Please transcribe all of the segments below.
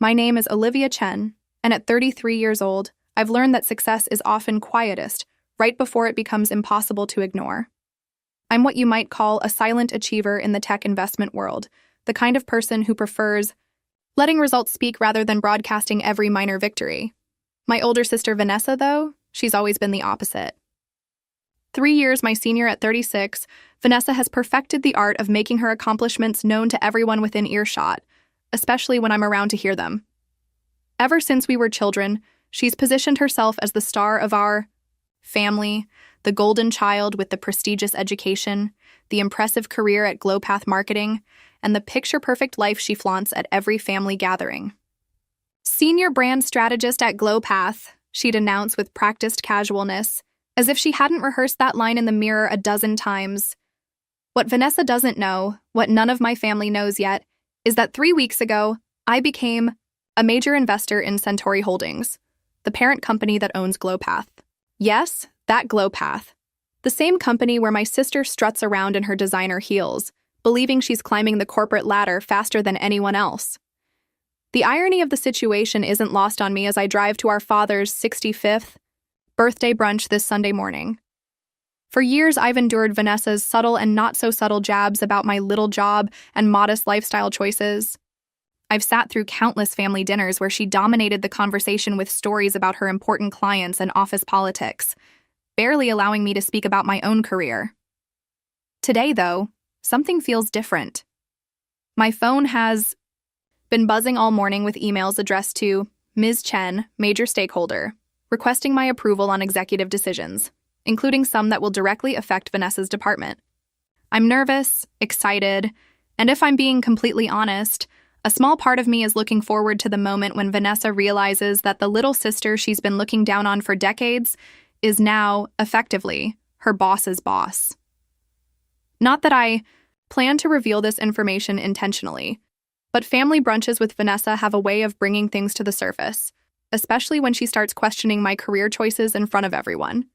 My name is Olivia Chen, and at 33 years old, I've learned that success is often quietest, right before it becomes impossible to ignore. I'm what you might call a silent achiever in the tech investment world, the kind of person who prefers letting results speak rather than broadcasting every minor victory. My older sister Vanessa, though, she's always been the opposite. 3 years my senior at 36, Vanessa has perfected the art of making her accomplishments known to everyone within earshot, especially when I'm around to hear them. Ever since we were children, she's positioned herself as the star of our family, the golden child with the prestigious education, the impressive career at Glowpath Marketing, and the picture-perfect life she flaunts at every family gathering. Senior brand strategist at Glowpath, she'd announce with practiced casualness, as if she hadn't rehearsed that line in the mirror a dozen times. What Vanessa doesn't know, what none of my family knows yet, is that 3 weeks ago, I became a major investor in Centauri Holdings, the parent company that owns Glowpath. Yes, that Glowpath. The same company where my sister struts around in her designer heels, believing she's climbing the corporate ladder faster than anyone else. The irony of the situation isn't lost on me as I drive to our father's 65th birthday brunch this Sunday morning. For years, I've endured Vanessa's subtle and not-so-subtle jabs about my little job and modest lifestyle choices. I've sat through countless family dinners where she dominated the conversation with stories about her important clients and office politics, barely allowing me to speak about my own career. Today, though, something feels different. My phone has been buzzing all morning with emails addressed to Ms. Chen, major stakeholder, requesting my approval on executive decisions, including some that will directly affect Vanessa's department. I'm nervous, excited, and if I'm being completely honest, a small part of me is looking forward to the moment when Vanessa realizes that the little sister she's been looking down on for decades is now, effectively, her boss's boss. Not that I plan to reveal this information intentionally, but family brunches with Vanessa have a way of bringing things to the surface, especially when she starts questioning my career choices in front of everyone.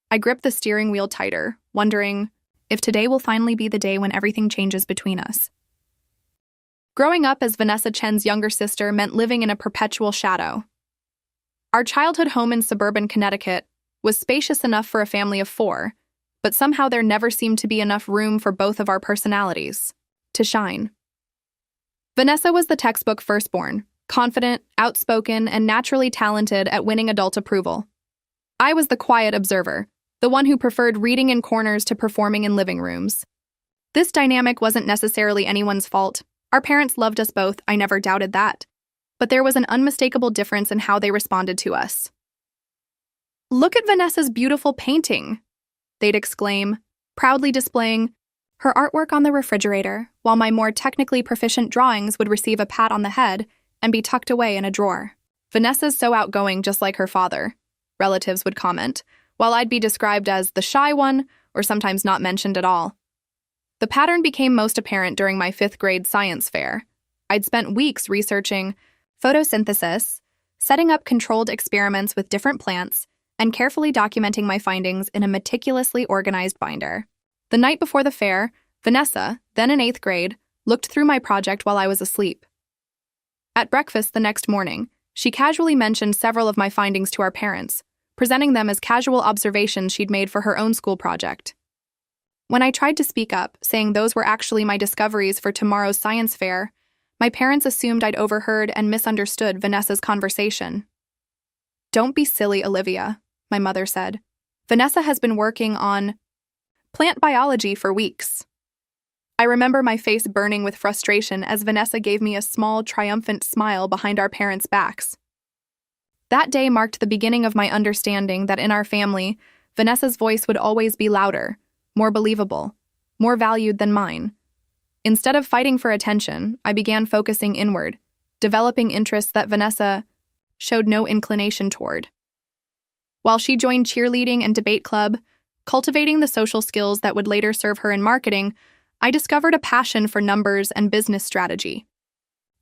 I grip the steering wheel tighter, wondering if today will finally be the day when everything changes between us. Growing up as Vanessa Chen's younger sister meant living in a perpetual shadow. Our childhood home in suburban Connecticut was spacious enough for a family of 4, but somehow there never seemed to be enough room for both of our personalities to shine. Vanessa was the textbook firstborn, confident, outspoken, and naturally talented at winning adult approval. I was the quiet observer, the one who preferred reading in corners to performing in living rooms. This dynamic wasn't necessarily anyone's fault. Our parents loved us both, I never doubted that. But there was an unmistakable difference in how they responded to us. "Look at Vanessa's beautiful painting," they'd exclaim, proudly displaying her artwork on the refrigerator, while my more technically proficient drawings would receive a pat on the head and be tucked away in a drawer. "Vanessa's so outgoing, just like her father," relatives would comment, while I'd be described as the shy one or sometimes not mentioned at all. The pattern became most apparent during my 5th grade science fair. I'd spent weeks researching photosynthesis, setting up controlled experiments with different plants, and carefully documenting my findings in a meticulously organized binder. The night before the fair, Vanessa, then in 8th grade, looked through my project while I was asleep. At breakfast the next morning, she casually mentioned several of my findings to our parents, presenting them as casual observations she'd made for her own school project. When I tried to speak up, saying those were actually my discoveries for tomorrow's science fair, my parents assumed I'd overheard and misunderstood Vanessa's conversation. "Don't be silly, Olivia," my mother said. "Vanessa has been working on plant biology for weeks." I remember my face burning with frustration as Vanessa gave me a small, triumphant smile behind our parents' backs. That day marked the beginning of my understanding that in our family, Vanessa's voice would always be louder, more believable, more valued than mine. Instead of fighting for attention, I began focusing inward, developing interests that Vanessa showed no inclination toward. While she joined cheerleading and debate club, cultivating the social skills that would later serve her in marketing, I discovered a passion for numbers and business strategy.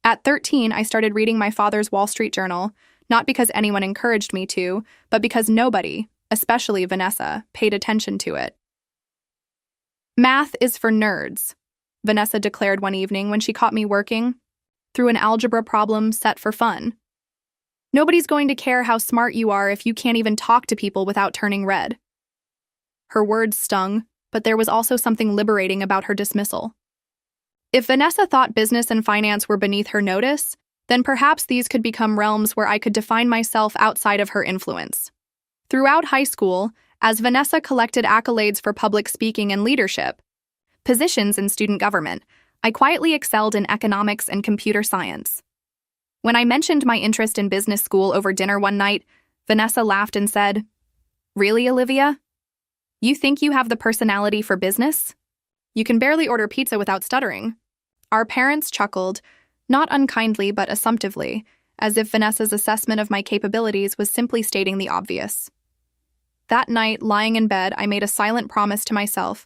At 13, I started reading my father's Wall Street Journal, not because anyone encouraged me to, but because nobody, especially Vanessa, paid attention to it. "Math is for nerds," Vanessa declared one evening when she caught me working. through an algebra problem set for fun. Nobody's going to care how smart you are if you can't even talk to people without turning red. Her words stung, but there was also something liberating about her dismissal. If Vanessa thought business and finance were beneath her notice, then perhaps these could become realms where I could define myself outside of her influence. Throughout high school, as Vanessa collected accolades for public speaking and leadership, positions in student government, I quietly excelled in economics and computer science. When I mentioned my interest in business school over dinner one night, Vanessa laughed and said, "Really, Olivia? You think you have the personality for business? You can barely order pizza without stuttering." Our parents chuckled, not unkindly but assumptively, as if Vanessa's assessment of my capabilities was simply stating the obvious. That night, lying in bed, I made a silent promise to myself.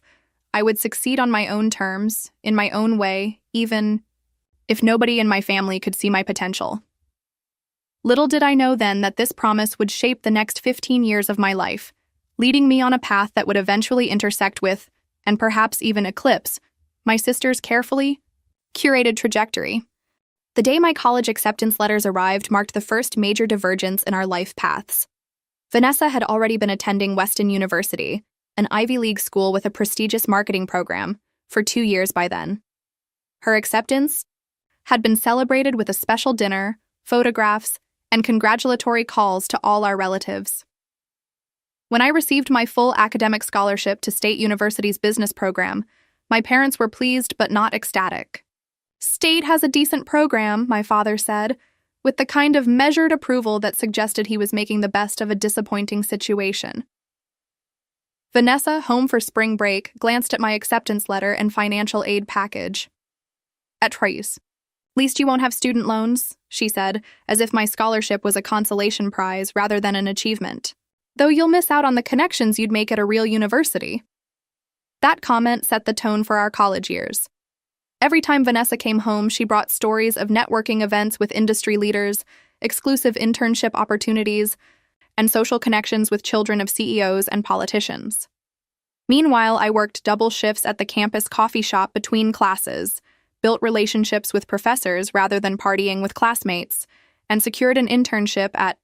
I would succeed on my own terms, in my own way, even if nobody in my family could see my potential. Little did I know then that this promise would shape the next 15 years of my life, leading me on a path that would eventually intersect with, and perhaps even eclipse, my sister's carefully curated trajectory. The day my college acceptance letters arrived marked the first major divergence in our life paths. Vanessa had already been attending Weston University, an Ivy League school with a prestigious marketing program, for 2 years by then. Her acceptance had been celebrated with a special dinner, photographs, and congratulatory calls to all our relatives. When I received my full academic scholarship to State University's business program, my parents were pleased but not ecstatic. "State has a decent program," my father said, with the kind of measured approval that suggested he was making the best of a disappointing situation. Vanessa, home for spring break, glanced at my acceptance letter and financial aid package. "Betrayals. Least you won't have student loans," she said, as if my scholarship was a consolation prize rather than an achievement. "Though you'll miss out on the connections you'd make at a real university." That comment set the tone for our college years. Every time Vanessa came home, she brought stories of networking events with industry leaders, exclusive internship opportunities, and social connections with children of CEOs and politicians. Meanwhile, I worked double shifts at the campus coffee shop between classes, built relationships with professors rather than partying with classmates, and secured an internship at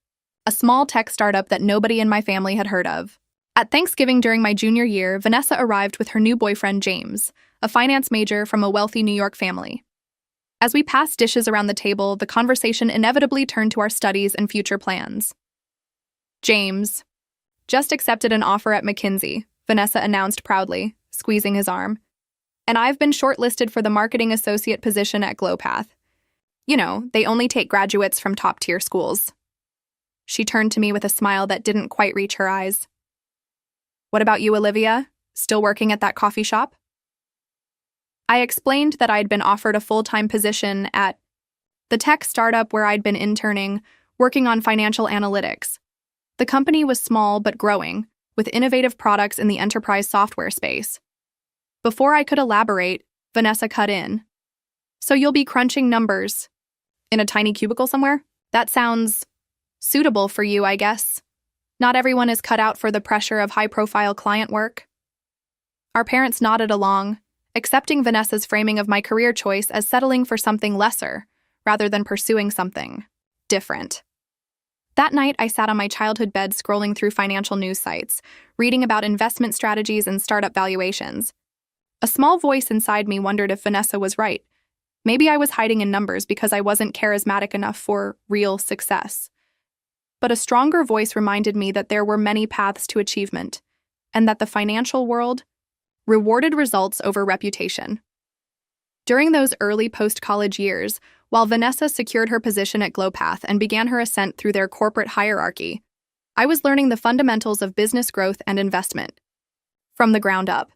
a small tech startup that nobody in my family had heard of. At Thanksgiving during my junior year, Vanessa arrived with her new boyfriend, James, a finance major from a wealthy New York family. As we passed dishes around the table, the conversation inevitably turned to our studies and future plans. "James just accepted an offer at McKinsey," Vanessa announced proudly, squeezing his arm. "And I've been shortlisted for the marketing associate position at GlowPath. You know, they only take graduates from top-tier schools." She turned to me with a smile that didn't quite reach her eyes. "What about you, Olivia? Still working at that coffee shop?" I explained that I'd been offered a full-time position at the tech startup where I'd been interning, working on financial analytics. The company was small but growing, with innovative products in the enterprise software space. Before I could elaborate, Vanessa cut in. "So you'll be crunching numbers in a tiny cubicle somewhere? That sounds suitable for you, I guess. Not everyone is cut out for the pressure of high-profile client work." Our parents nodded along, accepting Vanessa's framing of my career choice as settling for something lesser, rather than pursuing something different. That night, I sat on my childhood bed scrolling through financial news sites, reading about investment strategies and startup valuations. A small voice inside me wondered if Vanessa was right. Maybe I was hiding in numbers because I wasn't charismatic enough for real success. But a stronger voice reminded me that there were many paths to achievement, and that the financial world rewarded results over reputation. During those early post-college years, while Vanessa secured her position at GlowPath and began her ascent through their corporate hierarchy, I was learning the fundamentals of business growth and investment from the ground up.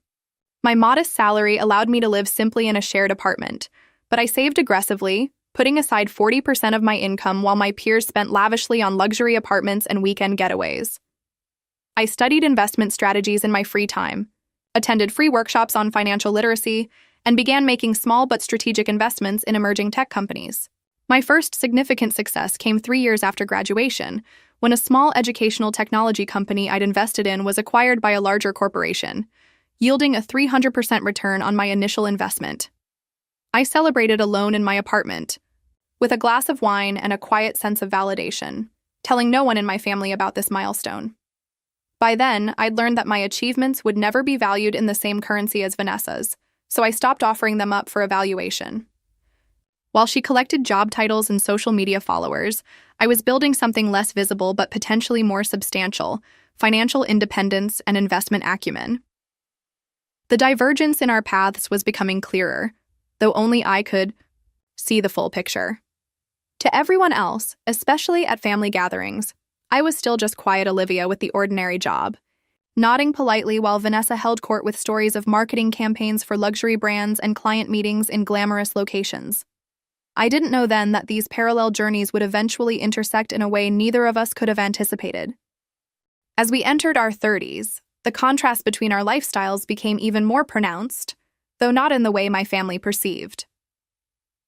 My modest salary allowed me to live simply in a shared apartment, but I saved aggressively, putting aside 40% of my income while my peers spent lavishly on luxury apartments and weekend getaways. I studied investment strategies in my free time, attended free workshops on financial literacy, and began making small but strategic investments in emerging tech companies. My first significant success came 3 years after graduation, when a small educational technology company I'd invested in was acquired by a larger corporation, yielding a 300% return on my initial investment. I celebrated alone in my apartment, with a glass of wine and a quiet sense of validation, telling no one in my family about this milestone. By then, I'd learned that my achievements would never be valued in the same currency as Vanessa's, so I stopped offering them up for evaluation. While she collected job titles and social media followers, I was building something less visible but potentially more substantial: financial independence and investment acumen. The divergence in our paths was becoming clearer, though only I could see the full picture. To everyone else, especially at family gatherings, I was still just quiet Olivia with the ordinary job, nodding politely while Vanessa held court with stories of marketing campaigns for luxury brands and client meetings in glamorous locations. I didn't know then that these parallel journeys would eventually intersect in a way neither of us could have anticipated. As we entered our 30s, the contrast between our lifestyles became even more pronounced, though not in the way my family perceived.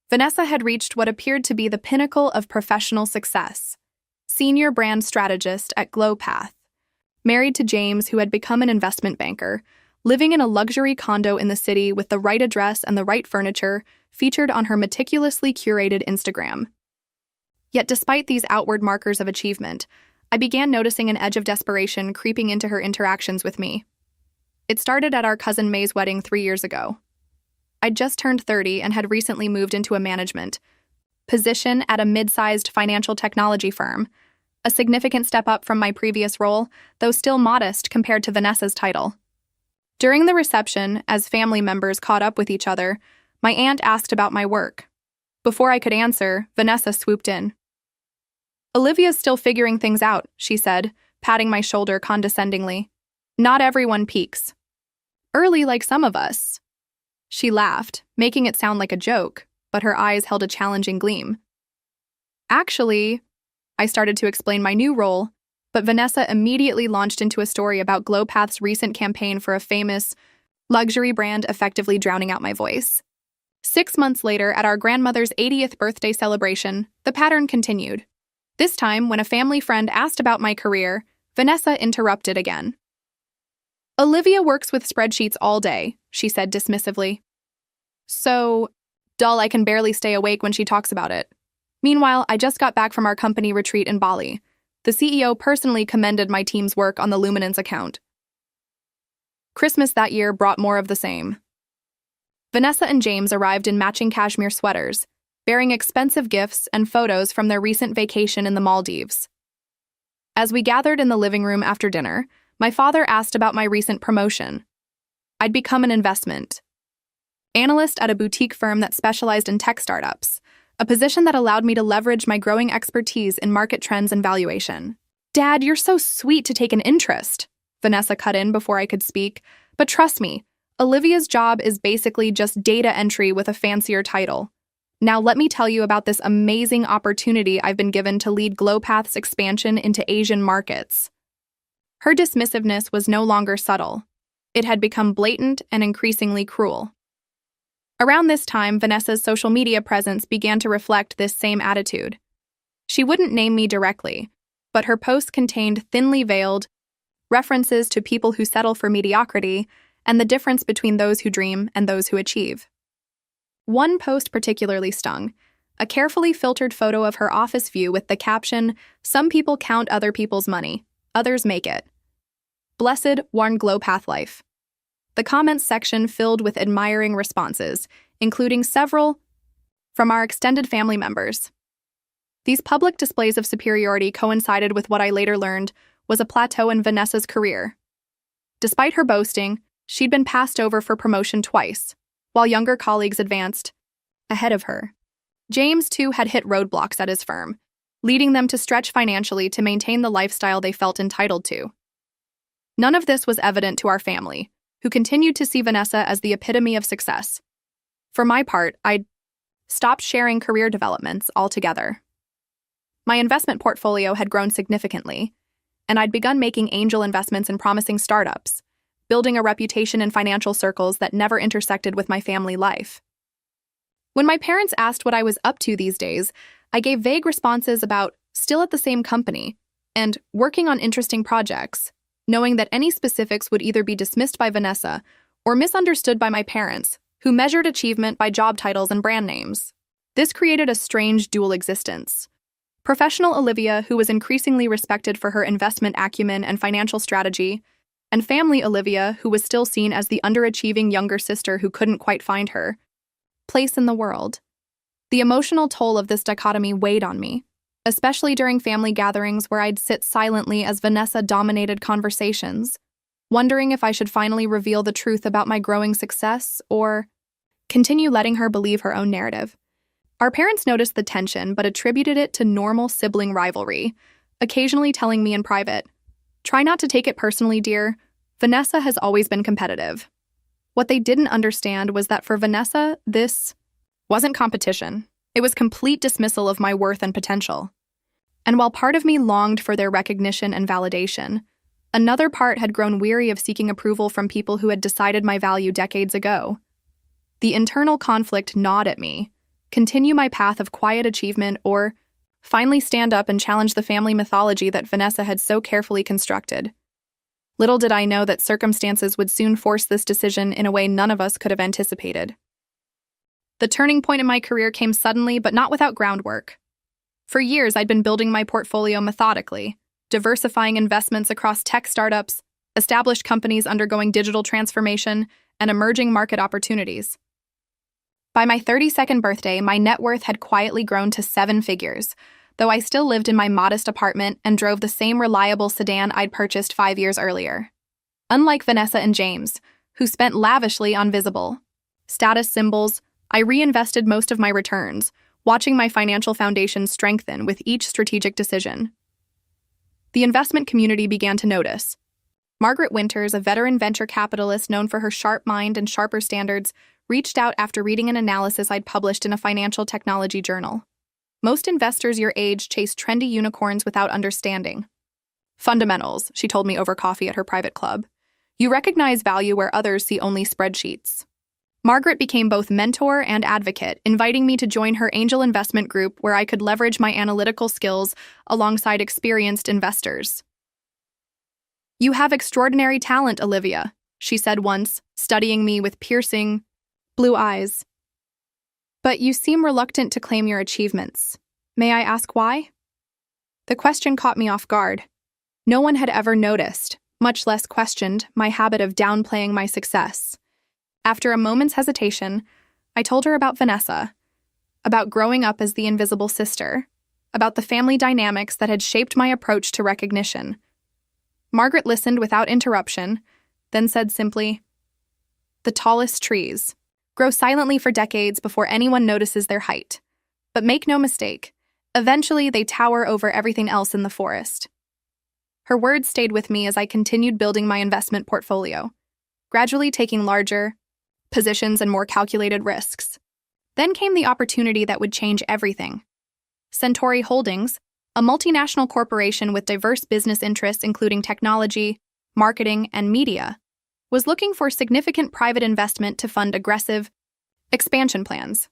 Vanessa had reached what appeared to be the pinnacle of professional success: senior brand strategist at GlowPath, married to James, who had become an investment banker, living in a luxury condo in the city with the right address and the right furniture featured on her meticulously curated Instagram. Yet despite these outward markers of achievement, I began noticing an edge of desperation creeping into her interactions with me. It started at our cousin May's wedding 3 years ago. I'd just turned 30 and had recently moved into a management position at a mid-sized financial technology firm, a significant step up from my previous role, though still modest compared to Vanessa's title. During the reception, as family members caught up with each other, my aunt asked about my work. Before I could answer, Vanessa swooped in. "Olivia's still figuring things out," she said, patting my shoulder condescendingly. "Not everyone peaks. Early like some of us." She laughed, making it sound like a joke, but her eyes held a challenging gleam. "Actually," I started to explain my new role, but Vanessa immediately launched into a story about GlowPath's recent campaign for a famous luxury brand, effectively drowning out my voice. 6 months later, at our grandmother's 80th birthday celebration, the pattern continued. This time, when a family friend asked about my career, Vanessa interrupted again. "Olivia works with spreadsheets all day," she said dismissively. "So dull I can barely stay awake when she talks about it. Meanwhile, I just got back from our company retreat in Bali. The CEO personally commended my team's work on the Luminance account." Christmas that year brought more of the same. Vanessa and James arrived in matching cashmere sweaters, bearing expensive gifts and photos from their recent vacation in the Maldives. As we gathered in the living room after dinner, my father asked about my recent promotion. I'd become an investment analyst at a boutique firm that specialized in tech startups, a position that allowed me to leverage my growing expertise in market trends and valuation. "Dad, you're so sweet to take an interest," Vanessa cut in before I could speak, "but trust me, Olivia's job is basically just data entry with a fancier title. Now let me tell you about this amazing opportunity I've been given to lead GlowPath's expansion into Asian markets." Her dismissiveness was no longer subtle. It had become blatant and increasingly cruel. Around this time, Vanessa's social media presence began to reflect this same attitude. She wouldn't name me directly, but her posts contained thinly veiled references to people who settle for mediocrity and the difference between those who dream and those who achieve. One post particularly stung: a carefully filtered photo of her office view with the caption, "Some people count other people's money, others make it. Blessed, worn GlowPath life." The comments section filled with admiring responses, including several from our extended family members. These public displays of superiority coincided with what I later learned was a plateau in Vanessa's career. Despite her boasting, she'd been passed over for promotion twice, while younger colleagues advanced ahead of her. James, too, had hit roadblocks at his firm, leading them to stretch financially to maintain the lifestyle they felt entitled to. None of this was evident to our family, who continued to see Vanessa as the epitome of success. For my part, I'd stopped sharing career developments altogether. My investment portfolio had grown significantly, and I'd begun making angel investments in promising startups, building a reputation in financial circles that never intersected with my family life. When my parents asked what I was up to these days, I gave vague responses about still at the same company and working on interesting projects, knowing that any specifics would either be dismissed by Vanessa or misunderstood by my parents, who measured achievement by job titles and brand names. This created a strange dual existence. Professional Olivia, who was increasingly respected for her investment acumen and financial strategy, and family Olivia, who was still seen as the underachieving younger sister who couldn't quite find her place in the world. The emotional toll of this dichotomy weighed on me, especially during family gatherings where I'd sit silently as Vanessa dominated conversations, wondering if I should finally reveal the truth about my growing success or continue letting her believe her own narrative. Our parents noticed the tension but attributed it to normal sibling rivalry, occasionally telling me in private, "Try not to take it personally, dear. Vanessa has always been competitive." What they didn't understand was that for Vanessa, this wasn't competition. It was complete dismissal of my worth and potential. And while part of me longed for their recognition and validation, another part had grown weary of seeking approval from people who had decided my value decades ago. The internal conflict gnawed at me: continue my path of quiet achievement or finally stand up and challenge the family mythology that Vanessa had so carefully constructed. Little did I know that circumstances would soon force this decision in a way none of us could have anticipated. The turning point in my career came suddenly, but not without groundwork. For years, I'd been building my portfolio methodically, diversifying investments across tech startups, established companies undergoing digital transformation, and emerging market opportunities. By my 32nd birthday, my net worth had quietly grown to 7 figures, though I still lived in my modest apartment and drove the same reliable sedan I'd purchased 5 years earlier. Unlike Vanessa and James, who spent lavishly on visible status symbols, I reinvested most of my returns, watching my financial foundation strengthen with each strategic decision. The investment community began to notice. Margaret Winters, a veteran venture capitalist known for her sharp mind and sharper standards, reached out after reading an analysis I'd published in a financial technology journal. Most investors your age chase trendy unicorns without understanding fundamentals, she told me over coffee at her private club. You recognize value where others see only spreadsheets. Margaret became both mentor and advocate, inviting me to join her angel investment group where I could leverage my analytical skills alongside experienced investors. You have extraordinary talent, Olivia, she said once, studying me with piercing blue eyes. But you seem reluctant to claim your achievements. May I ask why? The question caught me off guard. No one had ever noticed, much less questioned, my habit of downplaying my success. After a moment's hesitation, I told her about Vanessa, about growing up as the invisible sister, about the family dynamics that had shaped my approach to recognition. Margaret listened without interruption, then said simply, "The tallest trees grow silently for decades before anyone notices their height. But make no mistake, eventually they tower over everything else in the forest." Her words stayed with me as I continued building my investment portfolio, gradually taking larger positions and more calculated risks. Then came the opportunity that would change everything. Centauri Holdings, a multinational corporation with diverse business interests including technology, marketing, and media, was looking for significant private investment to fund aggressive expansion plans.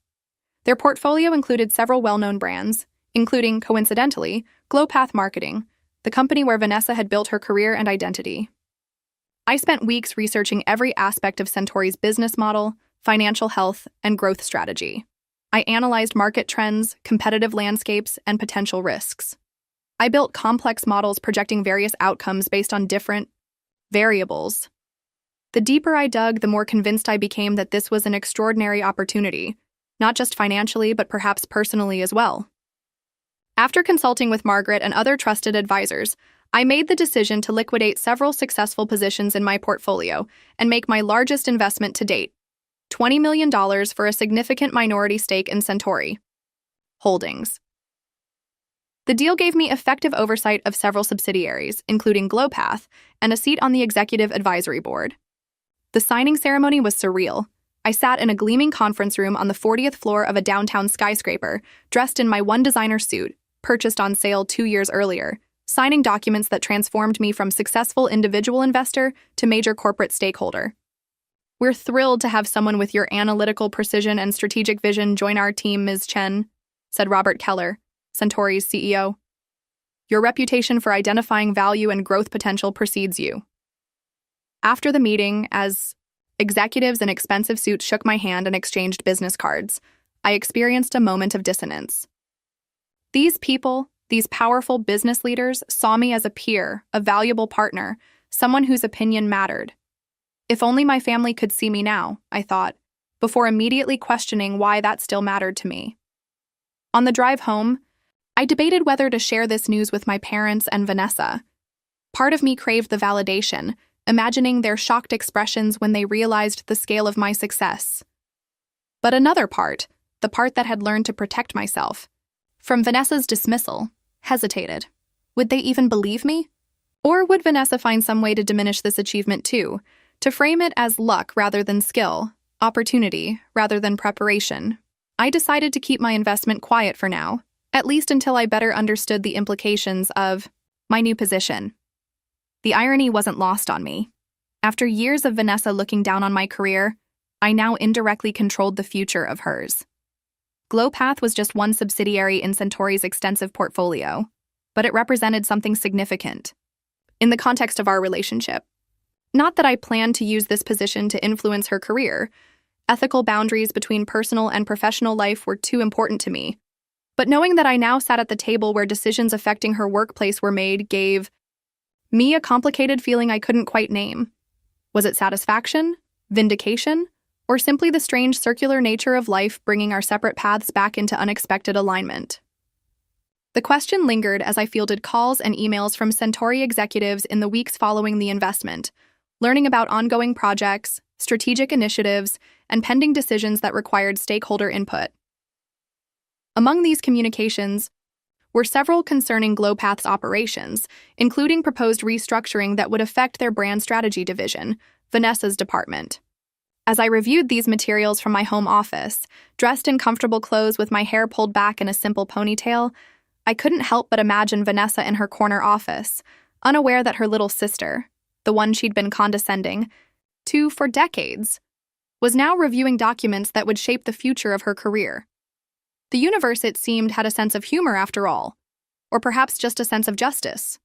Their portfolio included several well-known brands, including, coincidentally, Glowpath Marketing, the company where Vanessa had built her career and identity. I spent weeks researching every aspect of Centauri's business model, financial health, and growth strategy. I analyzed market trends, competitive landscapes, and potential risks. I built complex models projecting various outcomes based on different variables. The deeper I dug, the more convinced I became that this was an extraordinary opportunity, not just financially, but perhaps personally as well. After consulting with Margaret and other trusted advisors, I made the decision to liquidate several successful positions in my portfolio and make my largest investment to date, $20 million for a significant minority stake in Centauri Holdings. The deal gave me effective oversight of several subsidiaries, including Glowpath, and a seat on the executive advisory board. The signing ceremony was surreal. I sat in a gleaming conference room on the 40th floor of a downtown skyscraper, dressed in my one designer suit, purchased on sale 2 years earlier, signing documents that transformed me from successful individual investor to major corporate stakeholder. "We're thrilled to have someone with your analytical precision and strategic vision join our team, Ms. Chen," said Robert Keller, Centauri's CEO. "Your reputation for identifying value and growth potential precedes you." After the meeting, as executives in expensive suits shook my hand and exchanged business cards, I experienced a moment of dissonance. These people, these powerful business leaders, saw me as a peer, a valuable partner, someone whose opinion mattered. If only my family could see me now, I thought, before immediately questioning why that still mattered to me. On the drive home, I debated whether to share this news with my parents and Vanessa. Part of me craved the validation, imagining their shocked expressions when they realized the scale of my success. But another part, the part that had learned to protect myself, from Vanessa's dismissal, hesitated. Would they even believe me? Or would Vanessa find some way to diminish this achievement too, to frame it as luck rather than skill, opportunity rather than preparation? I decided to keep my investment quiet for now, at least until I better understood the implications of my new position. The irony wasn't lost on me. After years of Vanessa looking down on my career, I now indirectly controlled the future of hers. GlowPath was just one subsidiary in Centauri's extensive portfolio, but it represented something significant in the context of our relationship. Not that I planned to use this position to influence her career. Ethical boundaries between personal and professional life were too important to me. But knowing that I now sat at the table where decisions affecting her workplace were made gave me a complicated feeling I couldn't quite name. Was it satisfaction, vindication, or simply the strange circular nature of life bringing our separate paths back into unexpected alignment? The question lingered as I fielded calls and emails from Centauri executives in the weeks following the investment, learning about ongoing projects, strategic initiatives, and pending decisions that required stakeholder input. Among these communications were several concerning GlowPath's operations, including proposed restructuring that would affect their brand strategy division, Vanessa's department. As I reviewed these materials from my home office, dressed in comfortable clothes with my hair pulled back in a simple ponytail, I couldn't help but imagine Vanessa in her corner office, unaware that her little sister, the one she'd been condescending to for decades, was now reviewing documents that would shape the future of her career. The universe, it seemed, had a sense of humor after all, or perhaps just a sense of justice.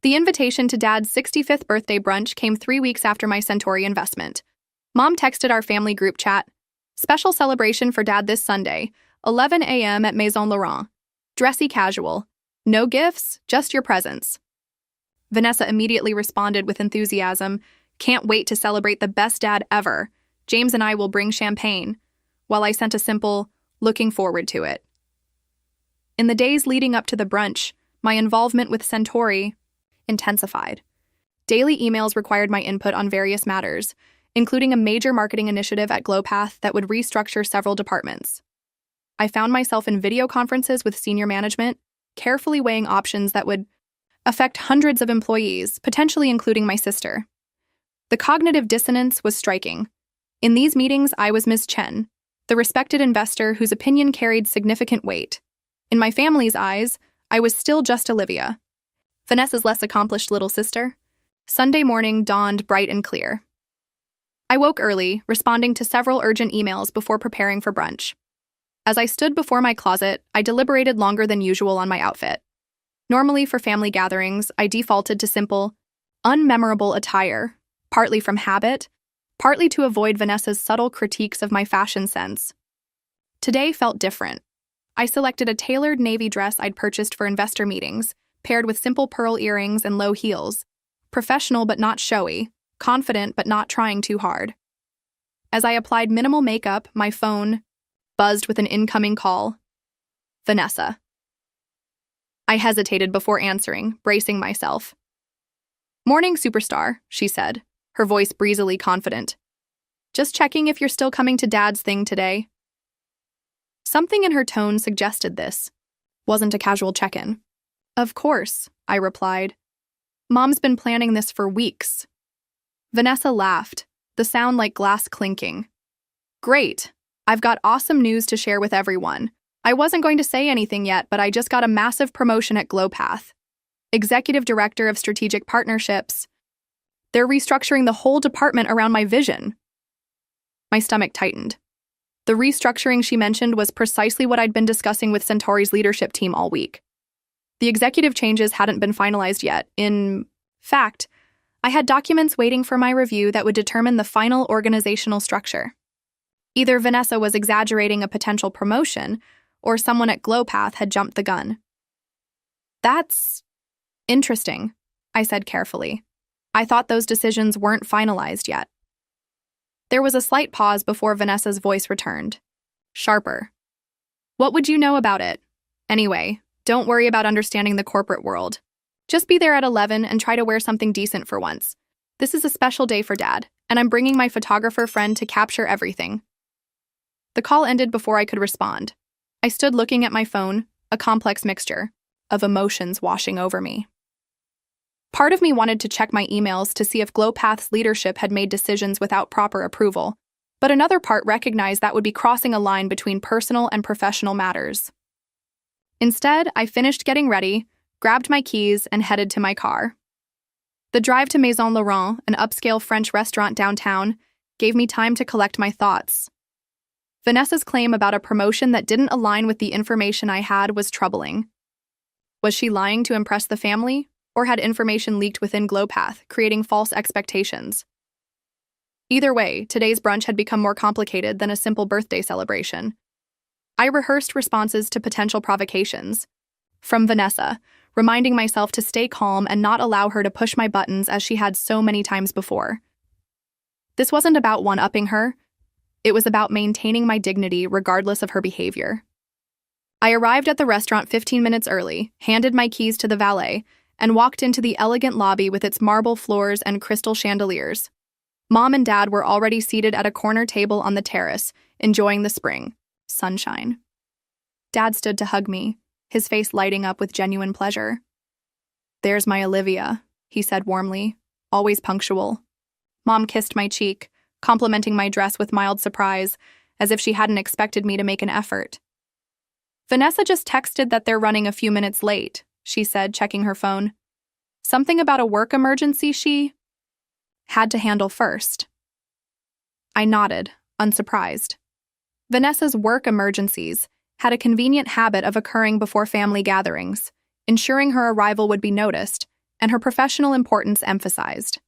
The invitation to Dad's 65th birthday brunch came 3 weeks after my Centauri investment. Mom texted our family group chat, "Special celebration for Dad this Sunday, 11 a.m. at Maison Laurent. Dressy casual. No gifts, just your presence." Vanessa immediately responded with enthusiasm, "Can't wait to celebrate the best dad ever. James and I will bring champagne," while I sent a simple, "looking forward to it." In the days leading up to the brunch, my involvement with Centauri intensified. Daily emails required my input on various matters, including a major marketing initiative at GlowPath that would restructure several departments. I found myself in video conferences with senior management, carefully weighing options that would affect hundreds of employees, potentially including my sister. The cognitive dissonance was striking. In these meetings, I was Ms. Chen, the respected investor whose opinion carried significant weight. In my family's eyes, I was still just Olivia, Vanessa's less accomplished little sister. Sunday morning dawned bright and clear. I woke early, responding to several urgent emails before preparing for brunch. As I stood before my closet, I deliberated longer than usual on my outfit. Normally, for family gatherings, I defaulted to simple, unmemorable attire, partly from habit, partly to avoid Vanessa's subtle critiques of my fashion sense. Today felt different. I selected a tailored navy dress I'd purchased for investor meetings, paired with simple pearl earrings and low heels, professional but not showy, confident but not trying too hard. As I applied minimal makeup, my phone buzzed with an incoming call. Vanessa. I hesitated before answering, bracing myself. "Morning, superstar," she said, her voice breezily confident. "Just checking if you're still coming to Dad's thing today." Something in her tone suggested this wasn't a casual check-in. "Of course," I replied. "Mom's been planning this for weeks." Vanessa laughed, the sound like glass clinking. "Great. I've got awesome news to share with everyone. I wasn't going to say anything yet, but I just got a massive promotion at GlowPath. Executive Director of Strategic Partnerships. They're restructuring the whole department around my vision." My stomach tightened. The restructuring she mentioned was precisely what I'd been discussing with Centauri's leadership team all week. The executive changes hadn't been finalized yet. In fact, I had documents waiting for my review that would determine the final organizational structure. Either Vanessa was exaggerating a potential promotion, or someone at Glowpath had jumped the gun. That's interesting, I said carefully. I thought those decisions weren't finalized yet. There was a slight pause before Vanessa's voice returned. Sharper. What would you know about it? Anyway, don't worry about understanding the corporate world. Just be there at 11 and try to wear something decent for once. This is a special day for Dad, and I'm bringing my photographer friend to capture everything. The call ended before I could respond. I stood looking at my phone, a complex mixture of emotions washing over me. Part of me wanted to check my emails to see if Glowpath's leadership had made decisions without proper approval, but another part recognized that would be crossing a line between personal and professional matters. Instead, I finished getting ready, grabbed my keys, and headed to my car. The drive to Maison Laurent, an upscale French restaurant downtown, gave me time to collect my thoughts. Vanessa's claim about a promotion that didn't align with the information I had was troubling. Was she lying to impress the family, or had information leaked within Glowpath, creating false expectations? Either way, today's brunch had become more complicated than a simple birthday celebration. I rehearsed responses to potential provocations. From Vanessa, reminding myself to stay calm and not allow her to push my buttons as she had so many times before. This wasn't about one-upping her. It was about maintaining my dignity regardless of her behavior. I arrived at the restaurant 15 minutes early, handed my keys to the valet, and walked into the elegant lobby with its marble floors and crystal chandeliers. Mom and Dad were already seated at a corner table on the terrace, enjoying the spring sunshine. Dad stood to hug me, his face lighting up with genuine pleasure. "There's my Olivia," he said warmly, always punctual. Mom kissed my cheek, complimenting my dress with mild surprise, as if she hadn't expected me to make an effort. "Vanessa just texted that they're running a few minutes late," she said, checking her phone. "Something about a work emergency she had to handle first." I nodded, unsurprised. Vanessa's work emergencies had a convenient habit of occurring before family gatherings, ensuring her arrival would be noticed and her professional importance emphasized.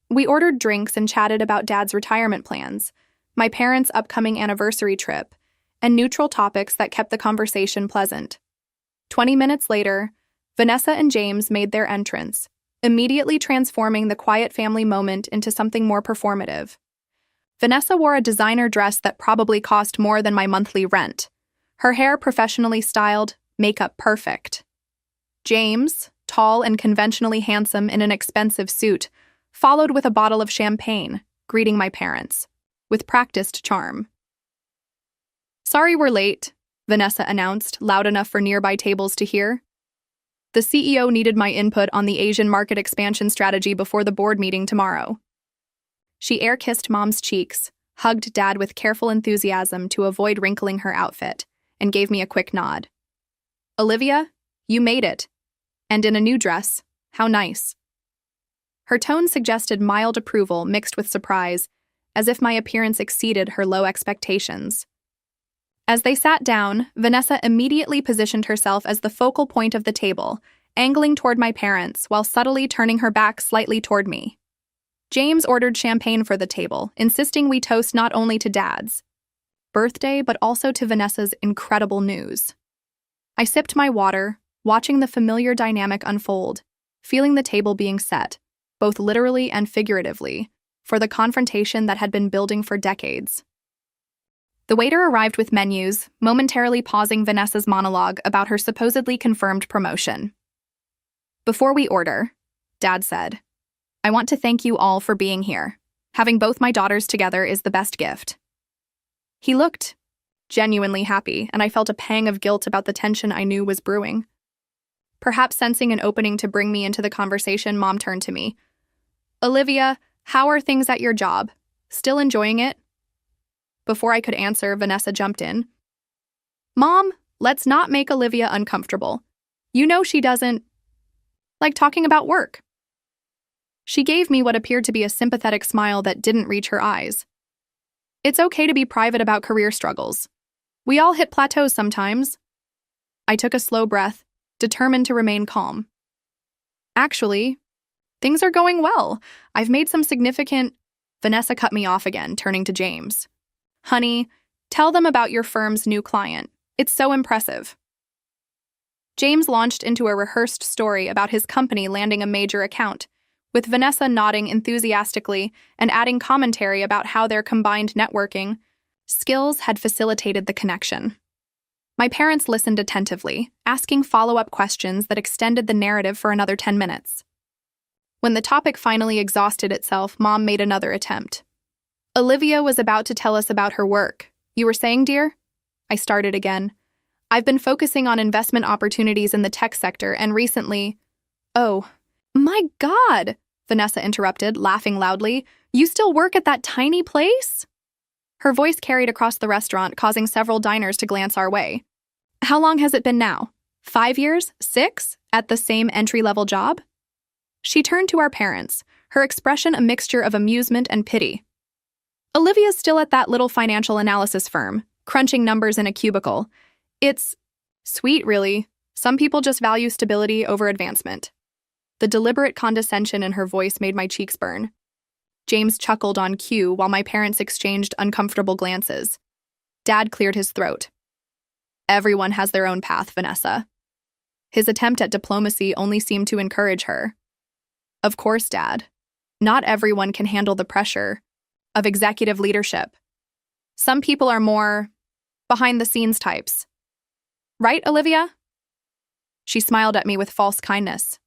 We ordered drinks and chatted about Dad's retirement plans, my parents' upcoming anniversary trip, and neutral topics that kept the conversation pleasant. 20 minutes later, Vanessa and James made their entrance, immediately transforming the quiet family moment into something more performative. Vanessa wore a designer dress that probably cost more than my monthly rent. Her hair professionally styled, makeup perfect. James, tall and conventionally handsome in an expensive suit, followed with a bottle of champagne, greeting my parents, with practiced charm. "Sorry we're late," Vanessa announced, loud enough for nearby tables to hear. "The CEO needed my input on the Asian market expansion strategy before the board meeting tomorrow." She air-kissed Mom's cheeks, hugged Dad with careful enthusiasm to avoid wrinkling her outfit, and gave me a quick nod. "Olivia, you made it. And in a new dress. How nice." Her tone suggested mild approval mixed with surprise, as if my appearance exceeded her low expectations. As they sat down, Vanessa immediately positioned herself as the focal point of the table, angling toward my parents while subtly turning her back slightly toward me. James ordered champagne for the table, insisting we toast not only to Dad's birthday but also to Vanessa's incredible news. I sipped my water, watching the familiar dynamic unfold, feeling the table being set, both literally and figuratively, for the confrontation that had been building for decades. The waiter arrived with menus, momentarily pausing Vanessa's monologue about her supposedly confirmed promotion. "Before we order," Dad said, "I want to thank you all for being here. Having both my daughters together is the best gift." He looked genuinely happy, and I felt a pang of guilt about the tension I knew was brewing. Perhaps sensing an opening to bring me into the conversation, Mom turned to me. "Olivia, how are things at your job? Still enjoying it?" Before I could answer, Vanessa jumped in. "Mom, let's not make Olivia uncomfortable. You know she doesn't like talking about work." She gave me what appeared to be a sympathetic smile that didn't reach her eyes. "It's okay to be private about career struggles. We all hit plateaus sometimes." I took a slow breath, determined to remain calm. "Actually, things are going well. I've made some significant—" Vanessa cut me off again, turning to James. Honey, tell them about your firm's new client. It's so impressive. James launched into a rehearsed story about his company landing a major account, with Vanessa nodding enthusiastically and adding commentary about how their combined networking skills had facilitated the connection. My parents listened attentively, asking follow-up questions that extended the narrative for another 10 minutes. When the topic finally exhausted itself, Mom made another attempt. Olivia was about to tell us about her work. You were saying, dear? I started again. I've been focusing on investment opportunities in the tech sector and recently— Oh, my God, Vanessa interrupted, laughing loudly. You still work at that tiny place? Her voice carried across the restaurant, causing several diners to glance our way. How long has it been now? 5 years? 6? At the same entry-level job? She turned to our parents, her expression a mixture of amusement and pity. Olivia's still at that little financial analysis firm, crunching numbers in a cubicle. It's sweet, really. Some people just value stability over advancement. The deliberate condescension in her voice made my cheeks burn. James chuckled on cue while my parents exchanged uncomfortable glances. Dad cleared his throat. Everyone has their own path, Vanessa. His attempt at diplomacy only seemed to encourage her. Of course, Dad. Not everyone can handle the pressure of executive leadership. Some people are more behind-the-scenes types. Right, Olivia? She smiled at me with false kindness.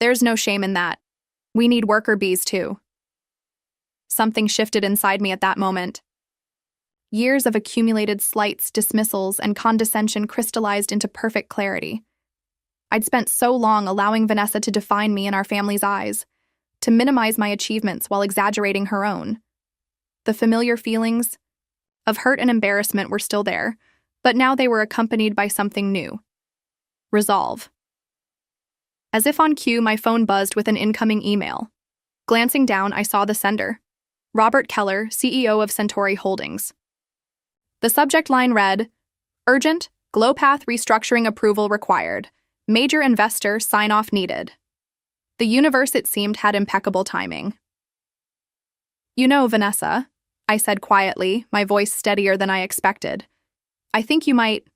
There's no shame in that. We need worker bees, too. Something shifted inside me at that moment. Years of accumulated slights, dismissals, and condescension crystallized into perfect clarity. I'd spent so long allowing Vanessa to define me in our family's eyes, to minimize my achievements while exaggerating her own. The familiar feelings of hurt and embarrassment were still there, but now they were accompanied by something new. Resolve. As if on cue, my phone buzzed with an incoming email. Glancing down, I saw the sender. Robert Keller, CEO of Centauri Holdings. The subject line read, Urgent, GlowPath restructuring approval required. Major investor sign-off needed. The universe, it seemed, had impeccable timing. You know, Vanessa, I said quietly, my voice steadier than I expected. I think you might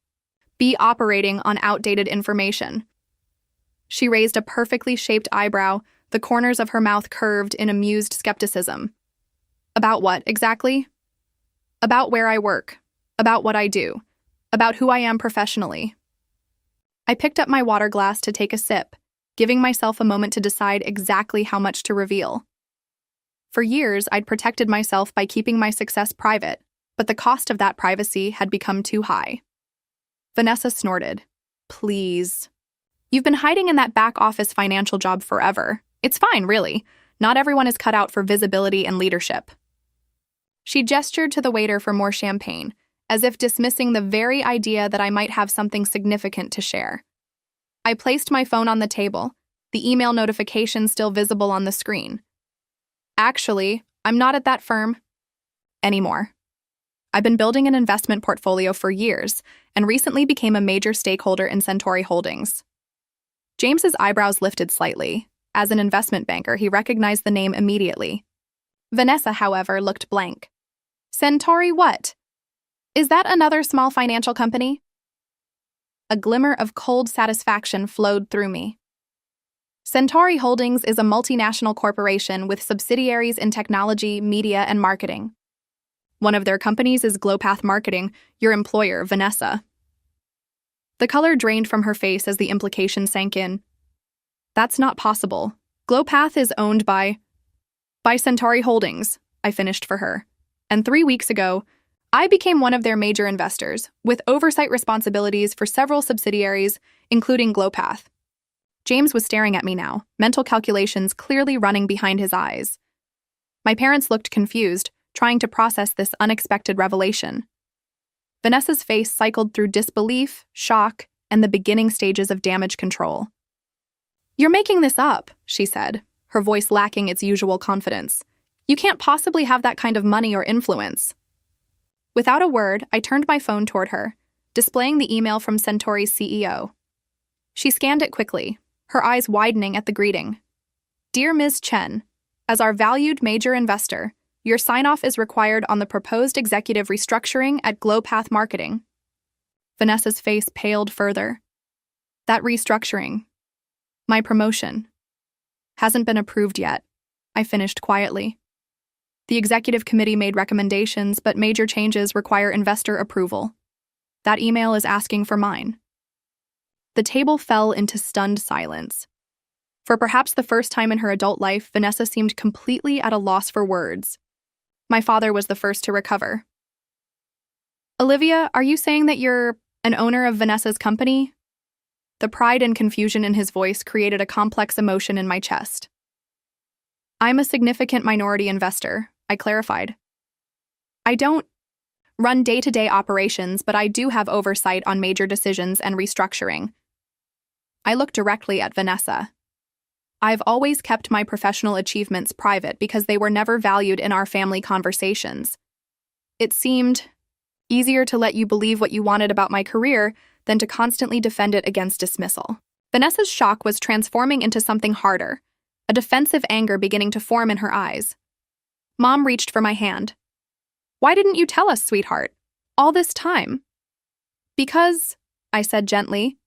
be operating on outdated information. She raised a perfectly shaped eyebrow, the corners of her mouth curved in amused skepticism. About what, exactly? About where I work, about what I do, about who I am professionally. I picked up my water glass to take a sip, giving myself a moment to decide exactly how much to reveal. For years, I'd protected myself by keeping my success private, but the cost of that privacy had become too high. Vanessa snorted. Please. You've been hiding in that back office financial job forever. It's fine, really. Not everyone is cut out for visibility and leadership. She gestured to the waiter for more champagne, as if dismissing the very idea that I might have something significant to share. I placed my phone on the table, the email notification still visible on the screen. Actually, I'm not at that firm anymore. I've been building an investment portfolio for years and recently became a major stakeholder in Centauri Holdings. James's eyebrows lifted slightly. As an investment banker, he recognized the name immediately. Vanessa, however, looked blank. Centauri what? Is that another small financial company? A glimmer of cold satisfaction flowed through me. Centauri Holdings is a multinational corporation with subsidiaries in technology, media, and marketing. One of their companies is GlowPath Marketing, your employer, Vanessa. The color drained from her face as the implication sank in. That's not possible. GlowPath is owned by Centauri Holdings, I finished for her. And 3 weeks ago, I became one of their major investors, with oversight responsibilities for several subsidiaries, including GlowPath. James was staring at me now, mental calculations clearly running behind his eyes. My parents looked confused, trying to process this unexpected revelation. Vanessa's face cycled through disbelief, shock, and the beginning stages of damage control. You're making this up, she said, her voice lacking its usual confidence. You can't possibly have that kind of money or influence. Without a word, I turned my phone toward her, displaying the email from Centauri's CEO. She scanned it quickly, her eyes widening at the greeting. Dear Ms. Chen, as our valued major investor, Your sign-off is required on the proposed executive restructuring at Glowpath Marketing. Vanessa's face paled further. That restructuring, my promotion, hasn't been approved yet, I finished quietly. The executive committee made recommendations, but major changes require investor approval. That email is asking for mine. The table fell into stunned silence. For perhaps the first time in her adult life, Vanessa seemed completely at a loss for words. My father was the first to recover. Olivia, are you saying that you're an owner of Vanessa's company? The pride and confusion in his voice created a complex emotion in my chest. I'm a significant minority investor, I clarified. I don't run day-to-day operations, but I do have oversight on major decisions and restructuring. I looked directly at Vanessa. I've always kept my professional achievements private because they were never valued in our family conversations. It seemed easier to let you believe what you wanted about my career than to constantly defend it against dismissal. Vanessa's shock was transforming into something harder, a defensive anger beginning to form in her eyes. Mom reached for my hand. Why didn't you tell us, sweetheart? All this time? Because, I said gently,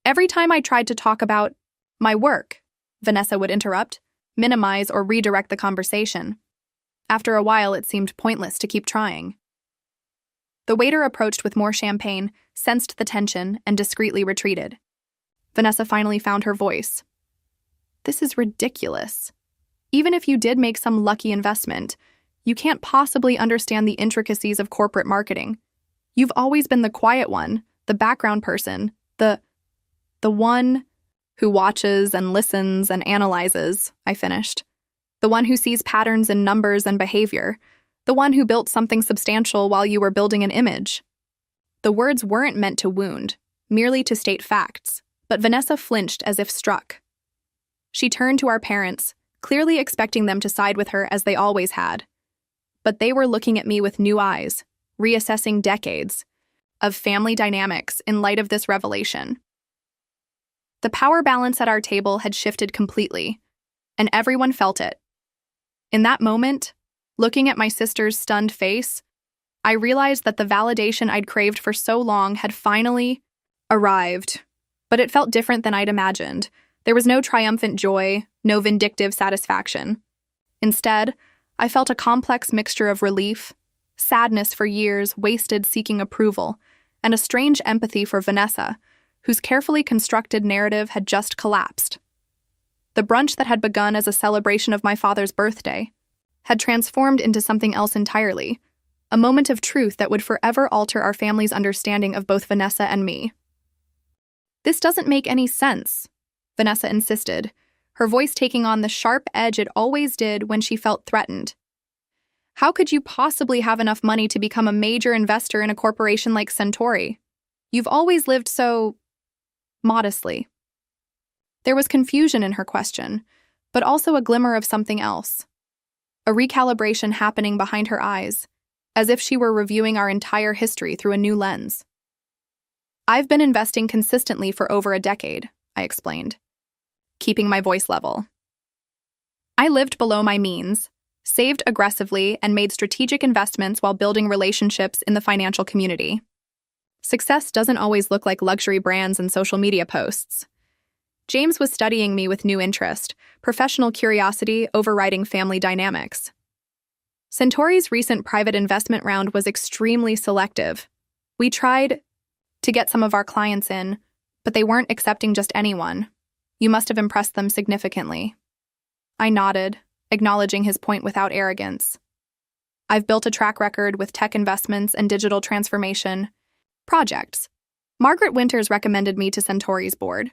every time I tried to talk about my work, Vanessa would interrupt, minimize, or redirect the conversation. After a while, it seemed pointless to keep trying. The waiter approached with more champagne, sensed the tension, and discreetly retreated. Vanessa finally found her voice. This is ridiculous. Even if you did make some lucky investment, you can't possibly understand the intricacies of corporate marketing. You've always been the quiet one, the background person, the one who watches and listens and analyzes, I finished. The one who sees patterns in numbers and behavior. The one who built something substantial while you were building an image. The words weren't meant to wound, merely to state facts, but Vanessa flinched as if struck. She turned to our parents, clearly expecting them to side with her as they always had. But they were looking at me with new eyes, reassessing decades of family dynamics in light of this revelation. The power balance at our table had shifted completely, and everyone felt it. In that moment, looking at my sister's stunned face, I realized that the validation I'd craved for so long had finally arrived, but it felt different than I'd imagined. There was no triumphant joy, no vindictive satisfaction. Instead, I felt a complex mixture of relief, sadness for years wasted seeking approval, and a strange empathy for Vanessa, whose carefully constructed narrative had just collapsed. The brunch that had begun as a celebration of my father's birthday had transformed into something else entirely, a moment of truth that would forever alter our family's understanding of both Vanessa and me. This doesn't make any sense, Vanessa insisted, her voice taking on the sharp edge it always did when she felt threatened. How could you possibly have enough money to become a major investor in a corporation like Centauri? You've always lived so modestly. There was confusion in her question, but also a glimmer of something else. A recalibration happening behind her eyes, as if she were reviewing our entire history through a new lens. I've been investing consistently for over a decade, I explained, keeping my voice level. I lived below my means, saved aggressively, and made strategic investments while building relationships in the financial community. Success doesn't always look like luxury brands and social media posts. James was studying me with new interest, professional curiosity overriding family dynamics. Centauri's recent private investment round was extremely selective. We tried to get some of our clients in, but they weren't accepting just anyone. You must have impressed them significantly. I nodded, acknowledging his point without arrogance. I've built a track record with tech investments and digital transformation projects. Margaret Winters recommended me to Centauri's board.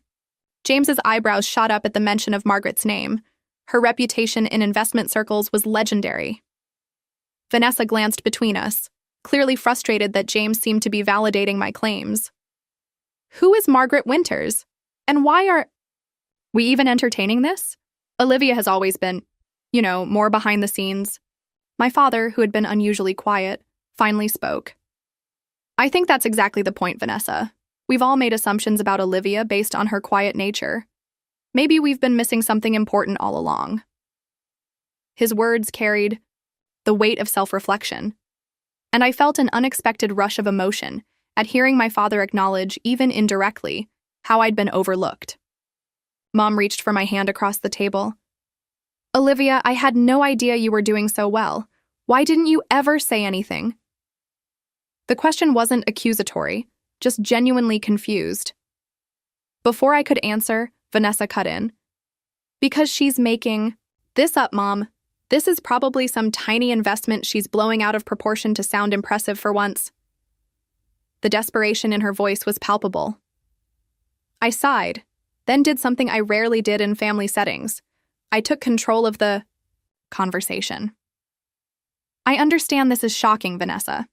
James's eyebrows shot up at the mention of Margaret's name. Her reputation in investment circles was legendary. Vanessa glanced between us, clearly frustrated that James seemed to be validating my claims. Who is Margaret Winters? And why are we even entertaining this? Olivia has always been, more behind the scenes. My father, who had been unusually quiet, finally spoke. I think that's exactly the point, Vanessa. We've all made assumptions about Olivia based on her quiet nature. Maybe we've been missing something important all along. His words carried the weight of self-reflection. And I felt an unexpected rush of emotion at hearing my father acknowledge, even indirectly, how I'd been overlooked. Mom reached for my hand across the table. "Olivia, I had no idea you were doing so well. Why didn't you ever say anything?" The question wasn't accusatory, just genuinely confused. Before I could answer, Vanessa cut in. "Because she's making this up, Mom. This is probably some tiny investment she's blowing out of proportion to sound impressive for once." The desperation in her voice was palpable. I sighed, then did something I rarely did in family settings. I took control of the conversation. "I understand this is shocking, Vanessa.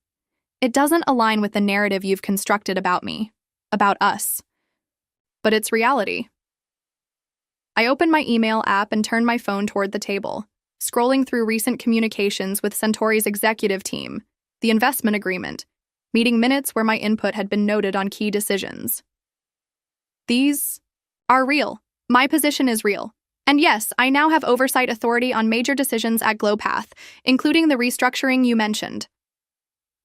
It doesn't align with the narrative you've constructed about me, about us. But it's reality." I opened my email app and turned my phone toward the table, scrolling through recent communications with Centauri's executive team, the investment agreement, meeting minutes where my input had been noted on key decisions. These are real. My position is real. And yes, I now have oversight authority on major decisions at GlowPath, including the restructuring you mentioned.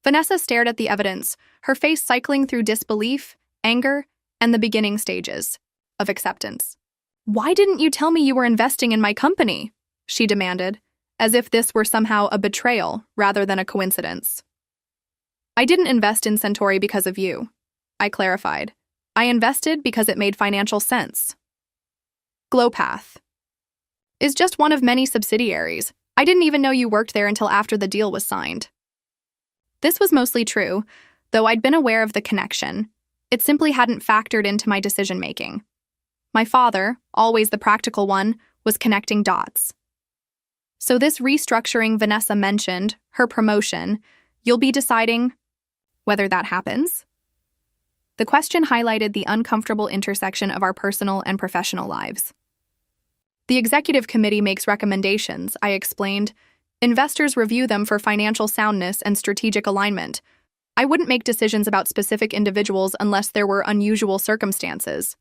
Vanessa stared at the evidence, her face cycling through disbelief, anger, and the beginning stages of acceptance. "Why didn't you tell me you were investing in my company?" she demanded, as if this were somehow a betrayal rather than a coincidence. "I didn't invest in Centauri because of you," I clarified. "I invested because it made financial sense." GlowPath is just one of many subsidiaries. I didn't even know you worked there until after the deal was signed. This was mostly true, though I'd been aware of the connection. It simply hadn't factored into my decision-making. My father, always the practical one, was connecting dots. "So this restructuring Vanessa mentioned, her promotion, you'll be deciding whether that happens?" The question highlighted the uncomfortable intersection of our personal and professional lives. "The executive committee makes recommendations," I explained. "Investors review them for financial soundness and strategic alignment. I wouldn't make decisions about specific individuals unless there were unusual circumstances."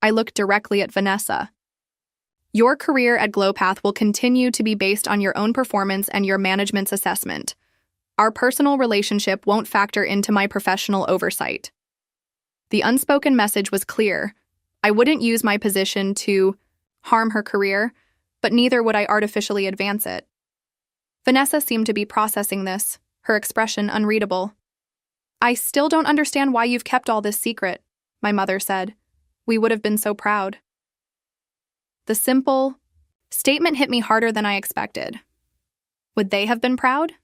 I looked directly at Vanessa. "Your career at GlowPath will continue to be based on your own performance and your management's assessment. Our personal relationship won't factor into my professional oversight." The unspoken message was clear. I wouldn't use my position to harm her career, but neither would I artificially advance it. Vanessa seemed to be processing this, her expression unreadable. "I still don't understand why you've kept all this secret," my mother said. "We would have been so proud." The simple statement hit me harder than I expected. Would they have been proud?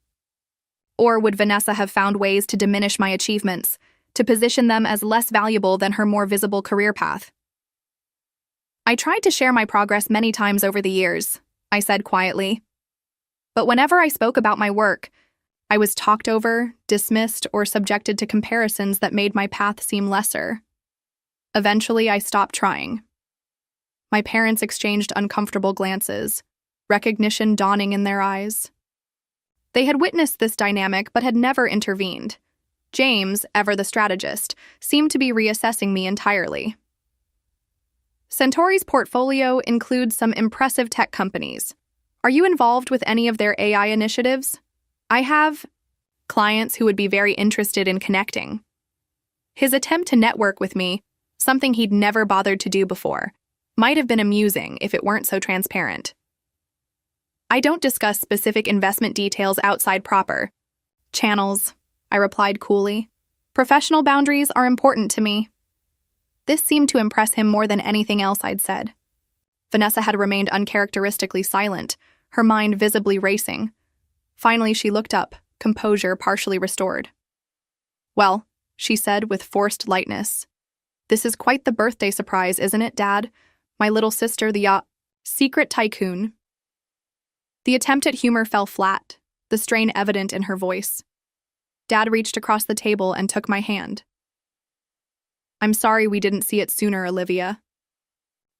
Or would Vanessa have found ways to diminish my achievements, to position them as less valuable than her more visible career path? "I tried to share my progress many times over the years," I said quietly. "But whenever I spoke about my work, I was talked over, dismissed, or subjected to comparisons that made my path seem lesser. Eventually, I stopped trying." My parents exchanged uncomfortable glances, recognition dawning in their eyes. They had witnessed this dynamic but had never intervened. James, ever the strategist, seemed to be reassessing me entirely. "Centauri's portfolio includes some impressive tech companies. Are you involved with any of their AI initiatives? I have clients who would be very interested in connecting." His attempt to network with me, something he'd never bothered to do before, might have been amusing if it weren't so transparent. "I don't discuss specific investment details outside proper channels," I replied coolly. "Professional boundaries are important to me." This seemed to impress him more than anything else I'd said. Vanessa had remained uncharacteristically silent, her mind visibly racing. Finally, she looked up, composure partially restored. "Well," she said with forced lightness, "this is quite the birthday surprise, isn't it, Dad? My little sister, the secret tycoon." The attempt at humor fell flat, the strain evident in her voice. Dad reached across the table and took my hand. "I'm sorry we didn't see it sooner, Olivia.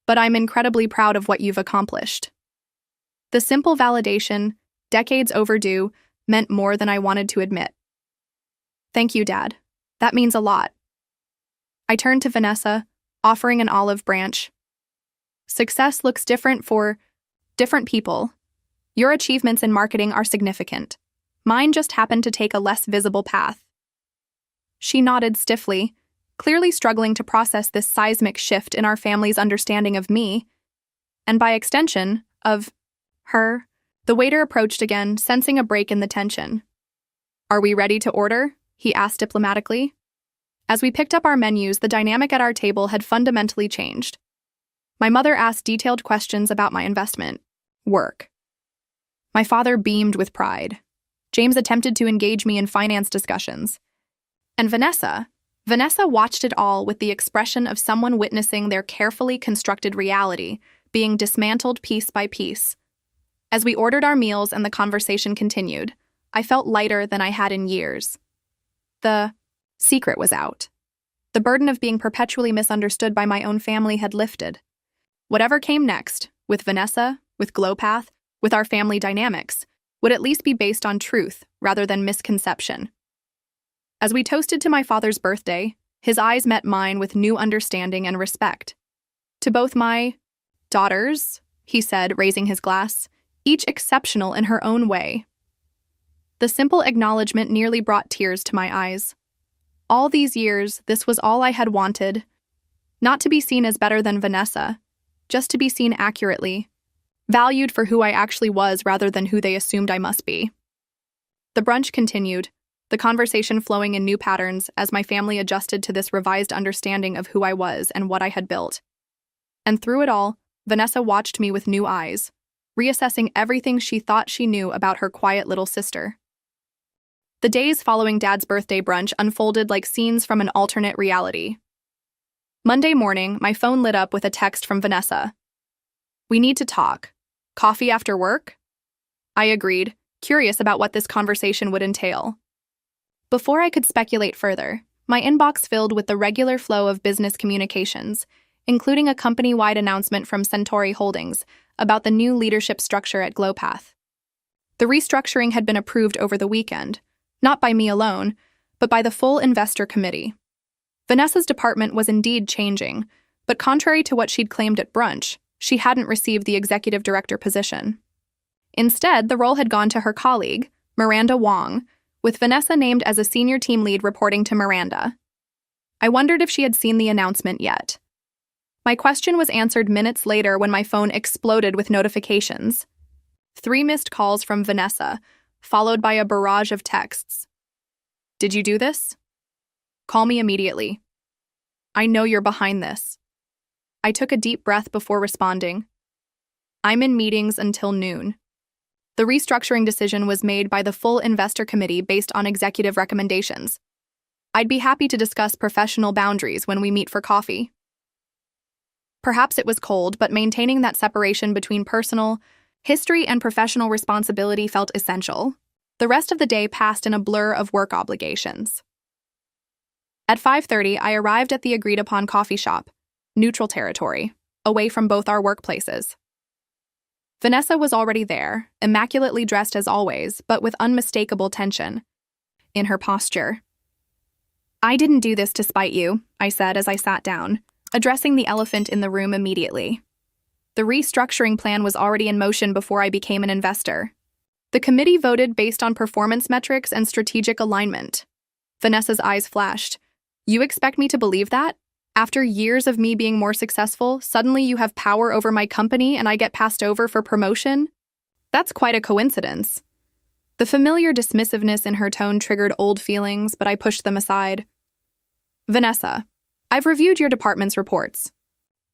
But I'm incredibly proud of what you've accomplished." The simple validation, decades overdue, meant more than I wanted to admit. "Thank you, Dad. That means a lot." I turned to Vanessa, offering an olive branch. "Success looks different for different people. Your achievements in marketing are significant. Mine just happened to take a less visible path. She nodded stiffly, clearly struggling to process this seismic shift in our family's understanding of me, and by extension, of her. The waiter approached again, sensing a break in the tension. "Are we ready to order?" he asked diplomatically. As we picked up our menus, the dynamic at our table had fundamentally changed. My mother asked detailed questions about my investment work. My father beamed with pride. James attempted to engage me in finance discussions. And Vanessa watched it all with the expression of someone witnessing their carefully constructed reality being dismantled piece by piece. As we ordered our meals and the conversation continued, I felt lighter than I had in years. The secret was out. The burden of being perpetually misunderstood by my own family had lifted. Whatever came next, with Vanessa, with Glowpath, with our family dynamics, would at least be based on truth rather than misconception. As we toasted to my father's birthday, his eyes met mine with new understanding and respect. "To both my daughters," he said, raising his glass, "each exceptional in her own way." The simple acknowledgement nearly brought tears to my eyes. All these years, this was all I had wanted. Not to be seen as better than Vanessa, just to be seen accurately, valued for who I actually was rather than who they assumed I must be. The brunch continued, the conversation flowing in new patterns as my family adjusted to this revised understanding of who I was and what I had built. And through it all, Vanessa watched me with new eyes, reassessing everything she thought she knew about her quiet little sister. The days following Dad's birthday brunch unfolded like scenes from an alternate reality. Monday morning, my phone lit up with a text from Vanessa. "We need to talk. Coffee after work?" I agreed, curious about what this conversation would entail. Before I could speculate further, my inbox filled with the regular flow of business communications, including a company-wide announcement from Centauri Holdings about the new leadership structure at Glowpath. The restructuring had been approved over the weekend, not by me alone, but by the full investor committee. Vanessa's department was indeed changing, but contrary to what she'd claimed at brunch, she hadn't received the executive director position. Instead, the role had gone to her colleague, Miranda Wong, with Vanessa named as a senior team lead reporting to Miranda. I wondered if she had seen the announcement yet. My question was answered minutes later when my phone exploded with notifications. 3 missed calls from Vanessa, followed by a barrage of texts. "Did you do this? Call me immediately. I know you're behind this." I took a deep breath before responding. "I'm in meetings until noon." The restructuring decision was made by the full investor committee based on executive recommendations. I'd be happy to discuss professional boundaries when we meet for coffee. Perhaps it was cold, but maintaining that separation between personal, history, and professional responsibility felt essential. The rest of the day passed in a blur of work obligations. At 5:30, I arrived at the agreed-upon coffee shop, neutral territory, away from both our workplaces. Vanessa was already there, immaculately dressed as always, but with unmistakable tension in her posture. "I didn't do this to spite you," I said as I sat down, addressing the elephant in the room immediately. The restructuring plan was already in motion before I became an investor. The committee voted based on performance metrics and strategic alignment. Vanessa's eyes flashed. "You expect me to believe that? After years of me being more successful, suddenly you have power over my company and I get passed over for promotion? That's quite a coincidence." The familiar dismissiveness in her tone triggered old feelings, but I pushed them aside. "Vanessa, I've reviewed your department's reports.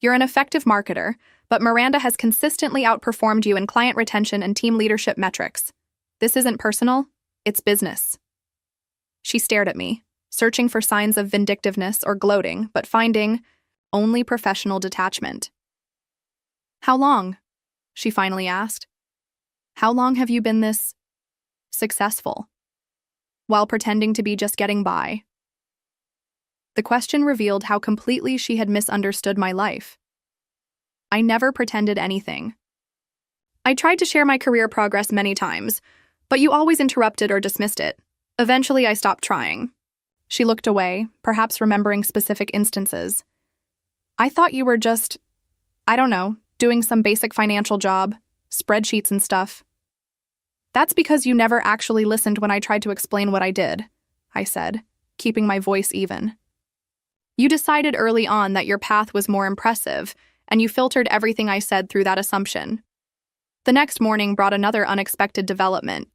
You're an effective marketer, but Miranda has consistently outperformed you in client retention and team leadership metrics. This isn't personal, it's business." She stared at me, searching for signs of vindictiveness or gloating, but finding only professional detachment. "How long?" she finally asked. "How long have you been this successful, while pretending to be just getting by?" The question revealed how completely she had misunderstood my life. I never pretended anything. I tried to share my career progress many times, but you always interrupted or dismissed it. Eventually, I stopped trying. She looked away, perhaps remembering specific instances. "I thought you were just, I don't know, doing some basic financial job, spreadsheets and stuff." That's because you never actually listened when I tried to explain what I did, I said, keeping my voice even. You decided early on that your path was more impressive, and you filtered everything I said through that assumption. The next morning brought another unexpected development.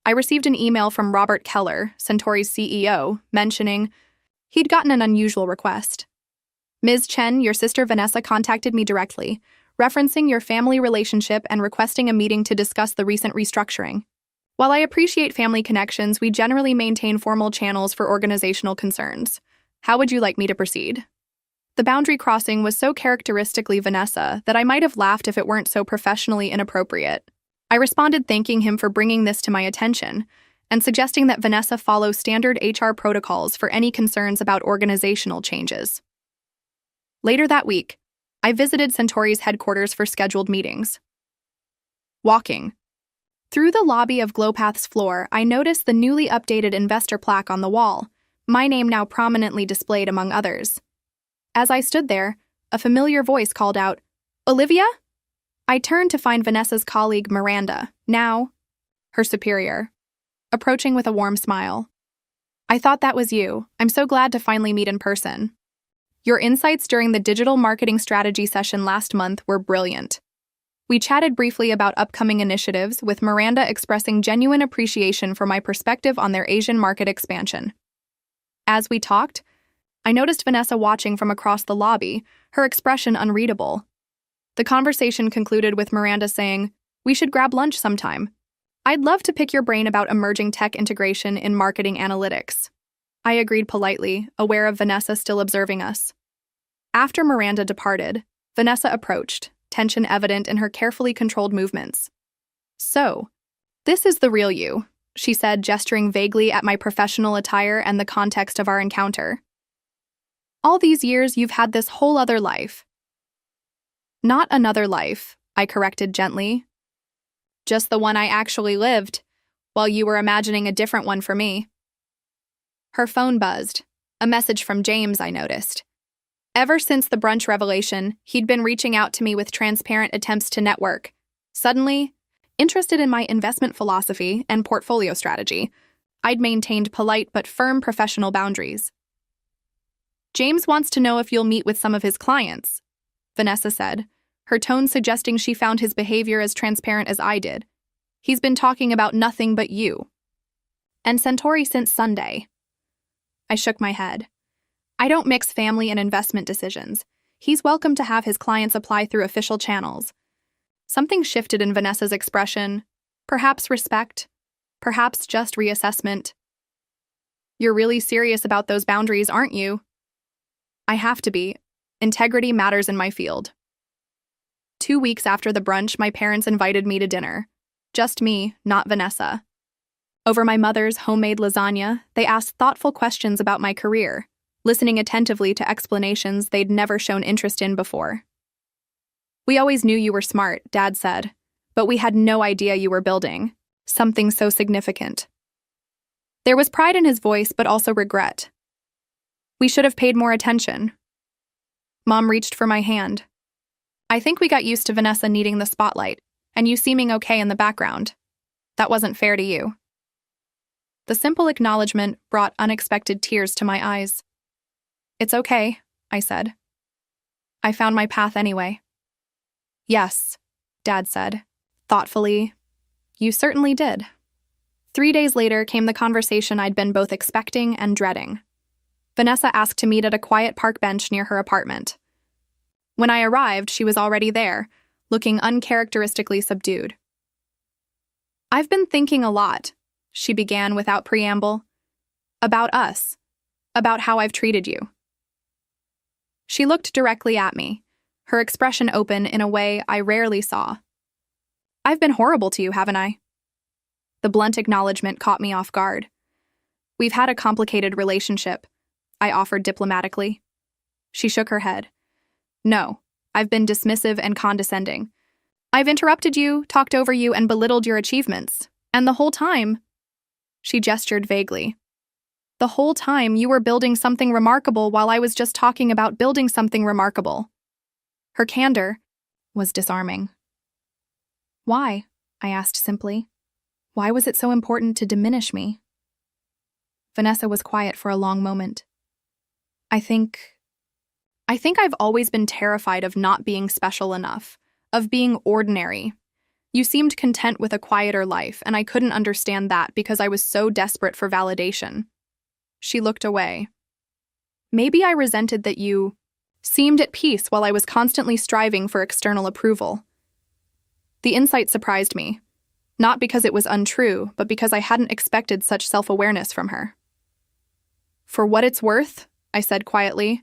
I received an email from Robert Keller, Centauri's CEO, mentioning he'd gotten an unusual request. Ms. Chen, your sister Vanessa contacted me directly, referencing your family relationship and requesting a meeting to discuss the recent restructuring. While I appreciate family connections, we generally maintain formal channels for organizational concerns. How would you like me to proceed? The boundary crossing was so characteristically Vanessa that I might have laughed if it weren't so professionally inappropriate. I responded thanking him for bringing this to my attention and suggesting that Vanessa follow standard HR protocols for any concerns about organizational changes. Later that week, I visited Centauri's headquarters for scheduled meetings. Walking through the lobby of Glowpath's floor, I noticed the newly updated investor plaque on the wall, my name now prominently displayed among others. As I stood there, a familiar voice called out, "Olivia?" I turned to find Vanessa's colleague Miranda, now her superior, approaching with a warm smile. "I thought that was you. I'm so glad to finally meet in person. Your insights during the digital marketing strategy session last month were brilliant." We chatted briefly about upcoming initiatives, with Miranda expressing genuine appreciation for my perspective on their Asian market expansion. As we talked, I noticed Vanessa watching from across the lobby, her expression unreadable. The conversation concluded with Miranda saying, "We should grab lunch sometime. I'd love to pick your brain about emerging tech integration in marketing analytics." I agreed politely, aware of Vanessa still observing us. After Miranda departed, Vanessa approached, tension evident in her carefully controlled movements. "So, this is the real you," she said, gesturing vaguely at my professional attire and the context of our encounter. "All these years you've had this whole other life." "Not another life," I corrected gently. "Just the one I actually lived, while you were imagining a different one for me." Her phone buzzed. A message from James, I noticed. Ever since the brunch revelation, he'd been reaching out to me with transparent attempts to network. Suddenly, interested in my investment philosophy and portfolio strategy, I'd maintained polite but firm professional boundaries. "James wants to know if you'll meet with some of his clients," Vanessa said, her tone suggesting she found his behavior as transparent as I did. "He's been talking about nothing but you. And Centauri since Sunday." I shook my head. "I don't mix family and investment decisions. He's welcome to have his clients apply through official channels." Something shifted in Vanessa's expression. Perhaps respect. Perhaps just reassessment. "You're really serious about those boundaries, aren't you?" "I have to be. Integrity matters in my field." 2 weeks after the brunch, my parents invited me to dinner. Just me, not Vanessa. Over my mother's homemade lasagna, they asked thoughtful questions about my career, listening attentively to explanations they'd never shown interest in before. "We always knew you were smart," Dad said, "but we had no idea you were building something so significant." There was pride in his voice, but also regret. "We should have paid more attention." Mom reached for my hand. "I think we got used to Vanessa needing the spotlight, and you seeming okay in the background. That wasn't fair to you." The simple acknowledgement brought unexpected tears to my eyes. "It's okay," I said. "I found my path anyway." "Yes," Dad said, thoughtfully. "You certainly did." 3 days later came the conversation I'd been both expecting and dreading. Vanessa asked to meet at a quiet park bench near her apartment. When I arrived, she was already there, looking uncharacteristically subdued. "I've been thinking a lot," she began without preamble. "About us. About how I've treated you." She looked directly at me, her expression open in a way I rarely saw. "I've been horrible to you, haven't I?" The blunt acknowledgement caught me off guard. "We've had a complicated relationship," I offered diplomatically. She shook her head. "No, I've been dismissive and condescending. I've interrupted you, talked over you, and belittled your achievements. And the whole time," she gestured vaguely, "the whole time you were building something remarkable while I was just talking about building something remarkable." Her candor was disarming. "Why?" I asked simply. Why was it so important to diminish me? Vanessa was quiet for a long moment. I think I've always been terrified of not being special enough, of being ordinary. You seemed content with a quieter life, and I couldn't understand that because I was so desperate for validation. She looked away. Maybe I resented that you seemed at peace while I was constantly striving for external approval. The insight surprised me, not because it was untrue, but because I hadn't expected such self-awareness from her. For what it's worth, I said quietly,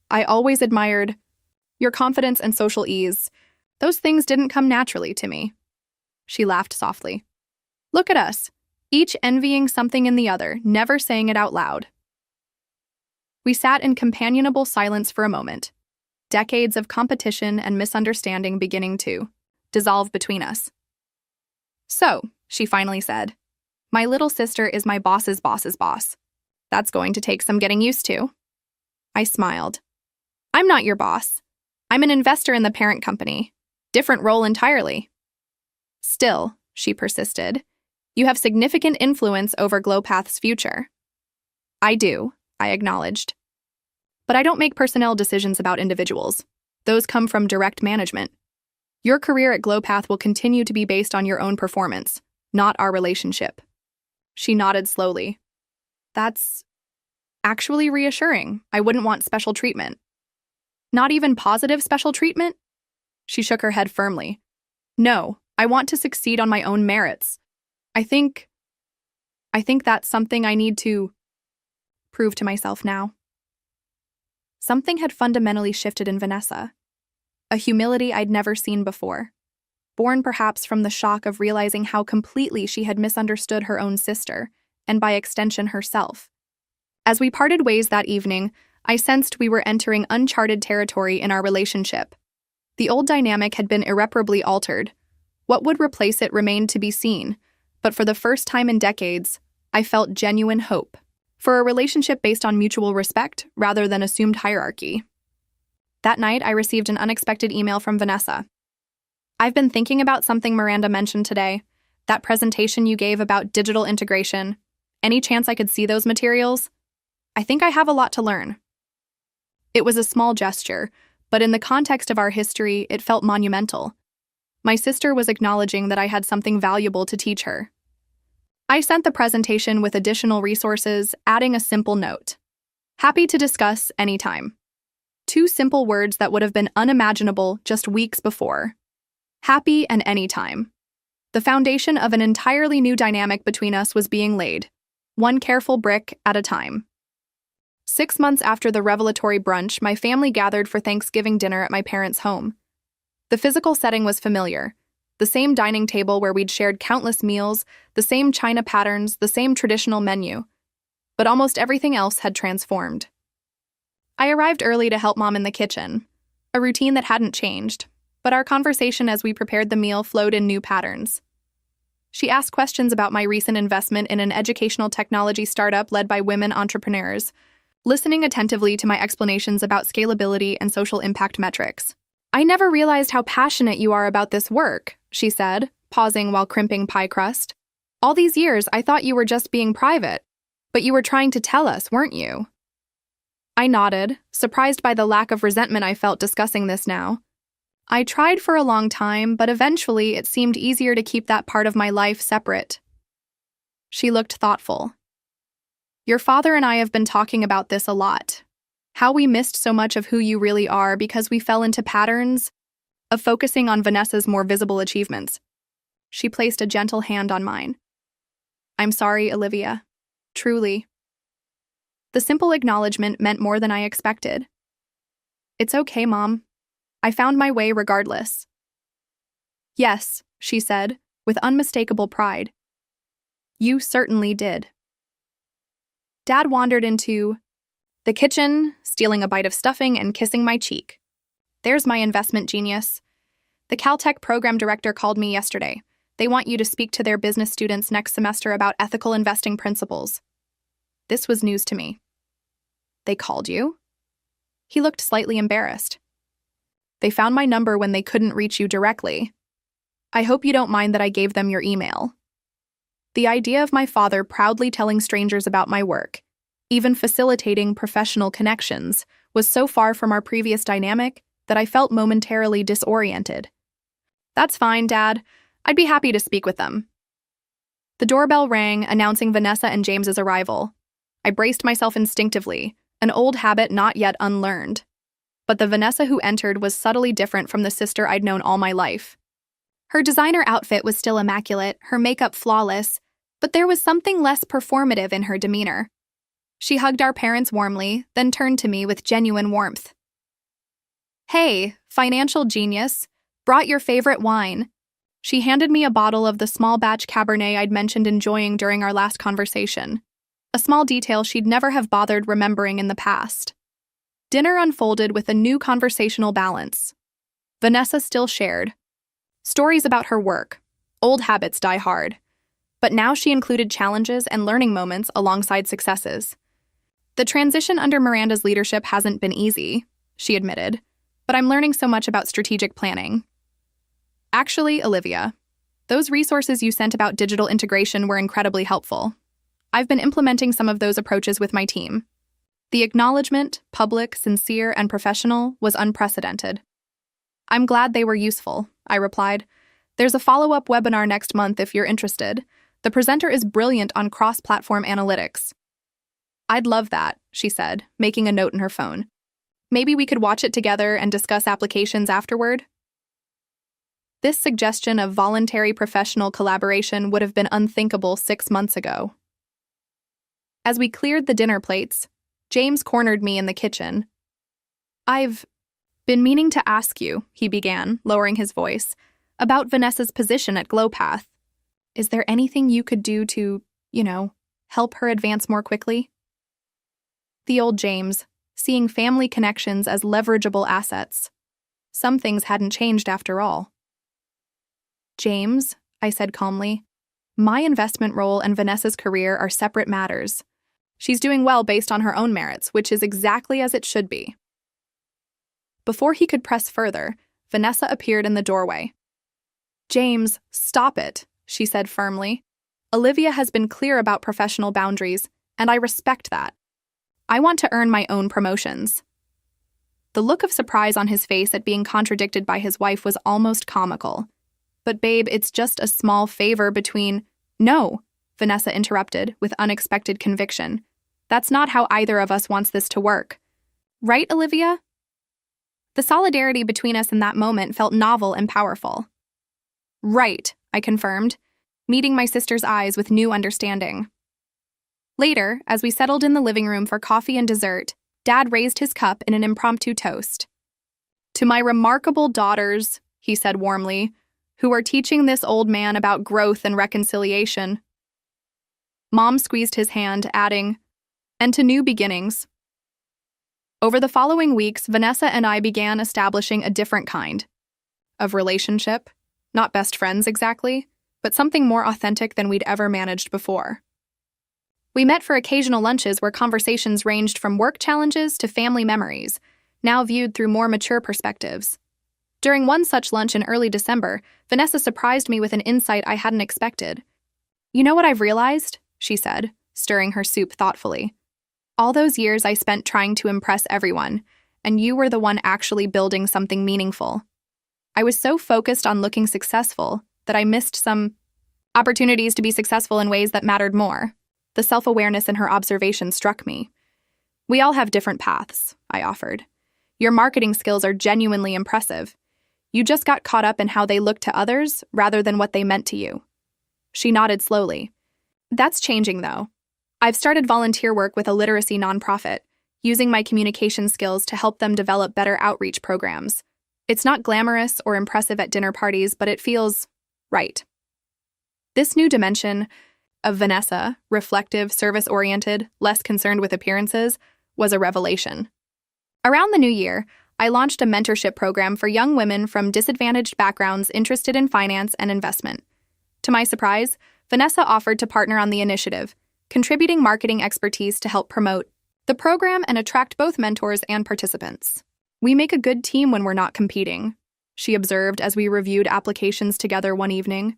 I always admired your confidence and social ease. Those things didn't come naturally to me. She laughed softly. Look at us, each envying something in the other, never saying it out loud. We sat in companionable silence for a moment, decades of competition and misunderstanding beginning to dissolve between us. So, she finally said, my little sister is my boss's boss's boss. That's going to take some getting used to. I smiled. I'm not your boss. I'm an investor in the parent company. Different role entirely. Still, she persisted, you have significant influence over Glowpath's future. I do, I acknowledged. But I don't make personnel decisions about individuals. Those come from direct management. Your career at Glowpath will continue to be based on your own performance, not our relationship. She nodded slowly. That's actually reassuring. I wouldn't want special treatment. Not even positive special treatment? She shook her head firmly. No, I want to succeed on my own merits. I think that's something I need to prove to myself now. Something had fundamentally shifted in Vanessa. A humility I'd never seen before, born perhaps from the shock of realizing how completely she had misunderstood her own sister, and by extension herself. As we parted ways that evening, I sensed we were entering uncharted territory in our relationship. The old dynamic had been irreparably altered. What would replace it remained to be seen, but for the first time in decades, I felt genuine hope for a relationship based on mutual respect rather than assumed hierarchy. That night, I received an unexpected email from Vanessa. I've been thinking about something Miranda mentioned today, that presentation you gave about digital integration. Any chance I could see those materials? I think I have a lot to learn. It was a small gesture, but in the context of our history, it felt monumental. My sister was acknowledging that I had something valuable to teach her. I sent the presentation with additional resources, adding a simple note. Happy to discuss anytime. 2 simple words that would have been unimaginable just weeks before. Happy and anytime. The foundation of an entirely new dynamic between us was being laid, one careful brick at a time. 6 months after the revelatory brunch, my family gathered for Thanksgiving dinner at my parents' home. The physical setting was familiar. The same dining table where we'd shared countless meals, the same china patterns, the same traditional menu. But almost everything else had transformed. I arrived early to help Mom in the kitchen, a routine that hadn't changed, but our conversation as we prepared the meal flowed in new patterns. She asked questions about my recent investment in an educational technology startup led by women entrepreneurs, listening attentively to my explanations about scalability and social impact metrics. I never realized how passionate you are about this work, she said, pausing while crimping pie crust. All these years, I thought you were just being private, but you were trying to tell us, weren't you? I nodded, surprised by the lack of resentment I felt discussing this now. I tried for a long time, but eventually it seemed easier to keep that part of my life separate. She looked thoughtful. Your father and I have been talking about this a lot. How we missed so much of who you really are because we fell into patterns of focusing on Vanessa's more visible achievements. She placed a gentle hand on mine. I'm sorry, Olivia. Truly. The simple acknowledgement meant more than I expected. It's okay, Mom. I found my way regardless. Yes, she said, with unmistakable pride. You certainly did. Dad wandered into the kitchen, stealing a bite of stuffing and kissing my cheek. There's my investment genius. The Caltech program director called me yesterday. They want you to speak to their business students next semester about ethical investing principles. This was news to me. They called you? He looked slightly embarrassed. They found my number when they couldn't reach you directly. I hope you don't mind that I gave them your email. The idea of my father proudly telling strangers about my work, even facilitating professional connections, was so far from our previous dynamic that I felt momentarily disoriented. "That's fine, Dad. I'd be happy to speak with them." The doorbell rang, announcing Vanessa and James's arrival. I braced myself instinctively, an old habit not yet unlearned. But the Vanessa who entered was subtly different from the sister I'd known all my life. Her designer outfit was still immaculate, her makeup flawless, but there was something less performative in her demeanor. She hugged our parents warmly, then turned to me with genuine warmth. "Hey, financial genius, brought your favorite wine." She handed me a bottle of the small batch Cabernet I'd mentioned enjoying during our last conversation, a small detail she'd never have bothered remembering in the past. Dinner unfolded with a new conversational balance. Vanessa still shared stories about her work. Old habits die hard. But now she included challenges and learning moments alongside successes. "The transition under Miranda's leadership hasn't been easy," she admitted, "but I'm learning so much about strategic planning." "Actually, Olivia, those resources you sent about digital integration were incredibly helpful. I've been implementing some of those approaches with my team." The acknowledgement, public, sincere, and professional, was unprecedented. "I'm glad they were useful," I replied. "There's a follow-up webinar next month if you're interested. The presenter is brilliant on cross-platform analytics." "I'd love that," she said, making a note in her phone. "Maybe we could watch it together and discuss applications afterward?" This suggestion of voluntary professional collaboration would have been unthinkable 6 months ago. As we cleared the dinner plates, James cornered me in the kitchen. "I've been meaning to ask you," he began, lowering his voice, "about Vanessa's position at Glowpath. Is there anything you could do to, help her advance more quickly?" The old James, seeing family connections as leverageable assets. Some things hadn't changed after all. "James," I said calmly, "my investment role and Vanessa's career are separate matters. She's doing well based on her own merits, which is exactly as it should be." Before he could press further, Vanessa appeared in the doorway. "James, stop it," she said firmly. "Olivia has been clear about professional boundaries, and I respect that. I want to earn my own promotions." The look of surprise on his face at being contradicted by his wife was almost comical. "But babe, it's just a small favor between—" "No," Vanessa interrupted with unexpected conviction. "That's not how either of us wants this to work. Right, Olivia?" The solidarity between us in that moment felt novel and powerful. "Right," I confirmed, meeting my sister's eyes with new understanding. Later, as we settled in the living room for coffee and dessert, Dad raised his cup in an impromptu toast. "To my remarkable daughters," he said warmly, "who are teaching this old man about growth and reconciliation." Mom squeezed his hand, adding, "And to new beginnings." Over the following weeks, Vanessa and I began establishing a different kind of relationship. Not best friends exactly, but something more authentic than we'd ever managed before. We met for occasional lunches where conversations ranged from work challenges to family memories, now viewed through more mature perspectives. During one such lunch in early December, Vanessa surprised me with an insight I hadn't expected. "You know what I've realized?" she said, stirring her soup thoughtfully. "All those years I spent trying to impress everyone, and you were the one actually building something meaningful. I was so focused on looking successful that I missed some opportunities to be successful in ways that mattered more." The self-awareness in her observation struck me. "We all have different paths," I offered. "Your marketing skills are genuinely impressive. You just got caught up in how they looked to others rather than what they meant to you." She nodded slowly. "That's changing, though. I've started volunteer work with a literacy nonprofit, using my communication skills to help them develop better outreach programs. It's not glamorous or impressive at dinner parties, but it feels right." This new dimension of Vanessa, reflective, service-oriented, less concerned with appearances, was a revelation. Around the new year, I launched a mentorship program for young women from disadvantaged backgrounds interested in finance and investment. To my surprise, Vanessa offered to partner on the initiative, contributing marketing expertise to help promote the program and attract both mentors and participants. "We make a good team when we're not competing," she observed as we reviewed applications together one evening.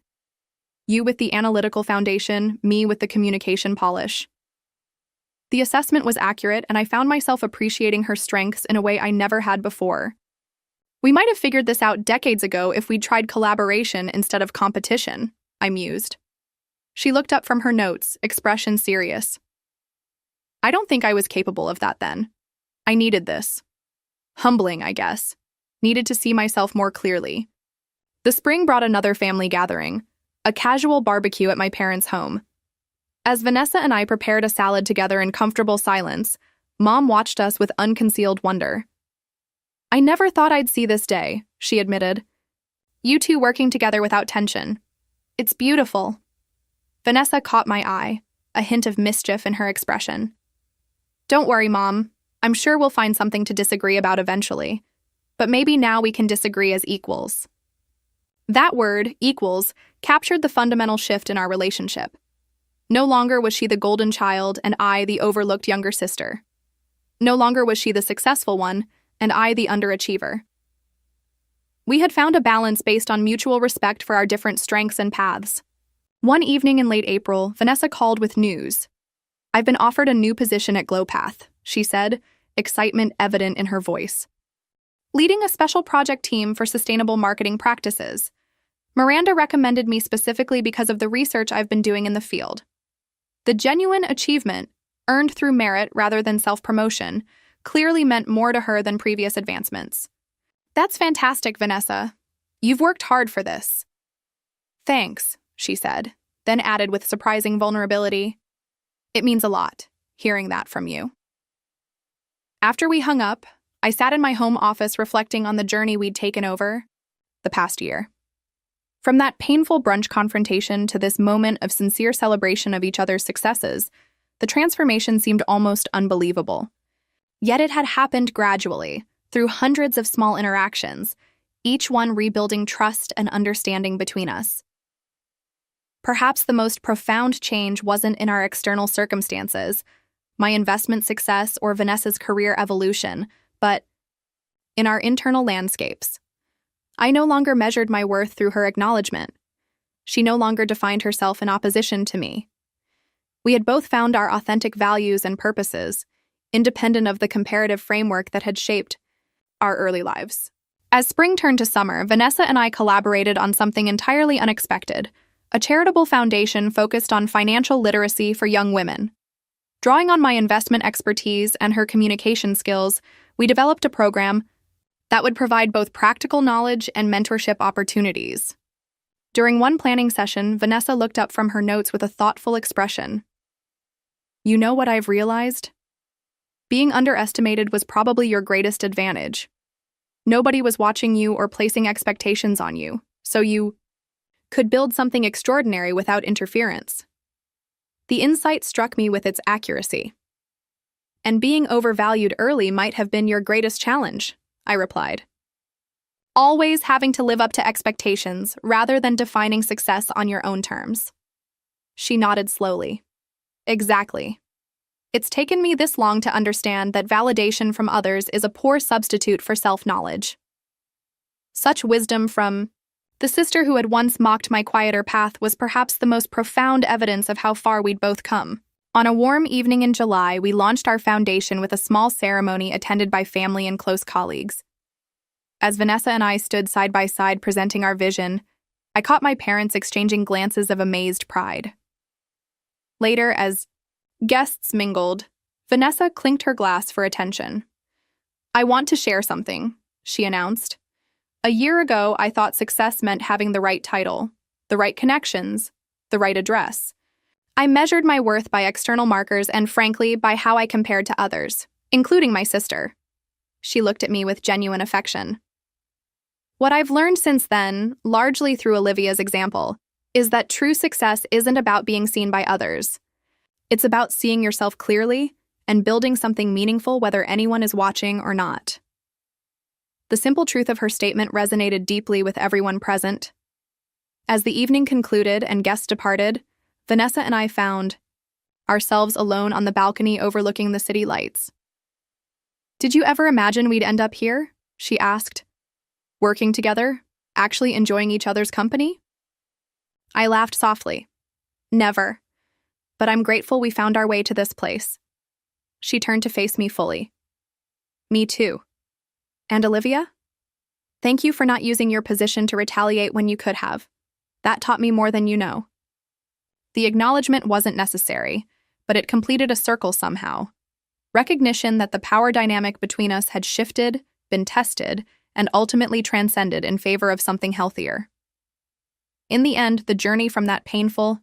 You with the analytical foundation, me with the communication polish. The assessment was accurate, and I found myself appreciating her strengths in a way I never had before. We might have figured this out decades ago if we'd tried collaboration instead of competition, I mused. She looked up from her notes, expression serious. I don't think I was capable of that then. I needed this. Humbling, I guess. Needed to see myself more clearly. The spring brought another family gathering, a casual barbecue at my parents' home. As Vanessa and I prepared a salad together in comfortable silence, Mom watched us with unconcealed wonder. I never thought I'd see this day, she admitted. You two working together without tension. It's beautiful. Vanessa caught my eye, a hint of mischief in her expression. Don't worry, Mom. I'm sure we'll find something to disagree about eventually. But maybe now we can disagree as equals. That word, equals, captured the fundamental shift in our relationship. No longer was she the golden child and I the overlooked younger sister. No longer was she the successful one and I the underachiever. We had found a balance based on mutual respect for our different strengths and paths. One evening in late April, Vanessa called with news. I've been offered a new position at Glowpath, she said, excitement evident in her voice. Leading a special project team for sustainable marketing practices. Miranda recommended me specifically because of the research I've been doing in the field. The genuine achievement, earned through merit rather than self-promotion, clearly meant more to her than previous advancements. That's fantastic, Vanessa. You've worked hard for this. Thanks, she said, then added with surprising vulnerability. It means a lot, hearing that from you. After we hung up, I sat in my home office reflecting on the journey we'd taken over the past year. From that painful brunch confrontation to this moment of sincere celebration of each other's successes, the transformation seemed almost unbelievable. Yet it had happened gradually, through hundreds of small interactions, each one rebuilding trust and understanding between us. Perhaps the most profound change wasn't in our external circumstances, my investment success or Vanessa's career evolution, but in our internal landscapes. I no longer measured my worth through her acknowledgement. She no longer defined herself in opposition to me. We had both found our authentic values and purposes, independent of the comparative framework that had shaped our early lives. As spring turned to summer, Vanessa and I collaborated on something entirely unexpected, a charitable foundation focused on financial literacy for young women. Drawing on my investment expertise and her communication skills, we developed a program that would provide both practical knowledge and mentorship opportunities. During one planning session, Vanessa looked up from her notes with a thoughtful expression. You know what I've realized? Being underestimated was probably your greatest advantage. Nobody was watching you or placing expectations on you, so you could build something extraordinary without interference. The insight struck me with its accuracy. And being overvalued early might have been your greatest challenge, I replied. Always having to live up to expectations rather than defining success on your own terms. She nodded slowly. Exactly. It's taken me this long to understand that validation from others is a poor substitute for self-knowledge. Such wisdom from the sister who had once mocked my quieter path was perhaps the most profound evidence of how far we'd both come. On a warm evening in July, we launched our foundation with a small ceremony attended by family and close colleagues. As Vanessa and I stood side by side presenting our vision, I caught my parents exchanging glances of amazed pride. Later, as guests mingled, Vanessa clinked her glass for attention. I want to share something, she announced. A year ago, I thought success meant having the right title, the right connections, the right address. I measured my worth by external markers and, frankly, by how I compared to others, including my sister. She looked at me with genuine affection. What I've learned since then, largely through Olivia's example, is that true success isn't about being seen by others. It's about seeing yourself clearly and building something meaningful whether anyone is watching or not. The simple truth of her statement resonated deeply with everyone present. As the evening concluded and guests departed, Vanessa and I found ourselves alone on the balcony overlooking the city lights. Did you ever imagine we'd end up here? She asked. Working together? Actually enjoying each other's company? I laughed softly. Never. But I'm grateful we found our way to this place. She turned to face me fully. Me too. And Olivia? Thank you for not using your position to retaliate when you could have. That taught me more than you know. The acknowledgement wasn't necessary, but it completed a circle somehow. Recognition that the power dynamic between us had shifted, been tested, and ultimately transcended in favor of something healthier. In the end, the journey from that painful,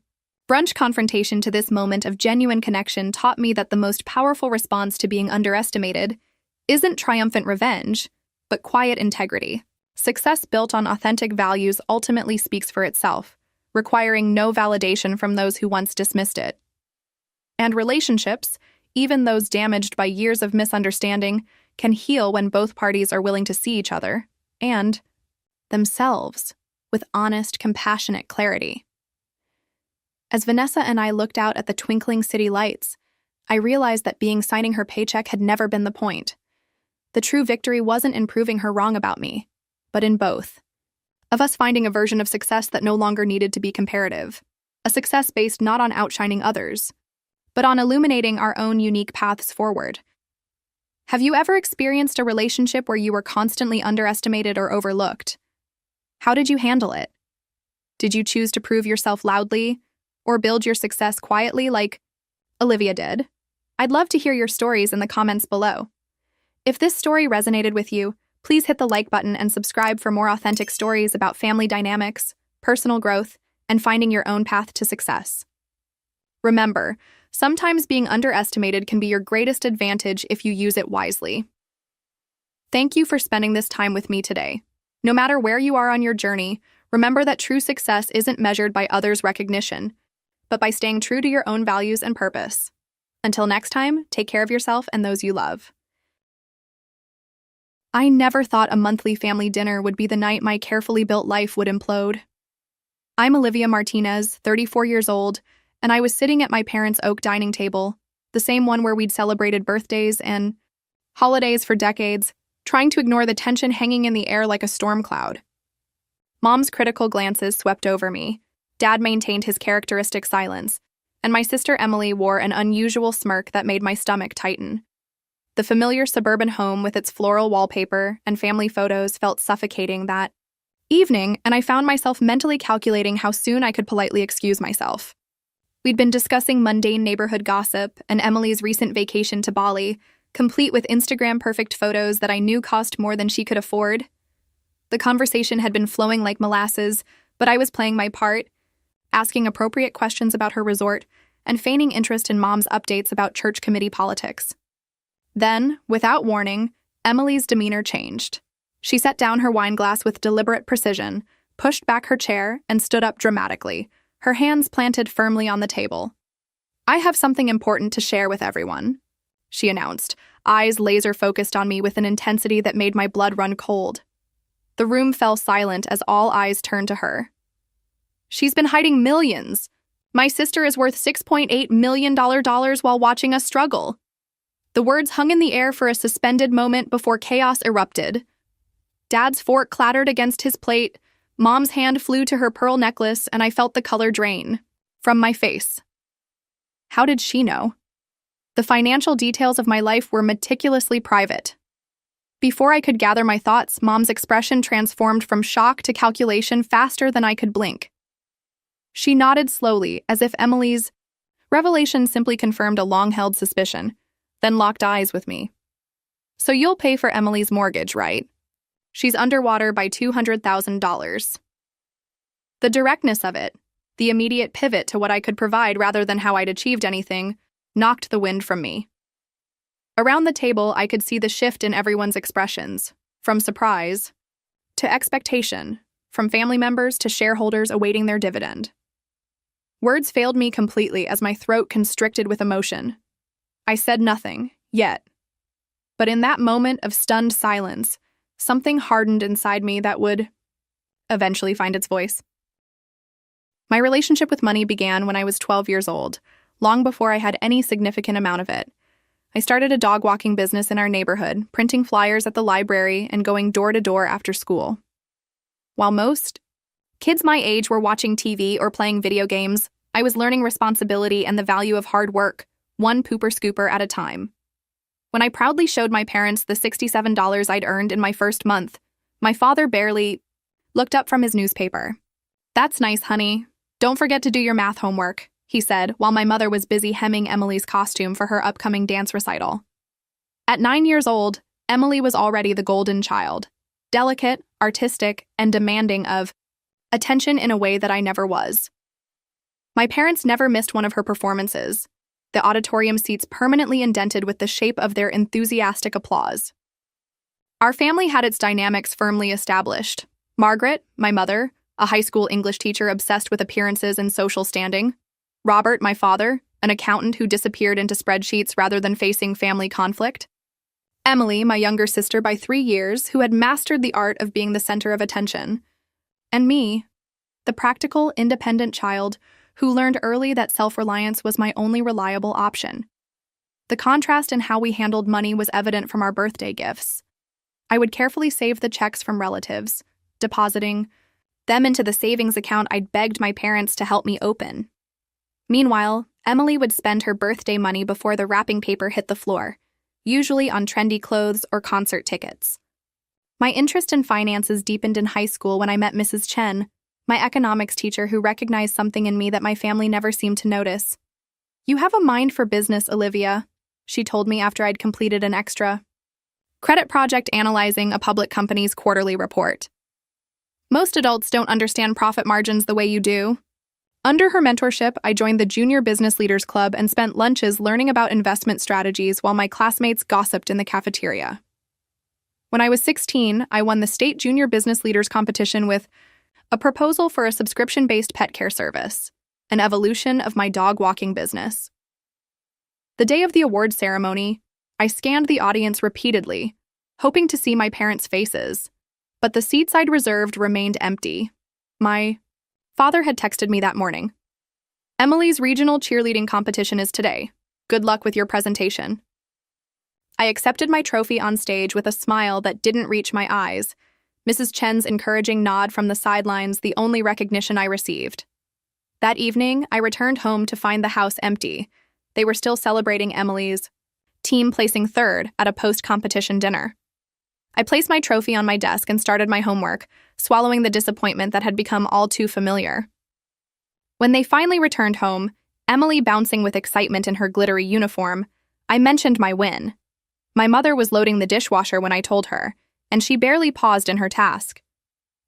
brunch confrontation to this moment of genuine connection taught me that the most powerful response to being underestimated isn't triumphant revenge, but quiet integrity. Success built on authentic values ultimately speaks for itself, requiring no validation from those who once dismissed it. And relationships, even those damaged by years of misunderstanding, can heal when both parties are willing to see each other, and themselves, with honest, compassionate clarity. As Vanessa and I looked out at the twinkling city lights, I realized that signing her paycheck had never been the point. The true victory wasn't in proving her wrong about me, but in both of us finding a version of success that no longer needed to be comparative, a success based not on outshining others, but on illuminating our own unique paths forward. Have you ever experienced a relationship where you were constantly underestimated or overlooked? How did you handle it? Did you choose to prove yourself loudly, or build your success quietly like Olivia did? I'd love to hear your stories in the comments below. If this story resonated with you, please hit the like button and subscribe for more authentic stories about family dynamics, personal growth, and finding your own path to success. Remember, sometimes being underestimated can be your greatest advantage if you use it wisely. Thank you for spending this time with me today. No matter where you are on your journey, remember that true success isn't measured by others' recognition, but by staying true to your own values and purpose. Until next time, take care of yourself and those you love. I never thought a monthly family dinner would be the night my carefully built life would implode. I'm Olivia Martinez, 34 years old, and I was sitting at my parents' oak dining table, the same one where we'd celebrated birthdays and holidays for decades, trying to ignore the tension hanging in the air like a storm cloud. Mom's critical glances swept over me. Dad maintained his characteristic silence, and my sister Emily wore an unusual smirk that made my stomach tighten. The familiar suburban home with its floral wallpaper and family photos felt suffocating that evening, and I found myself mentally calculating how soon I could politely excuse myself. We'd been discussing mundane neighborhood gossip and Emily's recent vacation to Bali, complete with Instagram-perfect photos that I knew cost more than she could afford. The conversation had been flowing like molasses, but I was playing my part, asking appropriate questions about her resort and feigning interest in Mom's updates about church committee politics. Then, without warning, Emily's demeanor changed. She set down her wine glass with deliberate precision, pushed back her chair, and stood up dramatically, her hands planted firmly on the table. "I have something important to share with everyone," she announced, eyes laser-focused on me with an intensity that made my blood run cold. The room fell silent as all eyes turned to her. "She's been hiding millions. My sister is worth $6.8 million while watching us struggle." The words hung in the air for a suspended moment before chaos erupted. Dad's fork clattered against his plate, Mom's hand flew to her pearl necklace, and I felt the color drain from my face. How did she know? The financial details of my life were meticulously private. Before I could gather my thoughts, Mom's expression transformed from shock to calculation faster than I could blink. She nodded slowly, as if Emily's revelation simply confirmed a long-held suspicion, then locked eyes with me. "So you'll pay for Emily's mortgage, right? She's underwater by $200,000. The directness of it, the immediate pivot to what I could provide rather than how I'd achieved anything, knocked the wind from me. Around the table, I could see the shift in everyone's expressions, from surprise to expectation, from family members to shareholders awaiting their dividend. Words failed me completely as my throat constricted with emotion. I said nothing, yet. But in that moment of stunned silence, something hardened inside me that would eventually find its voice. My relationship with money began when I was 12 years old, long before I had any significant amount of it. I started a dog walking business in our neighborhood, printing flyers at the library and going door to door after school. While most Kids my age were watching TV or playing video games. I was learning responsibility and the value of hard work, one pooper scooper at a time. When I proudly showed my parents the $67 I'd earned in my first month, my father barely looked up from his newspaper. "That's nice, honey. Don't forget to do your math homework," he said, while my mother was busy hemming Emily's costume for her upcoming dance recital. At 9 years old, Emily was already the golden child, delicate, artistic, and demanding of attention in a way that I never was. My parents never missed one of her performances, the auditorium seats permanently indented with the shape of their enthusiastic applause. Our family had its dynamics firmly established. Margaret, my mother, a high school English teacher obsessed with appearances and social standing. Robert, my father, an accountant who disappeared into spreadsheets rather than facing family conflict. Emily, my younger sister by 3 years, who had mastered the art of being the center of attention. And me, the practical, independent child who learned early that self-reliance was my only reliable option. The contrast in how we handled money was evident from our birthday gifts. I would carefully save the checks from relatives, depositing them into the savings account I'd begged my parents to help me open. Meanwhile, Emily would spend her birthday money before the wrapping paper hit the floor, usually on trendy clothes or concert tickets. My interest in finances deepened in high school when I met Mrs. Chen, my economics teacher who recognized something in me that my family never seemed to notice. "You have a mind for business, Olivia," she told me after I'd completed an extra credit project analyzing a public company's quarterly report. "Most adults don't understand profit margins the way you do." Under her mentorship, I joined the Junior Business Leaders Club and spent lunches learning about investment strategies while my classmates gossiped in the cafeteria. When I was 16, I won the State Junior Business Leaders Competition with a proposal for a subscription-based pet care service, an evolution of my dog walking business. The day of the award ceremony, I scanned the audience repeatedly, hoping to see my parents' faces, but the seats I'd reserved remained empty. My father had texted me that morning. "Emily's regional cheerleading competition is today. Good luck with your presentation." I accepted my trophy on stage with a smile that didn't reach my eyes, Mrs. Chen's encouraging nod from the sidelines the only recognition I received. That evening, I returned home to find the house empty. They were still celebrating Emily's team placing third at a post-competition dinner. I placed my trophy on my desk and started my homework, swallowing the disappointment that had become all too familiar. When they finally returned home, Emily bouncing with excitement in her glittery uniform, I mentioned my win. My mother was loading the dishwasher when I told her, and she barely paused in her task.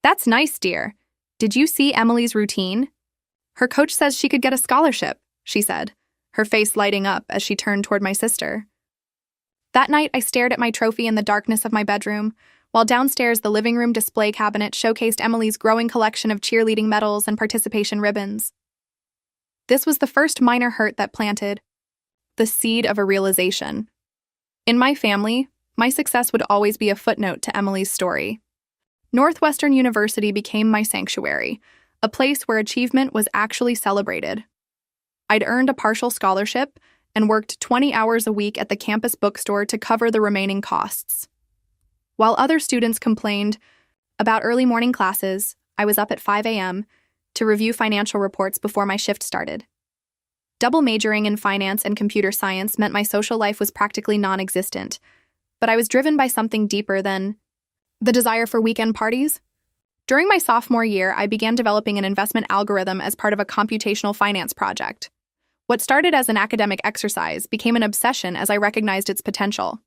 "That's nice, dear. Did you see Emily's routine? Her coach says she could get a scholarship," she said, her face lighting up as she turned toward my sister. That night, I stared at my trophy in the darkness of my bedroom, while downstairs the living room display cabinet showcased Emily's growing collection of cheerleading medals and participation ribbons. This was the first minor hurt that planted the seed of a realization. In my family, my success would always be a footnote to Emily's story. Northwestern University became my sanctuary, a place where achievement was actually celebrated. I'd earned a partial scholarship and worked 20 hours a week at the campus bookstore to cover the remaining costs. While other students complained about early morning classes, I was up at 5 a.m. to review financial reports before my shift started. Double majoring in finance and computer science meant my social life was practically non-existent, but I was driven by something deeper than the desire for weekend parties. During my sophomore year, I began developing an investment algorithm as part of a computational finance project. What started as an academic exercise became an obsession as I recognized its potential.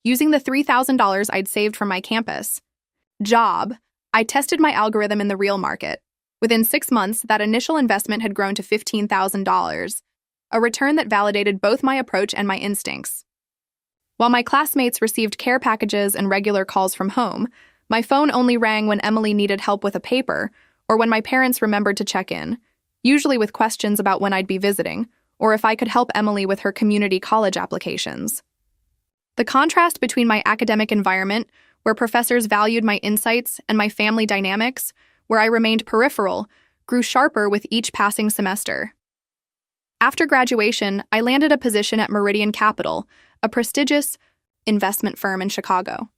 Using the $3,000 I'd saved from my campus job, I tested my algorithm in the real market. Within 6 months, that initial investment had grown to $15,000, a return that validated both my approach and my instincts. While my classmates received care packages and regular calls from home, my phone only rang when Emily needed help with a paper or when my parents remembered to check in, usually with questions about when I'd be visiting or if I could help Emily with her community college applications. The contrast between my academic environment, where professors valued my insights, and my family dynamics, where I remained peripheral, grew sharper with each passing semester. After graduation, I landed a position at Meridian Capital, a prestigious investment firm in Chicago.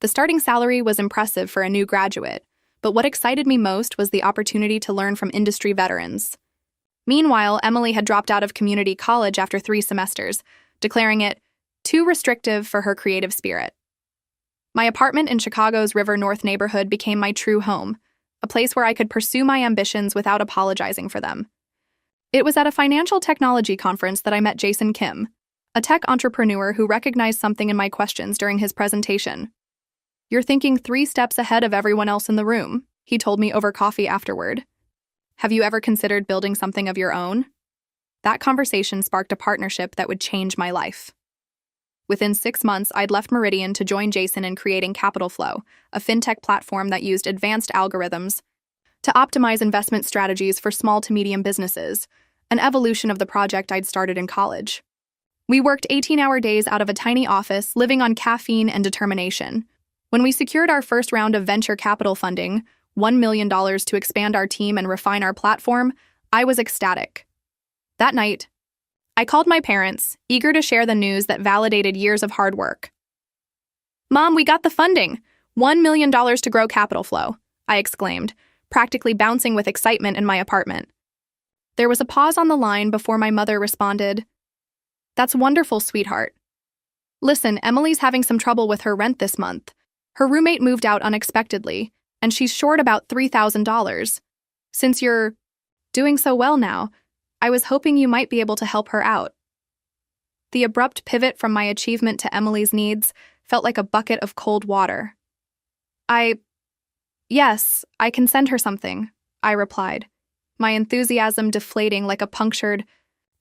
The starting salary was impressive for a new graduate, but what excited me most was the opportunity to learn from industry veterans. Meanwhile, Emily had dropped out of community college after 3 semesters, declaring it too restrictive for her creative spirit. My apartment in Chicago's River North neighborhood became my true home, a place where I could pursue my ambitions without apologizing for them. It was at a financial technology conference that I met Jason Kim, a tech entrepreneur who recognized something in my questions during his presentation. "You're thinking 3 steps ahead of everyone else in the room," he told me over coffee afterward. "Have you ever considered building something of your own?" That conversation sparked a partnership that would change my life. Within 6 months, I'd left Meridian to join Jason in creating Capital Flow, a fintech platform that used advanced algorithms to optimize investment strategies for small to medium businesses, an evolution of the project I'd started in college. We worked 18-hour days out of a tiny office, living on caffeine and determination. When we secured our first round of venture capital funding, $1 million to expand our team and refine our platform, I was ecstatic. That night, I called my parents, eager to share the news that validated years of hard work. "Mom, we got the funding! $1 million to grow Capital Flow," I exclaimed, practically bouncing with excitement in my apartment. There was a pause on the line before my mother responded, "That's wonderful, sweetheart. Listen, Emily's having some trouble with her rent this month. Her roommate moved out unexpectedly, and she's short about $3,000. Since you're doing so well now, I was hoping you might be able to help her out." The abrupt pivot from my achievement to Emily's needs felt like a bucket of cold water. Yes, I can send her something," I replied, my enthusiasm deflating like a punctured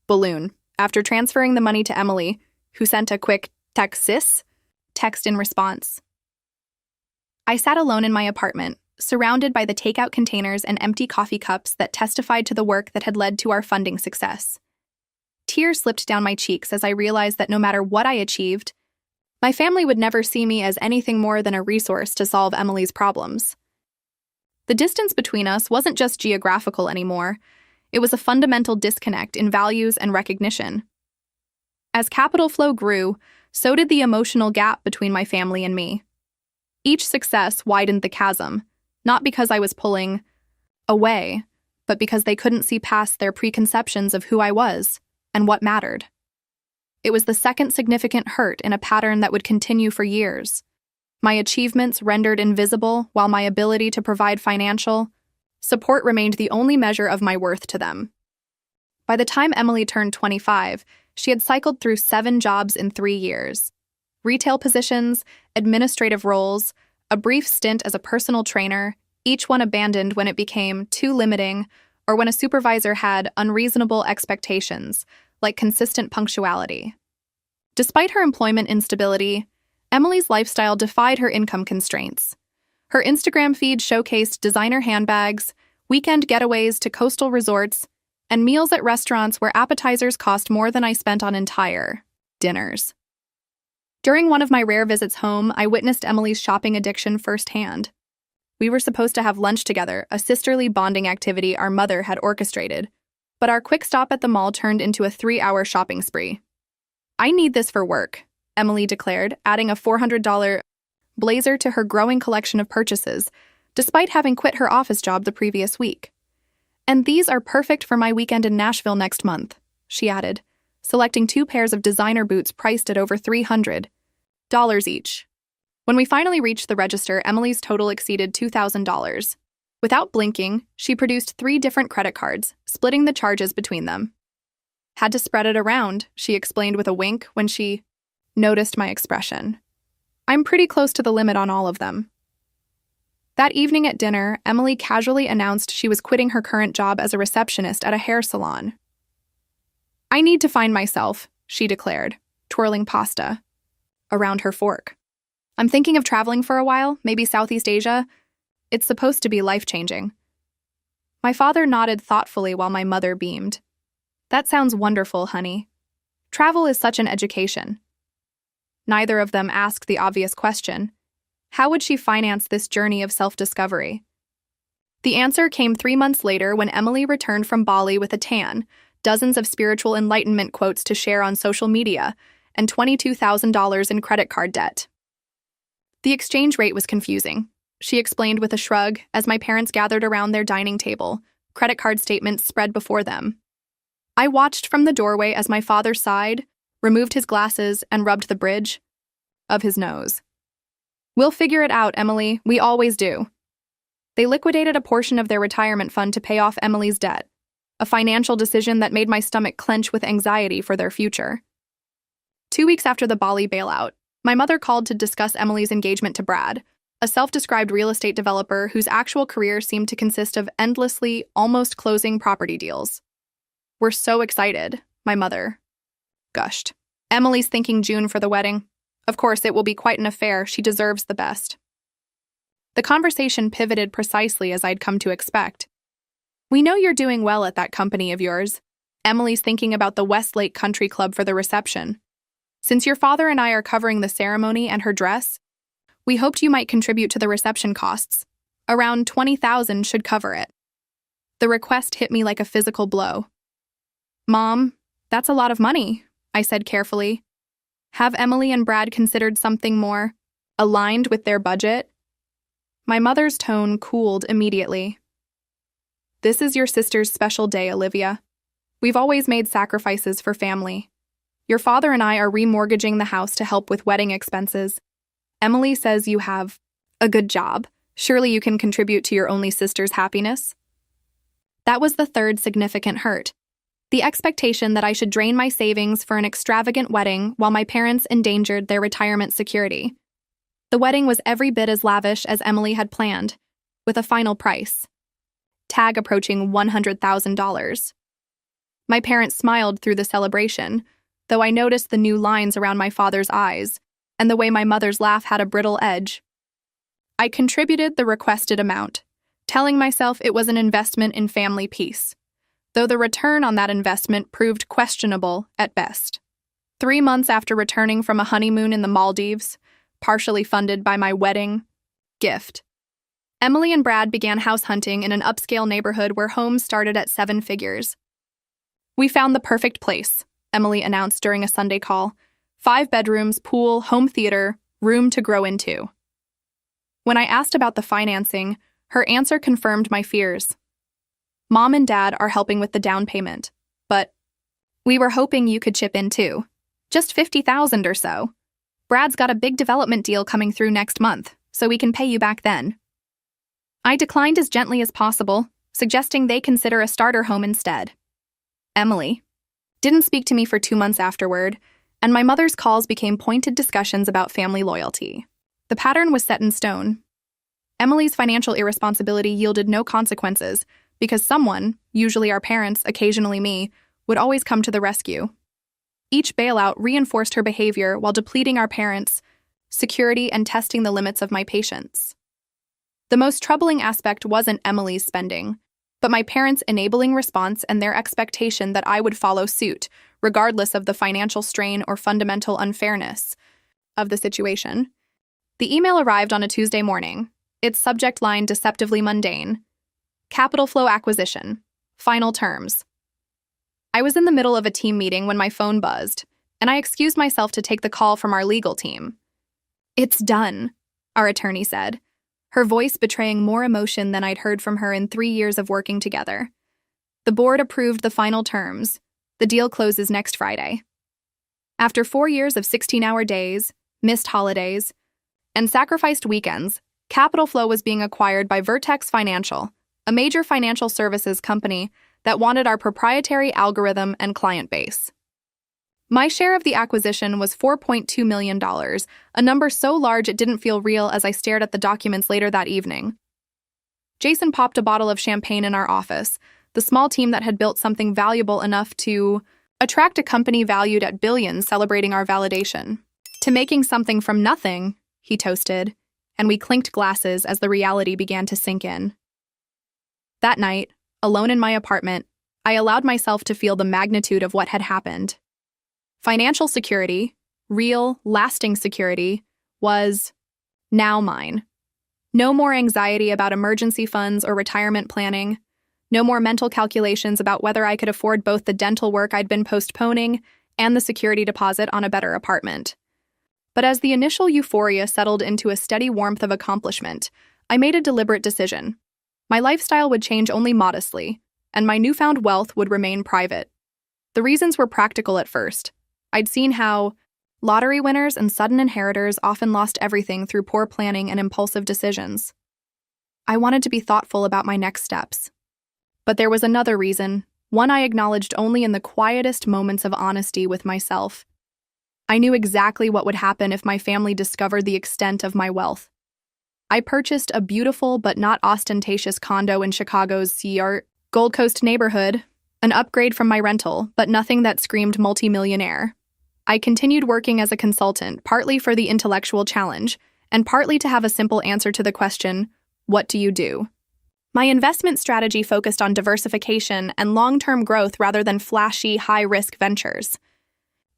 balloon after transferring the money to Emily, who sent a quick "Texas" text in response. I sat alone in my apartment, surrounded by the takeout containers and empty coffee cups that testified to the work that had led to our funding success. Tears slipped down my cheeks as I realized that no matter what I achieved, my family would never see me as anything more than a resource to solve Emily's problems. The distance between us wasn't just geographical anymore, it was a fundamental disconnect in values and recognition. As Capital Flow grew, so did the emotional gap between my family and me. Each success widened the chasm, not because I was pulling away, but because they couldn't see past their preconceptions of who I was and what mattered. It was the second significant hurt in a pattern that would continue for years. My achievements rendered invisible, while my ability to provide financial support remained the only measure of my worth to them. By the time Emily turned 25, she had cycled through 7 jobs in 3 years. Retail positions, administrative roles, a brief stint as a personal trainer, each one abandoned when it became too limiting or when a supervisor had unreasonable expectations, like consistent punctuality. Despite her employment instability, Emily's lifestyle defied her income constraints. Her Instagram feed showcased designer handbags, weekend getaways to coastal resorts, and meals at restaurants where appetizers cost more than I spent on entire dinners. During one of my rare visits home, I witnessed Emily's shopping addiction firsthand. We were supposed to have lunch together, a sisterly bonding activity our mother had orchestrated, but our quick stop at the mall turned into a 3-hour shopping spree. "I need this for work," Emily declared, adding a $400 blazer to her growing collection of purchases, despite having quit her office job the previous week. "And these are perfect for my weekend in Nashville next month," she added, selecting 2 pairs of designer boots priced at over $300 each. When we finally reached the register, Emily's total exceeded $2,000. Without blinking, she produced 3 different credit cards, splitting the charges between them. "Had to spread it around," she explained with a wink when she noticed my expression. "I'm pretty close to the limit on all of them." That evening at dinner, Emily casually announced she was quitting her current job as a receptionist at a hair salon. "I need to find myself," she declared, twirling pasta around her fork. "I'm thinking of traveling for a while, maybe Southeast Asia. It's supposed to be life-changing." My father nodded thoughtfully while my mother beamed. "That sounds wonderful, honey. Travel is such an education." Neither of them asked the obvious question: how would she finance this journey of self-discovery? The answer came 3 months later when Emily returned from Bali with a tan, dozens of spiritual enlightenment quotes to share on social media, and $22,000 in credit card debt. The exchange rate was confusing. she explained with a shrug as my parents gathered around their dining table, credit card statements spread before them. I watched from the doorway as my father sighed, removed his glasses, and rubbed the bridge of his nose. "We'll figure it out, Emily. We always do." They liquidated a portion of their retirement fund to pay off Emily's debt, a financial decision that made my stomach clench with anxiety for their future. 2 weeks after the Bali bailout, my mother called to discuss Emily's engagement to Brad, a self-described real estate developer whose actual career seemed to consist of endlessly, almost closing property deals. "We're so excited," my mother gushed. "Emily's thinking June for the wedding. Of course, it will be quite an affair. She deserves the best." The conversation pivoted precisely as I'd come to expect. "We know you're doing well at that company of yours. Emily's thinking about the Westlake Country Club for the reception. Since your father and I are covering the ceremony and her dress, we hoped you might contribute to the reception costs. Around $20,000 should cover it." The request hit me like a physical blow. "Mom, that's a lot of money," I said carefully. "Have Emily and Brad considered something more aligned with their budget?" My mother's tone cooled immediately. "This is your sister's special day, Olivia. We've always made sacrifices for family. Your father and I are remortgaging the house to help with wedding expenses. Emily says you have a good job. Surely you can contribute to your only sister's happiness." That was the third significant hurt. The expectation that I should drain my savings for an extravagant wedding while my parents endangered their retirement security. The wedding was every bit as lavish as Emily had planned, with a final price tag approaching $100,000. My parents smiled through the celebration, though I noticed the new lines around my father's eyes, and the way my mother's laugh had a brittle edge. I contributed the requested amount, telling myself it was an investment in family peace, though the return on that investment proved questionable at best. 3 months after returning from a honeymoon in the Maldives, partially funded by my wedding gift, Emily and Brad began house hunting in an upscale neighborhood where homes started at 7 figures. "We found the perfect place," Emily announced during a Sunday call. 5 bedrooms, pool, home theater, room to grow into. When I asked about the financing, her answer confirmed my fears. "Mom and Dad are helping with the down payment, but we were hoping you could chip in too. Just $50,000 or so. Brad's got a big development deal coming through next month, so we can pay you back then." I declined as gently as possible, suggesting they consider a starter home instead. Emily didn't speak to me for 2 months afterward, and my mother's calls became pointed discussions about family loyalty. The pattern was set in stone. Emily's financial irresponsibility yielded no consequences because someone, usually our parents, occasionally me, would always come to the rescue. Each bailout reinforced her behavior while depleting our parents' security and testing the limits of my patience. The most troubling aspect wasn't Emily's spending, but my parents' enabling response and their expectation that I would follow suit, regardless of the financial strain or fundamental unfairness of the situation. The email arrived on a Tuesday morning, its subject line deceptively mundane: "Capital flow acquisition. Final terms." I was in the middle of a team meeting when my phone buzzed, and I excused myself to take the call from our legal team. "It's done," our attorney said, her voice betraying more emotion than I'd heard from her in 3 years of working together. "The board approved the final terms. The deal closes next Friday." After 4 years of 16-hour days, missed holidays, and sacrificed weekends, Capital Flow was being acquired by Vertex Financial, a major financial services company that wanted our proprietary algorithm and client base. My share of the acquisition was $4.2 million, a number so large it didn't feel real as I stared at the documents later that evening. Jason popped a bottle of champagne in our office, the small team that had built something valuable enough to attract a company valued at billions celebrating our validation. "To making something from nothing," he toasted, and we clinked glasses as the reality began to sink in. That night, alone in my apartment, I allowed myself to feel the magnitude of what had happened. Financial security, real, lasting security, was now mine. No more anxiety about emergency funds or retirement planning. No more mental calculations about whether I could afford both the dental work I'd been postponing and the security deposit on a better apartment. But as the initial euphoria settled into a steady warmth of accomplishment, I made a deliberate decision. My lifestyle would change only modestly, and my newfound wealth would remain private. The reasons were practical at first. I'd seen how lottery winners and sudden inheritors often lost everything through poor planning and impulsive decisions. I wanted to be thoughtful about my next steps. But there was another reason, one I acknowledged only in the quietest moments of honesty with myself. I knew exactly what would happen if my family discovered the extent of my wealth. I purchased a beautiful but not ostentatious condo in Chicago's Gold Coast neighborhood, an upgrade from my rental, but nothing that screamed multimillionaire. I continued working as a consultant, partly for the intellectual challenge, and partly to have a simple answer to the question, what do you do? My investment strategy focused on diversification and long-term growth rather than flashy, high-risk ventures.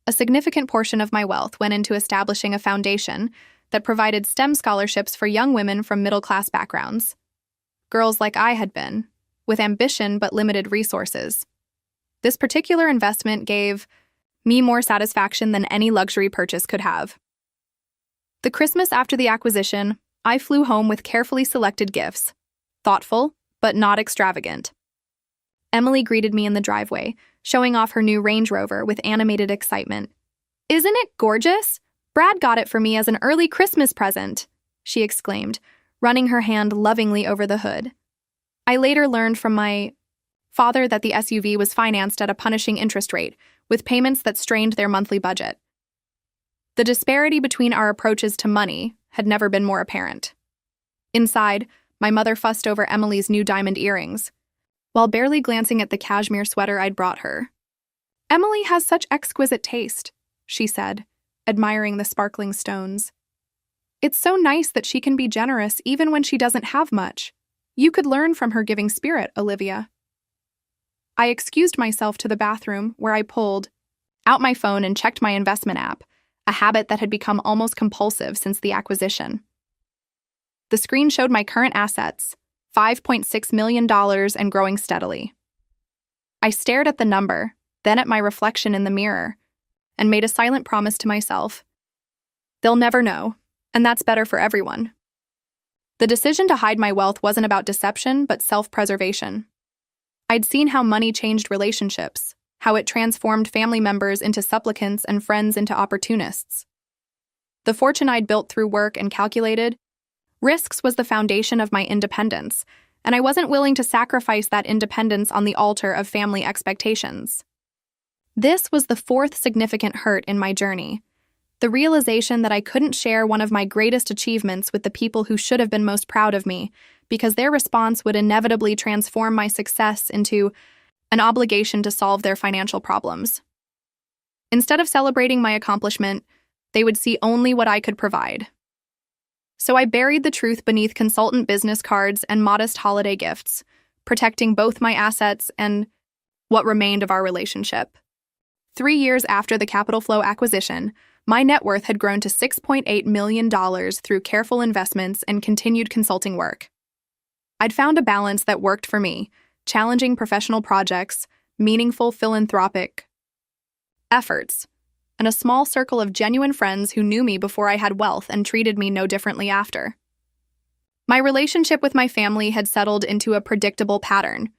A significant portion of my wealth went into establishing a foundation that provided STEM scholarships for young women from middle-class backgrounds. Girls like I had been, with ambition but limited resources. This particular investment gave me more satisfaction than any luxury purchase could have. The Christmas after the acquisition, I flew home with carefully selected gifts, thoughtful but not extravagant. Emily greeted me in the driveway, showing off her new Range Rover with animated excitement. "Isn't it gorgeous? Brad got it for me as an early Christmas present," she exclaimed, running her hand lovingly over the hood. I later learned from my father that the SUV was financed at a punishing interest rate, with payments that strained their monthly budget. The disparity between our approaches to money had never been more apparent. Inside, my mother fussed over Emily's new diamond earrings, while barely glancing at the cashmere sweater I'd brought her. "Emily has such exquisite taste," she said, admiring the sparkling stones. "It's so nice that she can be generous even when she doesn't have much. You could learn from her giving spirit, Olivia." I excused myself to the bathroom, where I pulled out my phone and checked my investment app, a habit that had become almost compulsive since the acquisition. The screen showed my current assets, $5.6 million and growing steadily. I stared at the number, then at my reflection in the mirror, and made a silent promise to myself. They'll never know, and that's better for everyone. The decision to hide my wealth wasn't about deception, but self-preservation. I'd seen how money changed relationships, how it transformed family members into supplicants and friends into opportunists. The fortune I'd built through work and calculated risks was the foundation of my independence, and I wasn't willing to sacrifice that independence on the altar of family expectations. This was the fourth significant hurt in my journey, the realization that I couldn't share one of my greatest achievements with the people who should have been most proud of me, because their response would inevitably transform my success into an obligation to solve their financial problems. Instead of celebrating my accomplishment, they would see only what I could provide. So I buried the truth beneath consultant business cards and modest holiday gifts, protecting both my assets and what remained of our relationship. 3 years after the Capital Flow acquisition, my net worth had grown to $6.8 million through careful investments and continued consulting work. I'd found a balance that worked for me, challenging professional projects, meaningful philanthropic efforts, and a small circle of genuine friends who knew me before I had wealth and treated me no differently after. My relationship with my family had settled into a predictable pattern.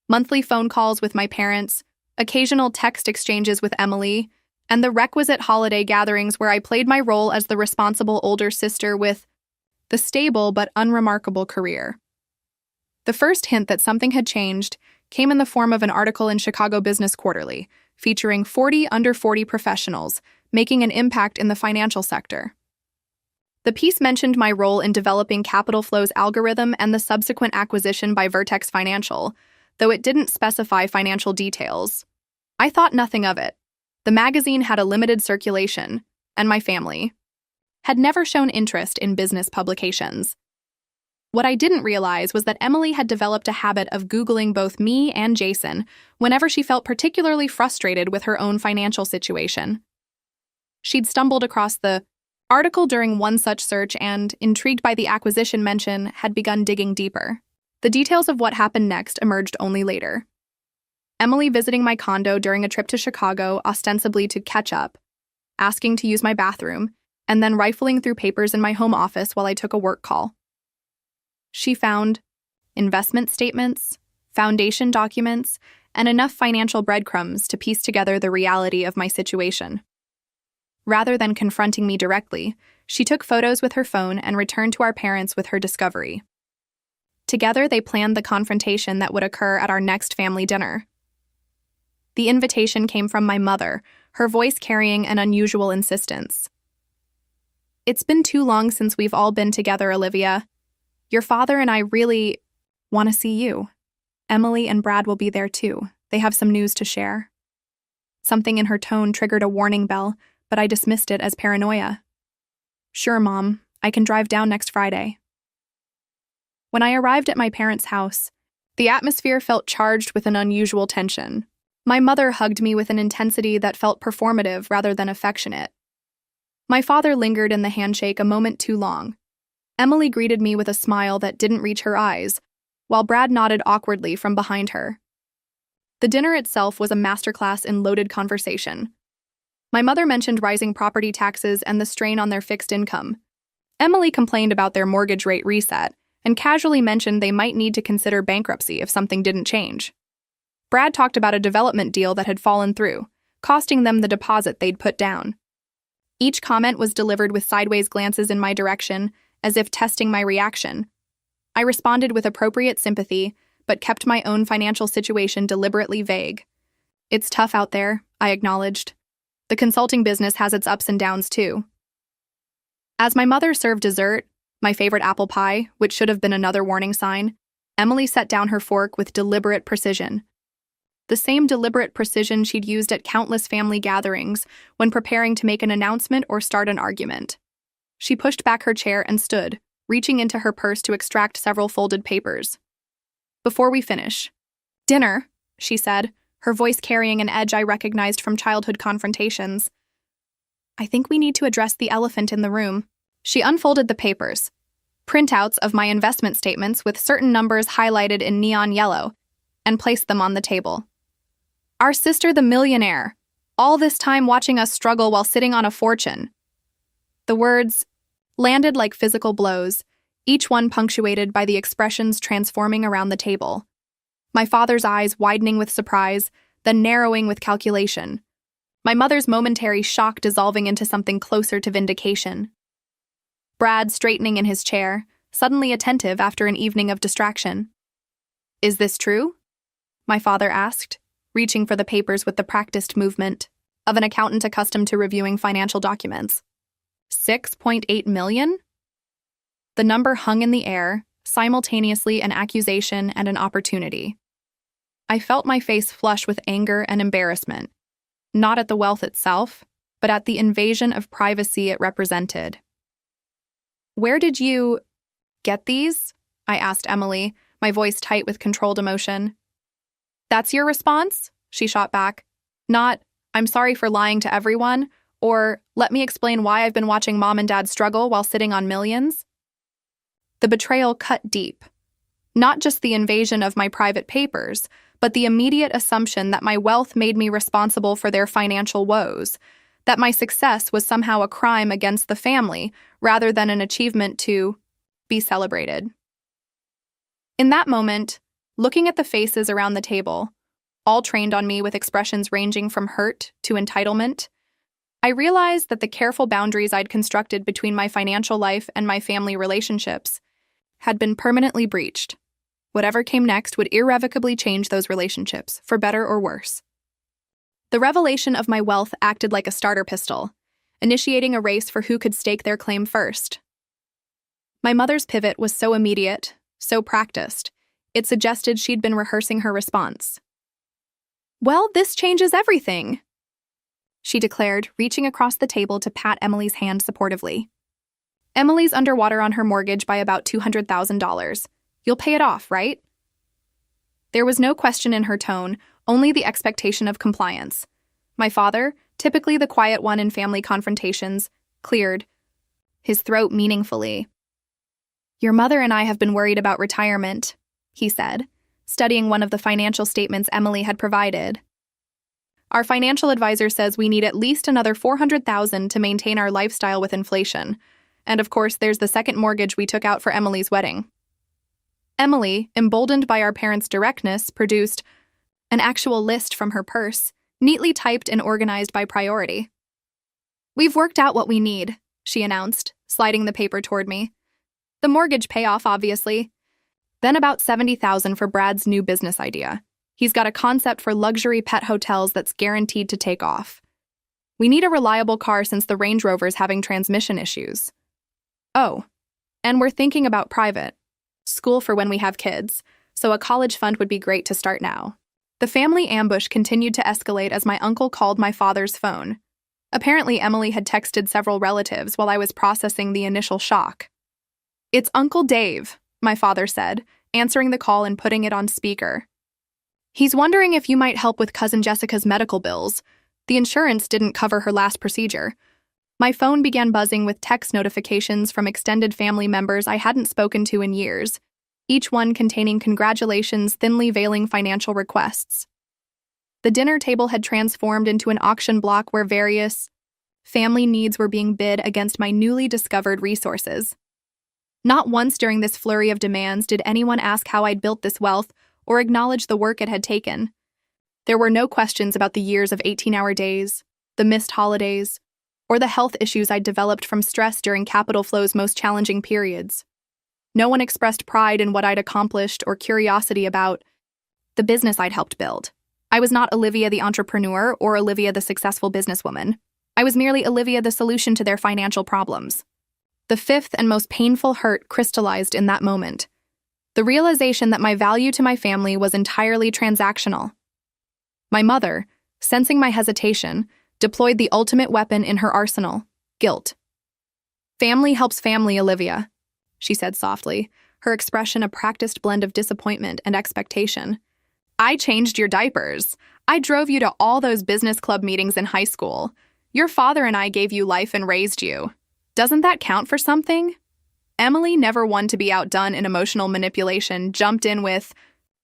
Monthly phone calls with my parents, occasional text exchanges with Emily, and the requisite holiday gatherings where I played my role as the responsible older sister with the stable but unremarkable career. The first hint that something had changed came in the form of an article in Chicago Business Quarterly, featuring 40 under 40 professionals making an impact in the financial sector. The piece mentioned my role in developing Capital Flow's algorithm and the subsequent acquisition by Vertex Financial, though it didn't specify financial details. I thought nothing of it. The magazine had a limited circulation, and my family had never shown interest in business publications. What I didn't realize was that Emily had developed a habit of Googling both me and Jason whenever she felt particularly frustrated with her own financial situation. She'd stumbled across the article during one such search and, intrigued by the acquisition mention, had begun digging deeper. The details of what happened next emerged only later. Emily visiting my condo during a trip to Chicago, ostensibly to catch up, asking to use my bathroom, and then rifling through papers in my home office while I took a work call. She found investment statements, foundation documents, and enough financial breadcrumbs to piece together the reality of my situation. Rather than confronting me directly, she took photos with her phone and returned to our parents with her discovery. Together, they planned the confrontation that would occur at our next family dinner. The invitation came from my mother, her voice carrying an unusual insistence. "It's been too long since we've all been together, Olivia. Your father and I really want to see you. Emily and Brad will be there too. They have some news to share." Something in her tone triggered a warning bell, but I dismissed it as paranoia. "Sure, Mom. I can drive down next Friday." When I arrived at my parents' house, the atmosphere felt charged with an unusual tension. My mother hugged me with an intensity that felt performative rather than affectionate. My father lingered in the handshake a moment too long. Emily greeted me with a smile that didn't reach her eyes, while Brad nodded awkwardly from behind her. The dinner itself was a masterclass in loaded conversation. My mother mentioned rising property taxes and the strain on their fixed income. Emily complained about their mortgage rate reset and casually mentioned they might need to consider bankruptcy if something didn't change. Brad talked about a development deal that had fallen through, costing them the deposit they'd put down. Each comment was delivered with sideways glances in my direction, as if testing my reaction. I responded with appropriate sympathy, but kept my own financial situation deliberately vague. "It's tough out there," I acknowledged. "The consulting business has its ups and downs too." As my mother served dessert, my favorite apple pie, which should have been another warning sign, Emily set down her fork with deliberate precision. The same deliberate precision she'd used at countless family gatherings when preparing to make an announcement or start an argument. She pushed back her chair and stood, reaching into her purse to extract several folded papers. "Before we finish, dinner," she said, her voice carrying an edge I recognized from childhood confrontations. "I think we need to address the elephant in the room." She unfolded the papers, printouts of my investment statements with certain numbers highlighted in neon yellow, and placed them on the table. "Our sister the millionaire, all this time watching us struggle while sitting on a fortune." The words landed like physical blows, each one punctuated by the expressions transforming around the table. My father's eyes widening with surprise, then narrowing with calculation. My mother's momentary shock dissolving into something closer to vindication. Brad straightening in his chair, suddenly attentive after an evening of distraction. "Is this true?" my father asked, reaching for the papers with the practiced movement of an accountant accustomed to reviewing financial documents. 6.8 million? The number hung in the air, simultaneously an accusation and an opportunity. I felt my face flush with anger and embarrassment, not at the wealth itself, but at the invasion of privacy it represented. "Where did you get these?" I asked Emily, my voice tight with controlled emotion. "That's your response?" she shot back. Not, "I'm sorry for lying to everyone," or "let me explain why I've been watching Mom and Dad struggle while sitting on millions." The betrayal cut deep. Not just the invasion of my private papers, but the immediate assumption that my wealth made me responsible for their financial woes, that my success was somehow a crime against the family rather than an achievement to be celebrated. In that moment, looking at the faces around the table, all trained on me with expressions ranging from hurt to entitlement, I realized that the careful boundaries I'd constructed between my financial life and my family relationships had been permanently breached. Whatever came next would irrevocably change those relationships, for better or worse. The revelation of my wealth acted like a starter pistol, initiating a race for who could stake their claim first. My mother's pivot was so immediate, so practiced, it suggested she'd been rehearsing her response. "Well, this changes everything," she declared, reaching across the table to pat Emily's hand supportively. "Emily's underwater on her mortgage by about $200,000. You'll pay it off, right?" There was no question in her tone, only the expectation of compliance. My father, typically the quiet one in family confrontations, cleared his throat meaningfully. "Your mother and I have been worried about retirement," he said, studying one of the financial statements Emily had provided. "Our financial advisor says we need at least another $400,000 to maintain our lifestyle with inflation. And of course, there's the second mortgage we took out for Emily's wedding." Emily, emboldened by our parents' directness, produced an actual list from her purse, neatly typed and organized by priority. "We've worked out what we need," she announced, sliding the paper toward me. "The mortgage payoff, obviously. Then about $70,000 for Brad's new business idea. He's got a concept for luxury pet hotels that's guaranteed to take off. We need a reliable car since the Range Rover's having transmission issues. Oh, and we're thinking about private school for when we have kids, so a college fund would be great to start now." The family ambush continued to escalate as my uncle called my father's phone. Apparently, Emily had texted several relatives while I was processing the initial shock. "It's Uncle Dave," my father said, answering the call and putting it on speaker. "He's wondering if you might help with Cousin Jessica's medical bills. The insurance didn't cover her last procedure." My phone began buzzing with text notifications from extended family members I hadn't spoken to in years, each one containing congratulations thinly veiling financial requests. The dinner table had transformed into an auction block where various family needs were being bid against my newly discovered resources. Not once during this flurry of demands did anyone ask how I'd built this wealth or acknowledge the work it had taken. There were no questions about the years of 18-hour days, the missed holidays, or the health issues I'd developed from stress during Capital Flow's most challenging periods. No one expressed pride in what I'd accomplished or curiosity about the business I'd helped build. I was not Olivia the entrepreneur or Olivia the successful businesswoman. I was merely Olivia the solution to their financial problems. The fifth and most painful hurt crystallized in that moment. The realization that my value to my family was entirely transactional. My mother, sensing my hesitation, deployed the ultimate weapon in her arsenal: guilt. "Family helps family, Olivia," she said softly, her expression a practiced blend of disappointment and expectation. "I changed your diapers. I drove you to all those business club meetings in high school. Your father and I gave you life and raised you. Doesn't that count for something?" Emily, never one to be outdone in emotional manipulation, jumped in with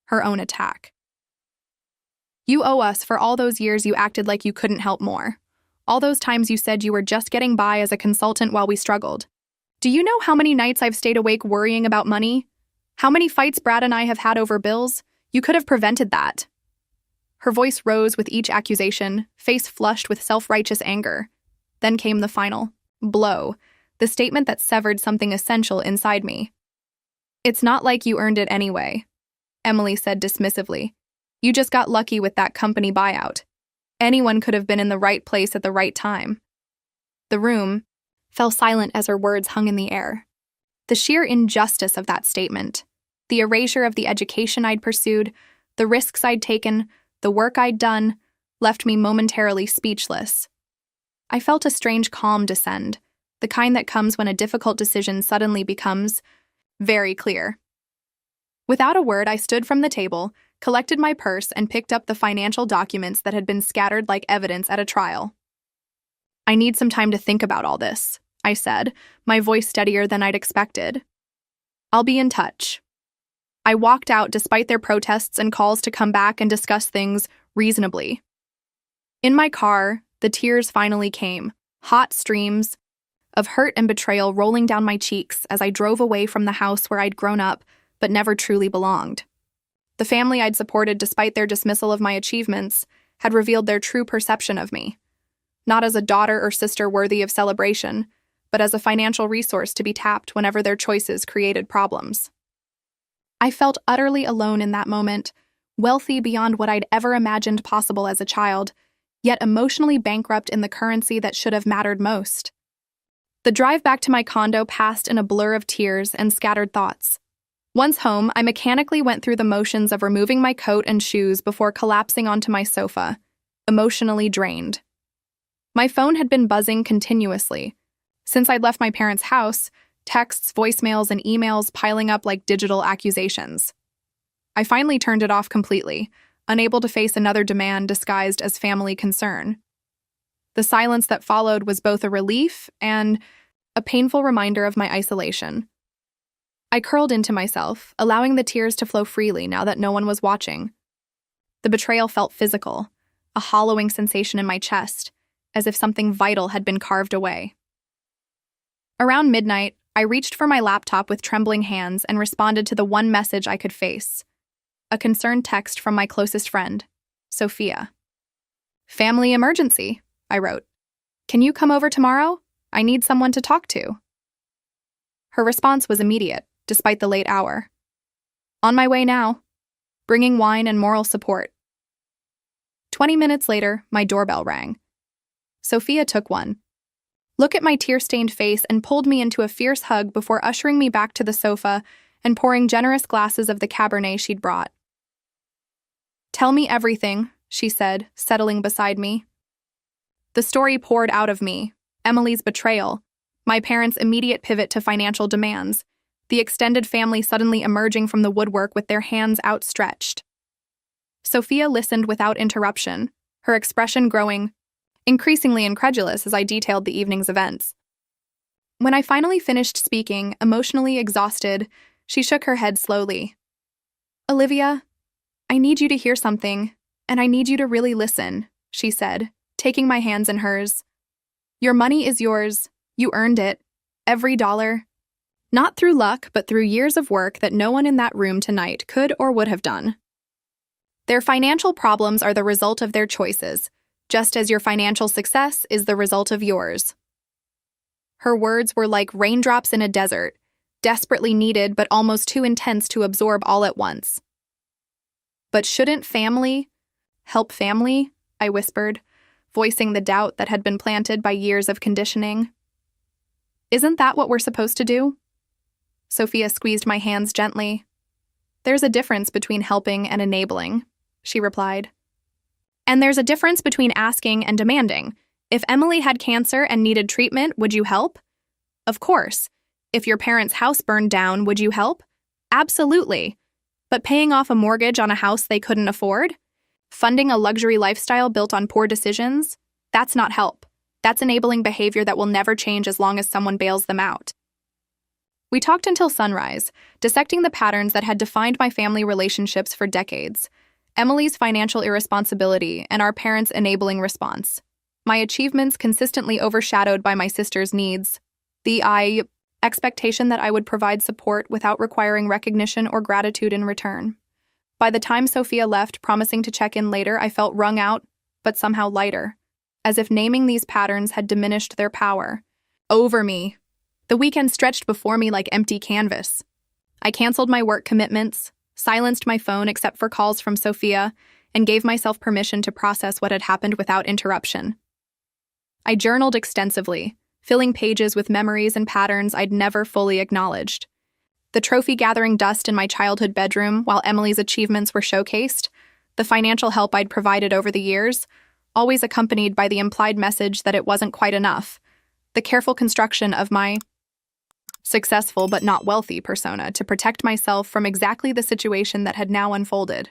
her own attack. "You owe us for all those years you acted like you couldn't help more. All those times you said you were just getting by as a consultant while we struggled. Do you know how many nights I've stayed awake worrying about money? How many fights Brad and I have had over bills? You could have prevented that." Her voice rose with each accusation, face flushed with self-righteous anger. Then came the final blow, the statement that severed something essential inside me. "It's not like you earned it anyway," Emily said dismissively. "You just got lucky with that company buyout. Anyone could have been in the right place at the right time." The room fell silent as her words hung in the air. The sheer injustice of that statement, the erasure of the education I'd pursued, the risks I'd taken, the work I'd done, left me momentarily speechless. I felt a strange calm descend, the kind that comes when a difficult decision suddenly becomes very clear. Without a word, I stood from the table, collected my purse, and picked up the financial documents that had been scattered like evidence at a trial. "I need some time to think about all this," I said, my voice steadier than I'd expected. "I'll be in touch." I walked out despite their protests and calls to come back and discuss things reasonably. In my car, the tears finally came, hot streams of hurt and betrayal rolling down my cheeks as I drove away from the house where I'd grown up but never truly belonged. The family I'd supported despite their dismissal of my achievements had revealed their true perception of me, not as a daughter or sister worthy of celebration, but as a financial resource to be tapped whenever their choices created problems. I felt utterly alone in that moment, wealthy beyond what I'd ever imagined possible as a child, yet emotionally bankrupt in the currency that should have mattered most. The drive back to my condo passed in a blur of tears and scattered thoughts. Once home, I mechanically went through the motions of removing my coat and shoes before collapsing onto my sofa, emotionally drained. My phone had been buzzing continuously. Since I'd left my parents' house, texts, voicemails, and emails piling up like digital accusations. I finally turned it off completely, unable to face another demand disguised as family concern. The silence that followed was both a relief and a painful reminder of my isolation. I curled into myself, allowing the tears to flow freely now that no one was watching. The betrayal felt physical, a hollowing sensation in my chest, as if something vital had been carved away. Around midnight, I reached for my laptop with trembling hands and responded to the one message I could face. A concerned text from my closest friend, Sophia. "Family emergency," I wrote. "Can you come over tomorrow? I need someone to talk to." Her response was immediate, despite the late hour. "On my way now. Bringing wine and moral support." 20 minutes later, my doorbell rang. Sophia took one, looked at my tear-stained face, and pulled me into a fierce hug before ushering me back to the sofa and pouring generous glasses of the Cabernet she'd brought. "Tell me everything," she said, settling beside me. The story poured out of me: Emily's betrayal, my parents' immediate pivot to financial demands, the extended family suddenly emerging from the woodwork with their hands outstretched. Sophia listened without interruption, her expression growing increasingly incredulous as I detailed the evening's events. When I finally finished speaking, emotionally exhausted, she shook her head slowly. "Olivia, I need you to hear something, and I need you to really listen," she said, taking my hands in hers. "Your money is yours. You earned it. Every dollar. Not through luck, but through years of work that no one in that room tonight could or would have done. Their financial problems are the result of their choices, just as your financial success is the result of yours." Her words were like raindrops in a desert, desperately needed but almost too intense to absorb all at once. "But shouldn't family help family?" I whispered, voicing the doubt that had been planted by years of conditioning. "Isn't that what we're supposed to do?" Sophia squeezed my hands gently. "There's a difference between helping and enabling," she replied. "And there's a difference between asking and demanding. If Emily had cancer and needed treatment, would you help? Of course. If your parents' house burned down, would you help? Absolutely. But paying off a mortgage on a house they couldn't afford? Funding a luxury lifestyle built on poor decisions? That's not help. That's enabling behavior that will never change as long as someone bails them out." We talked until sunrise, dissecting the patterns that had defined my family relationships for decades: Emily's financial irresponsibility and our parents' enabling response, my achievements consistently overshadowed by my sister's needs, the expectation that I would provide support without requiring recognition or gratitude in return. By the time Sophia left, promising to check in later, I felt wrung out, but somehow lighter, as if naming these patterns had diminished their power over me. The weekend stretched before me like empty canvas. I canceled my work commitments, silenced my phone except for calls from Sophia, and gave myself permission to process what had happened without interruption. I journaled extensively, filling pages with memories and patterns I'd never fully acknowledged. The trophy gathering dust in my childhood bedroom while Emily's achievements were showcased, the financial help I'd provided over the years, always accompanied by the implied message that it wasn't quite enough, the careful construction of my successful but not wealthy persona to protect myself from exactly the situation that had now unfolded.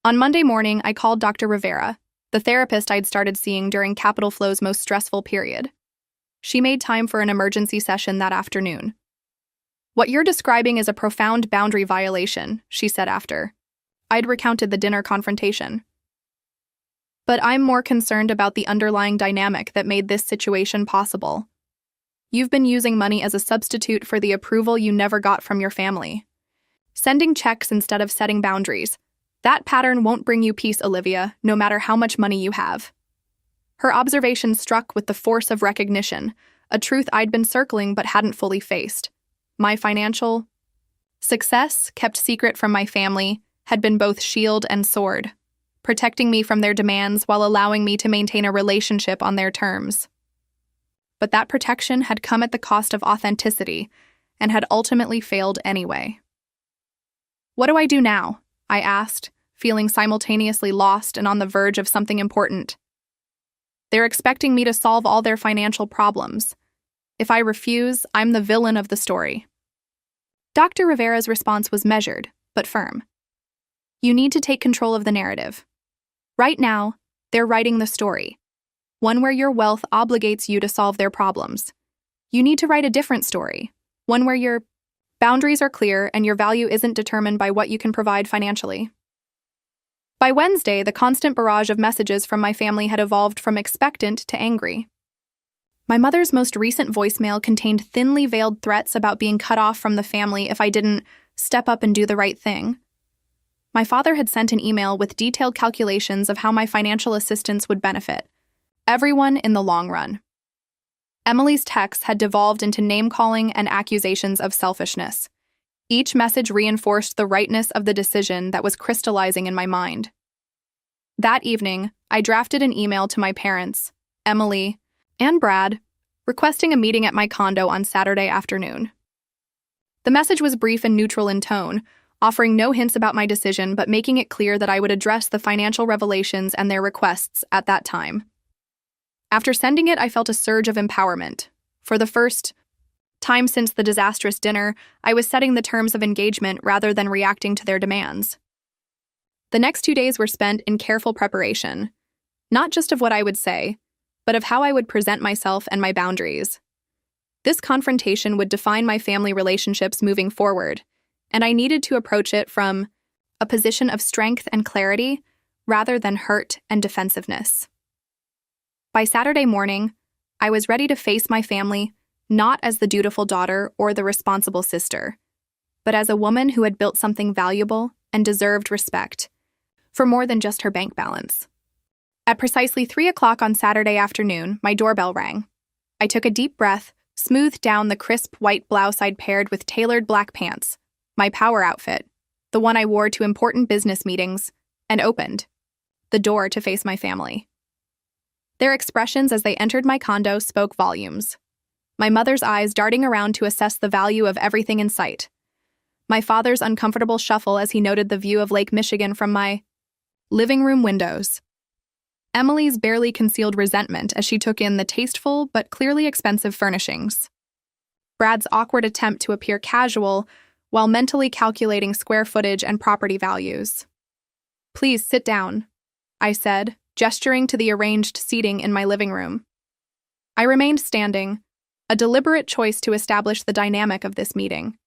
On Monday morning, I called Dr. Rivera, the therapist I'd started seeing during Capital Flow's most stressful period. She made time for an emergency session that afternoon. "What you're describing is a profound boundary violation," she said after. I'd recounted the dinner confrontation. "But I'm more concerned about the underlying dynamic that made this situation possible. You've been using money as a substitute for the approval you never got from your family. Sending checks instead of setting boundaries. That pattern won't bring you peace, Olivia, no matter how much money you have." Her observation struck with the force of recognition, a truth I'd been circling but hadn't fully faced. My financial success, kept secret from my family, had been both shield and sword, protecting me from their demands while allowing me to maintain a relationship on their terms. But that protection had come at the cost of authenticity and had ultimately failed anyway. "What do I do now?" I asked, feeling simultaneously lost and on the verge of something important. "They're expecting me to solve all their financial problems. If I refuse, I'm the villain of the story." Dr. Rivera's response was measured, but firm. "You need to take control of the narrative. Right now, they're writing the story, one where your wealth obligates you to solve their problems. You need to write a different story, one where your boundaries are clear and your value isn't determined by what you can provide financially." By Wednesday, the constant barrage of messages from my family had evolved from expectant to angry. My mother's most recent voicemail contained thinly veiled threats about being cut off from the family if I didn't step up and do the right thing. My father had sent an email with detailed calculations of how my financial assistance would benefit everyone in the long run. Emily's texts had devolved into name-calling and accusations of selfishness. Each message reinforced the rightness of the decision that was crystallizing in my mind. That evening, I drafted an email to my parents, Emily, and Brad, requesting a meeting at my condo on Saturday afternoon. The message was brief and neutral in tone, offering no hints about my decision but making it clear that I would address the financial revelations and their requests at that time. After sending it, I felt a surge of empowerment. For the first time since the disastrous dinner, I was setting the terms of engagement rather than reacting to their demands. The next 2 days were spent in careful preparation, not just of what I would say, but of how I would present myself and my boundaries. This confrontation would define my family relationships moving forward, and I needed to approach it from a position of strength and clarity rather than hurt and defensiveness. By Saturday morning, I was ready to face my family not as the dutiful daughter or the responsible sister, but as a woman who had built something valuable and deserved respect for more than just her bank balance. At precisely 3 o'clock on Saturday afternoon, my doorbell rang. I took a deep breath, smoothed down the crisp white blouse I'd paired with tailored black pants, my power outfit, the one I wore to important business meetings, and opened the door to face my family. Their expressions as they entered my condo spoke volumes. My mother's eyes darting around to assess the value of everything in sight. My father's uncomfortable shuffle as he noted the view of Lake Michigan from my living room windows. Emily's barely concealed resentment as she took in the tasteful but clearly expensive furnishings. Brad's awkward attempt to appear casual while mentally calculating square footage and property values. "Please sit down," I said, gesturing to the arranged seating in my living room. I remained standing, a deliberate choice to establish the dynamic of this meeting.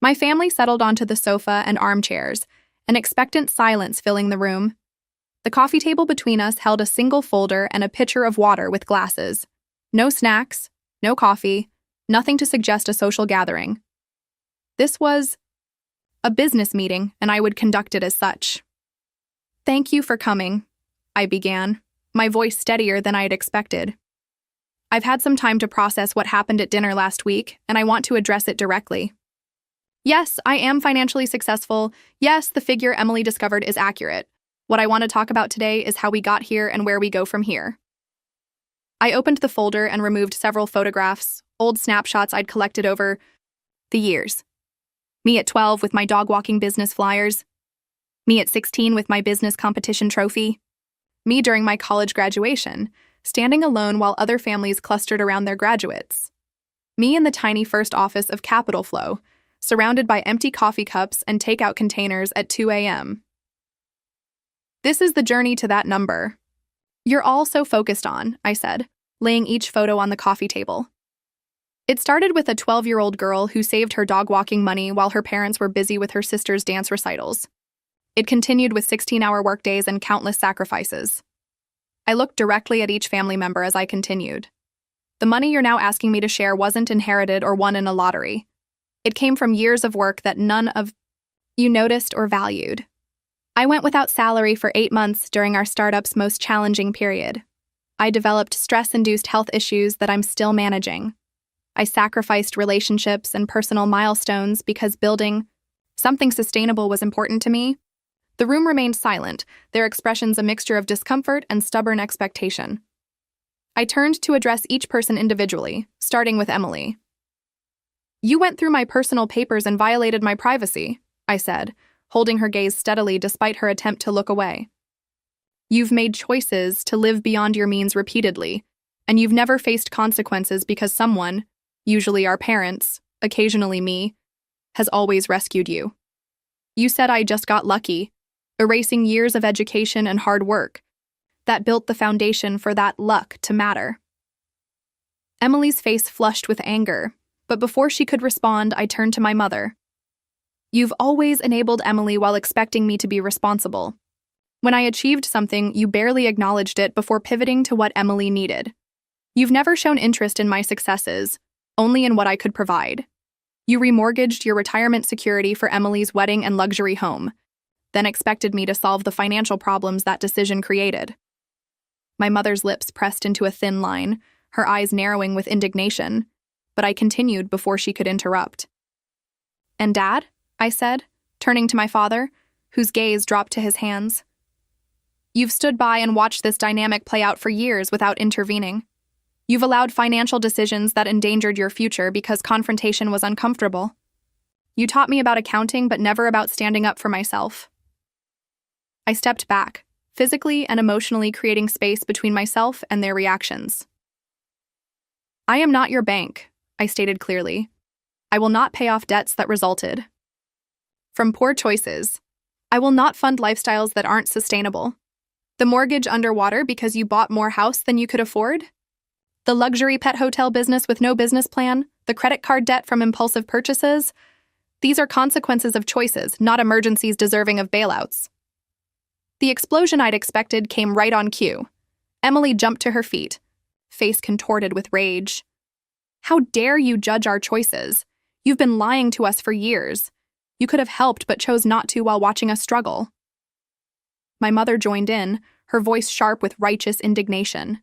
My family settled onto the sofa and armchairs, an expectant silence filling the room. The coffee table between us held a single folder and a pitcher of water with glasses. No snacks, no coffee, nothing to suggest a social gathering. This was a business meeting, and I would conduct it as such. "Thank you for coming," I began, my voice steadier than I had expected. "I've had some time to process what happened at dinner last week, and I want to address it directly. Yes, I am financially successful. Yes, the figure Emily discovered is accurate. What I want to talk about today is how we got here and where we go from here." I opened the folder and removed several photographs, old snapshots I'd collected over the years. Me at 12 with my dog-walking business flyers. Me at 16 with my business competition trophy. Me during my college graduation, standing alone while other families clustered around their graduates. Me in the tiny first office of Capital Flow, surrounded by empty coffee cups and takeout containers at 2 a.m. This is the journey to that number you're all so focused on, I said, laying each photo on the coffee table. It started with a 12-year-old girl who saved her dog-walking money while her parents were busy with her sister's dance recitals. It continued with 16-hour workdays and countless sacrifices. I looked directly at each family member as I continued. The money you're now asking me to share wasn't inherited or won in a lottery. It came from years of work that none of you noticed or valued. I went without salary for 8 months during our startup's most challenging period. I developed stress-induced health issues that I'm still managing. I sacrificed relationships and personal milestones because building something sustainable was important to me. The room remained silent, their expressions a mixture of discomfort and stubborn expectation. I turned to address each person individually, starting with Emily. "You went through my personal papers and violated my privacy," I said, holding her gaze steadily despite her attempt to look away. "You've made choices to live beyond your means repeatedly, and you've never faced consequences because someone, usually our parents, occasionally me, has always rescued you. You said I just got lucky, erasing years of education and hard work that built the foundation for that luck to matter." Emily's face flushed with anger, but before she could respond, I turned to my mother. "You've always enabled Emily while expecting me to be responsible. When I achieved something, you barely acknowledged it before pivoting to what Emily needed. You've never shown interest in my successes, only in what I could provide. You remortgaged your retirement security for Emily's wedding and luxury home, then expected me to solve the financial problems that decision created. My mother's lips pressed into a thin line, her eyes narrowing with indignation, but I continued before she could interrupt. "And Dad?" I said, turning to my father, whose gaze dropped to his hands. "You've stood by and watched this dynamic play out for years without intervening. You've allowed financial decisions that endangered your future because confrontation was uncomfortable. You taught me about accounting, but never about standing up for myself." I stepped back, physically and emotionally creating space between myself and their reactions. "I am not your bank," I stated clearly. "I will not pay off debts that resulted from poor choices. I will not fund lifestyles that aren't sustainable. The mortgage underwater because you bought more house than you could afford? The luxury pet hotel business with no business plan? The credit card debt from impulsive purchases? These are consequences of choices, not emergencies deserving of bailouts." The explosion I'd expected came right on cue. Emily jumped to her feet, face contorted with rage. "How dare you judge our choices? You've been lying to us for years. You could have helped but chose not to while watching us struggle." My mother joined in, her voice sharp with righteous indignation.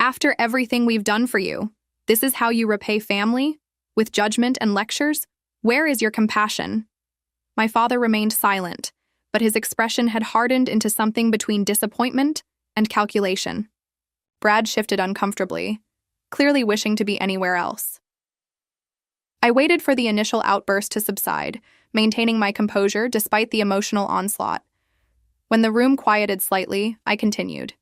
"After everything we've done for you, this is how you repay family? With judgment and lectures? Where is your compassion?" My father remained silent, but his expression had hardened into something between disappointment and calculation. Brad shifted uncomfortably, clearly wishing to be anywhere else. I waited for the initial outburst to subside, maintaining my composure despite the emotional onslaught. When the room quieted slightly, I continued.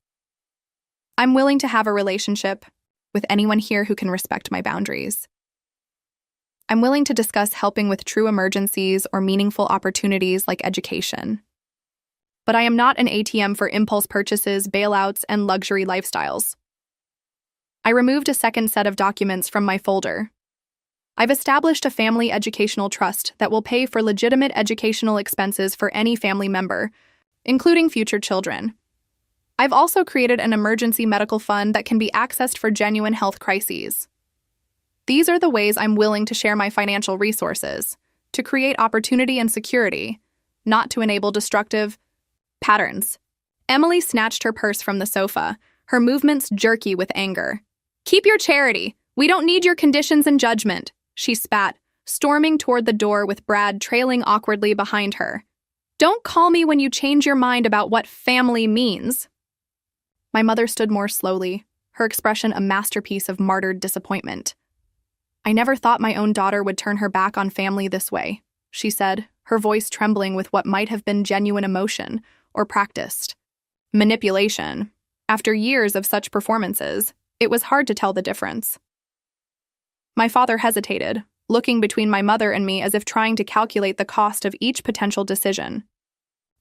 "I'm willing to have a relationship with anyone here who can respect my boundaries. I'm willing to discuss helping with true emergencies or meaningful opportunities like education. But I am not an ATM for impulse purchases, bailouts, and luxury lifestyles." I removed a second set of documents from my folder. "I've established a family educational trust that will pay for legitimate educational expenses for any family member, including future children. I've also created an emergency medical fund that can be accessed for genuine health crises. These are the ways I'm willing to share my financial resources, to create opportunity and security, not to enable destructive patterns." Emily snatched her purse from the sofa, her movements jerky with anger. "Keep your charity. We don't need your conditions and judgment," she spat, storming toward the door with Brad trailing awkwardly behind her. "Don't call me when you change your mind about what family means." My mother stood more slowly, her expression a masterpiece of martyred disappointment. "I never thought my own daughter would turn her back on family this way," she said, her voice trembling with what might have been genuine emotion or practiced manipulation. After years of such performances, it was hard to tell the difference. My father hesitated, looking between my mother and me as if trying to calculate the cost of each potential decision.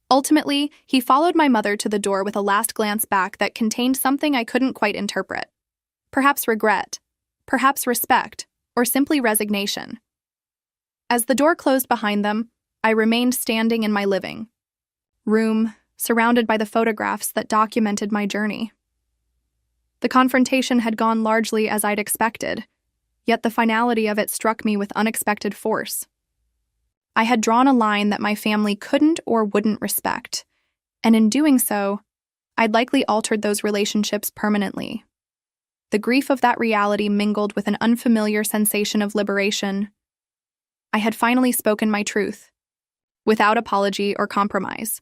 Ultimately, he followed my mother to the door with a last glance back that contained something I couldn't quite interpret. Perhaps regret, perhaps respect, or simply resignation. As the door closed behind them, I remained standing in my living room, surrounded by the photographs that documented my journey. The confrontation had gone largely as I'd expected, yet the finality of it struck me with unexpected force. I had drawn a line that my family couldn't or wouldn't respect, and in doing so, I'd likely altered those relationships permanently. The grief of that reality mingled with an unfamiliar sensation of liberation. I had finally spoken my truth, without apology or compromise.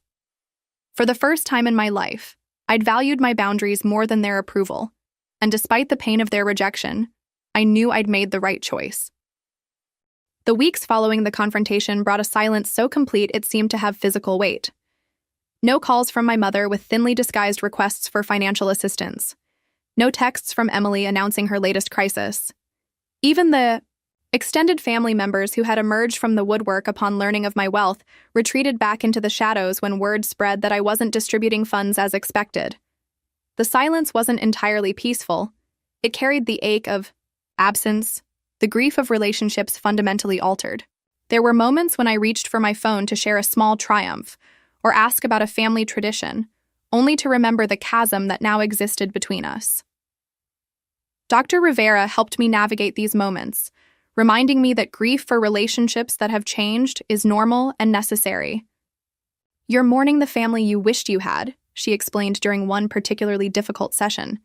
For the first time in my life, I'd valued my boundaries more than their approval, and despite the pain of their rejection, I knew I'd made the right choice. The weeks following the confrontation brought a silence so complete it seemed to have physical weight. No calls from my mother with thinly disguised requests for financial assistance. No texts from Emily announcing her latest crisis. Even the extended family members who had emerged from the woodwork upon learning of my wealth retreated back into the shadows when word spread that I wasn't distributing funds as expected. The silence wasn't entirely peaceful. It carried the ache of absence, the grief of relationships fundamentally altered. There were moments when I reached for my phone to share a small triumph or ask about a family tradition, only to remember the chasm that now existed between us. Dr. Rivera helped me navigate these moments, reminding me that grief for relationships that have changed is normal and necessary. "You're mourning the family you wished you had," she explained during one particularly difficult session,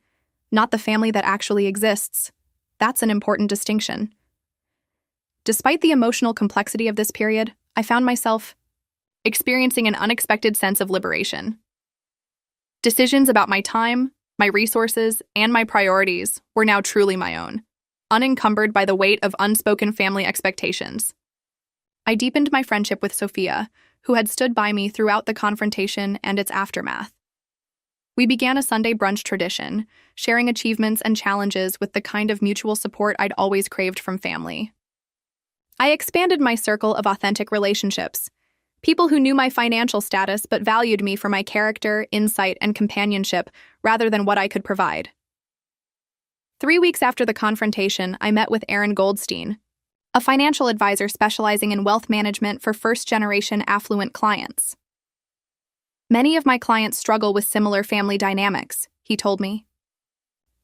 "not the family that actually exists. That's an important distinction." Despite the emotional complexity of this period, I found myself experiencing an unexpected sense of liberation. Decisions about my time, my resources, and my priorities were now truly my own, unencumbered by the weight of unspoken family expectations. I deepened my friendship with Sophia, who had stood by me throughout the confrontation and its aftermath. We began a Sunday brunch tradition, sharing achievements and challenges with the kind of mutual support I'd always craved from family. I expanded my circle of authentic relationships, people who knew my financial status but valued me for my character, insight, and companionship rather than what I could provide. 3 weeks after the confrontation, I met with Aaron Goldstein, a financial advisor specializing in wealth management for first-generation affluent clients. "Many of my clients struggle with similar family dynamics," he told me.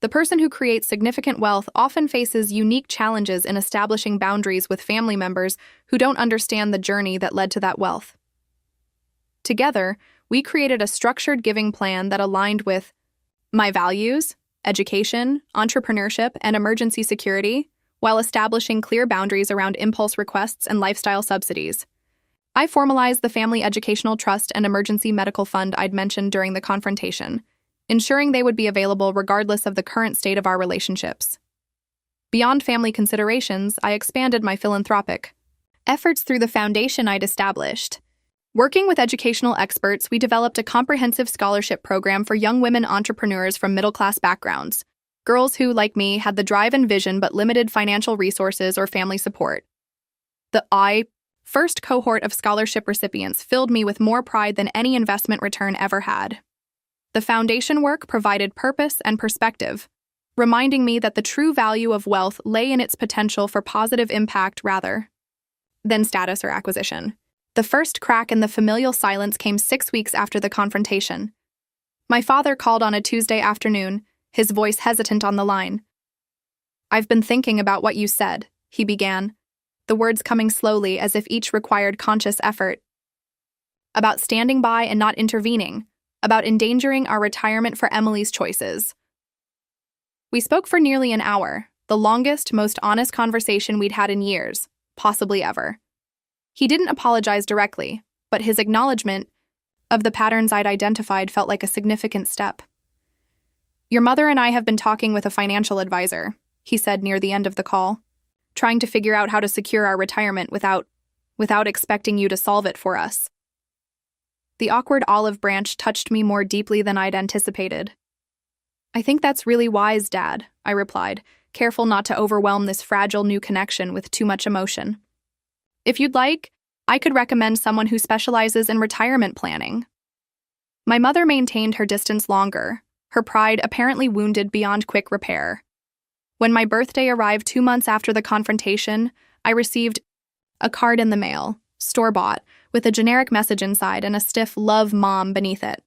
"The person who creates significant wealth often faces unique challenges in establishing boundaries with family members who don't understand the journey that led to that wealth." Together, we created a structured giving plan that aligned with my values, education, entrepreneurship, and emergency security, while establishing clear boundaries around impulse requests and lifestyle subsidies. I formalized the family educational trust and emergency medical fund I'd mentioned during the confrontation, ensuring they would be available regardless of the current state of our relationships. Beyond family considerations, I expanded my philanthropic efforts through the foundation I'd established. Working with educational experts, we developed a comprehensive scholarship program for young women entrepreneurs from middle-class backgrounds, girls who, like me, had the drive and vision but limited financial resources or family support. The first cohort of scholarship recipients filled me with more pride than any investment return ever had. The foundation work provided purpose and perspective, reminding me that the true value of wealth lay in its potential for positive impact rather than status or acquisition. The first crack in the familial silence came 6 weeks after the confrontation. My father called on a Tuesday afternoon, his voice hesitant on the line. "I've been thinking about what you said," he began, the words coming slowly as if each required conscious effort. "About standing by and not intervening, about endangering our retirement for Emily's choices." We spoke for nearly an hour, the longest, most honest conversation we'd had in years, possibly ever. He didn't apologize directly, but his acknowledgement of the patterns I'd identified felt like a significant step. "Your mother and I have been talking with a financial advisor," he said near the end of the call, "trying to figure out how to secure our retirement without expecting you to solve it for us." The awkward olive branch touched me more deeply than I'd anticipated. "I think that's really wise, Dad," I replied, careful not to overwhelm this fragile new connection with too much emotion. "If you'd like, I could recommend someone who specializes in retirement planning." My mother maintained her distance longer, her pride apparently wounded beyond quick repair. When my birthday arrived 2 months after the confrontation, I received a card in the mail, store-bought, with a generic message inside and a stiff "Love, Mom" beneath it.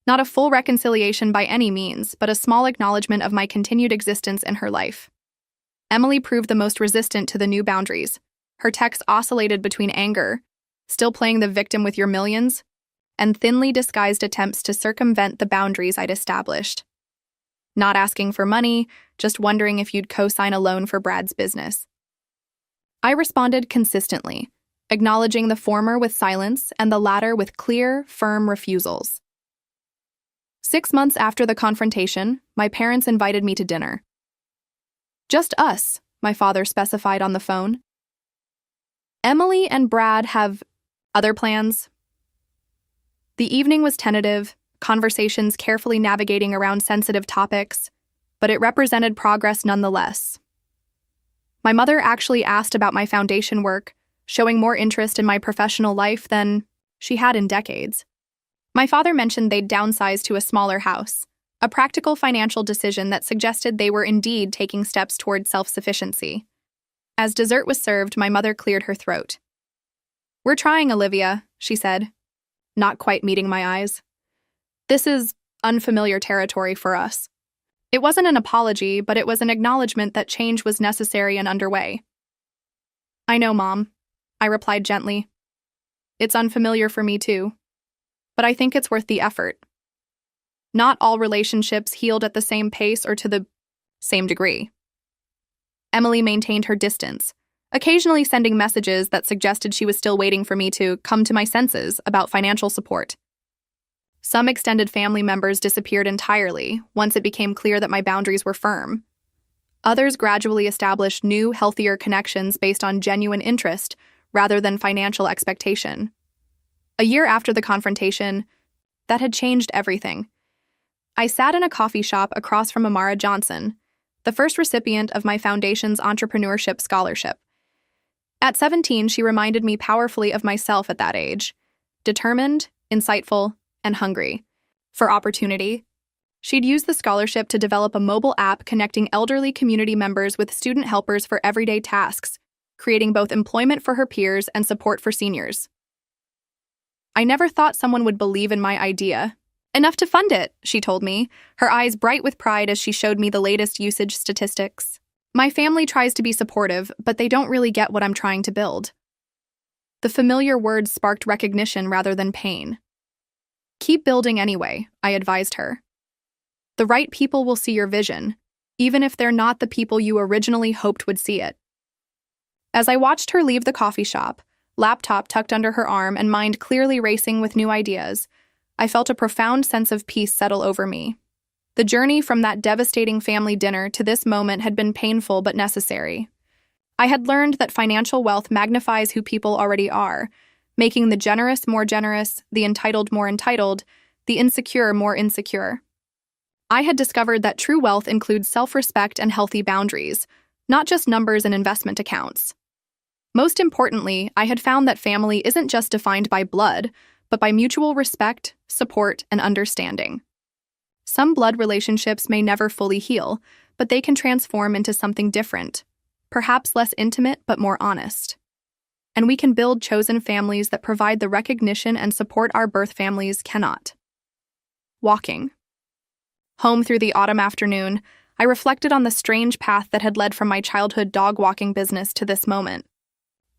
Not a full reconciliation by any means, but a small acknowledgement of my continued existence in her life. Emily proved the most resistant to the new boundaries. Her text oscillated between anger, still playing the victim with your millions, and thinly disguised attempts to circumvent the boundaries I'd established. "Not asking for money, just wondering if you'd co-sign a loan for Brad's business." I responded consistently, acknowledging the former with silence and the latter with clear, firm refusals. 6 months after the confrontation, my parents invited me to dinner. "Just us," my father specified on the phone. "Emily and Brad have other plans." The evening was tentative, conversations carefully navigating around sensitive topics, but it represented progress nonetheless. My mother actually asked about my foundation work, showing more interest in my professional life than she had in decades. My father mentioned they'd downsize to a smaller house, a practical financial decision that suggested they were indeed taking steps toward self-sufficiency. As dessert was served, my mother cleared her throat. "We're trying, Olivia," she said, not quite meeting my eyes. "This is unfamiliar territory for us." It wasn't an apology, but it was an acknowledgement that change was necessary and underway. "I know, Mom," I replied gently. "It's unfamiliar for me too, but I think it's worth the effort." Not all relationships healed at the same pace or to the same degree. Emily maintained her distance, occasionally sending messages that suggested she was still waiting for me to come to my senses about financial support. Some extended family members disappeared entirely once it became clear that my boundaries were firm. Others gradually established new, healthier connections based on genuine interest rather than financial expectation. A year after the confrontation, that had changed everything. I sat in a coffee shop across from Amara Johnson, the first recipient of my foundation's entrepreneurship scholarship. At 17, she reminded me powerfully of myself at that age, determined, insightful, and hungry for opportunity. She'd used the scholarship to develop a mobile app connecting elderly community members with student helpers for everyday tasks, creating both employment for her peers and support for seniors. "I never thought someone would believe in my idea. Enough to fund it," she told me, her eyes bright with pride as she showed me the latest usage statistics. "My family tries to be supportive, but they don't really get what I'm trying to build." The familiar words sparked recognition rather than pain. "Keep building anyway," I advised her. "The right people will see your vision, even if they're not the people you originally hoped would see it." As I watched her leave the coffee shop, laptop tucked under her arm and mind clearly racing with new ideas, I felt a profound sense of peace settle over me. The journey from that devastating family dinner to this moment had been painful but necessary. I had learned that financial wealth magnifies who people already are, making the generous more generous, the entitled more entitled, the insecure more insecure. I had discovered that true wealth includes self-respect and healthy boundaries, not just numbers and investment accounts. Most importantly, I had found that family isn't just defined by blood, but by mutual respect, support, and understanding. Some blood relationships may never fully heal, but they can transform into something different, perhaps less intimate but more honest. And we can build chosen families that provide the recognition and support our birth families cannot. Walking. Home through the autumn afternoon, I reflected on the strange path that had led from my childhood dog walking business to this moment.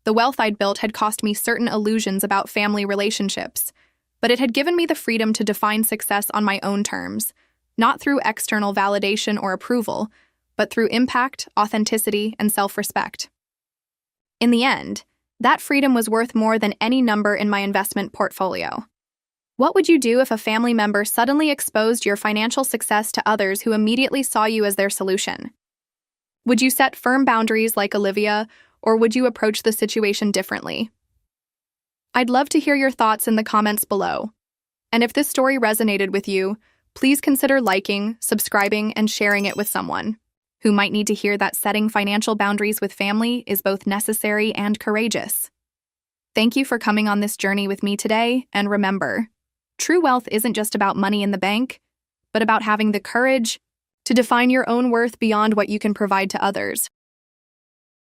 The wealth I'd built had cost me certain illusions about family relationships, but it had given me the freedom to define success on my own terms, not through external validation or approval, but through impact, authenticity, and self-respect. In the end, that freedom was worth more than any number in my investment portfolio. What would you do if a family member suddenly exposed your financial success to others who immediately saw you as their solution? Would you set firm boundaries like Olivia, or would you approach the situation differently? I'd love to hear your thoughts in the comments below. And if this story resonated with you, please consider liking, subscribing, and sharing it with someone who might need to hear that setting financial boundaries with family is both necessary and courageous. Thank you for coming on this journey with me today, and remember, true wealth isn't just about money in the bank, but about having the courage to define your own worth beyond what you can provide to others.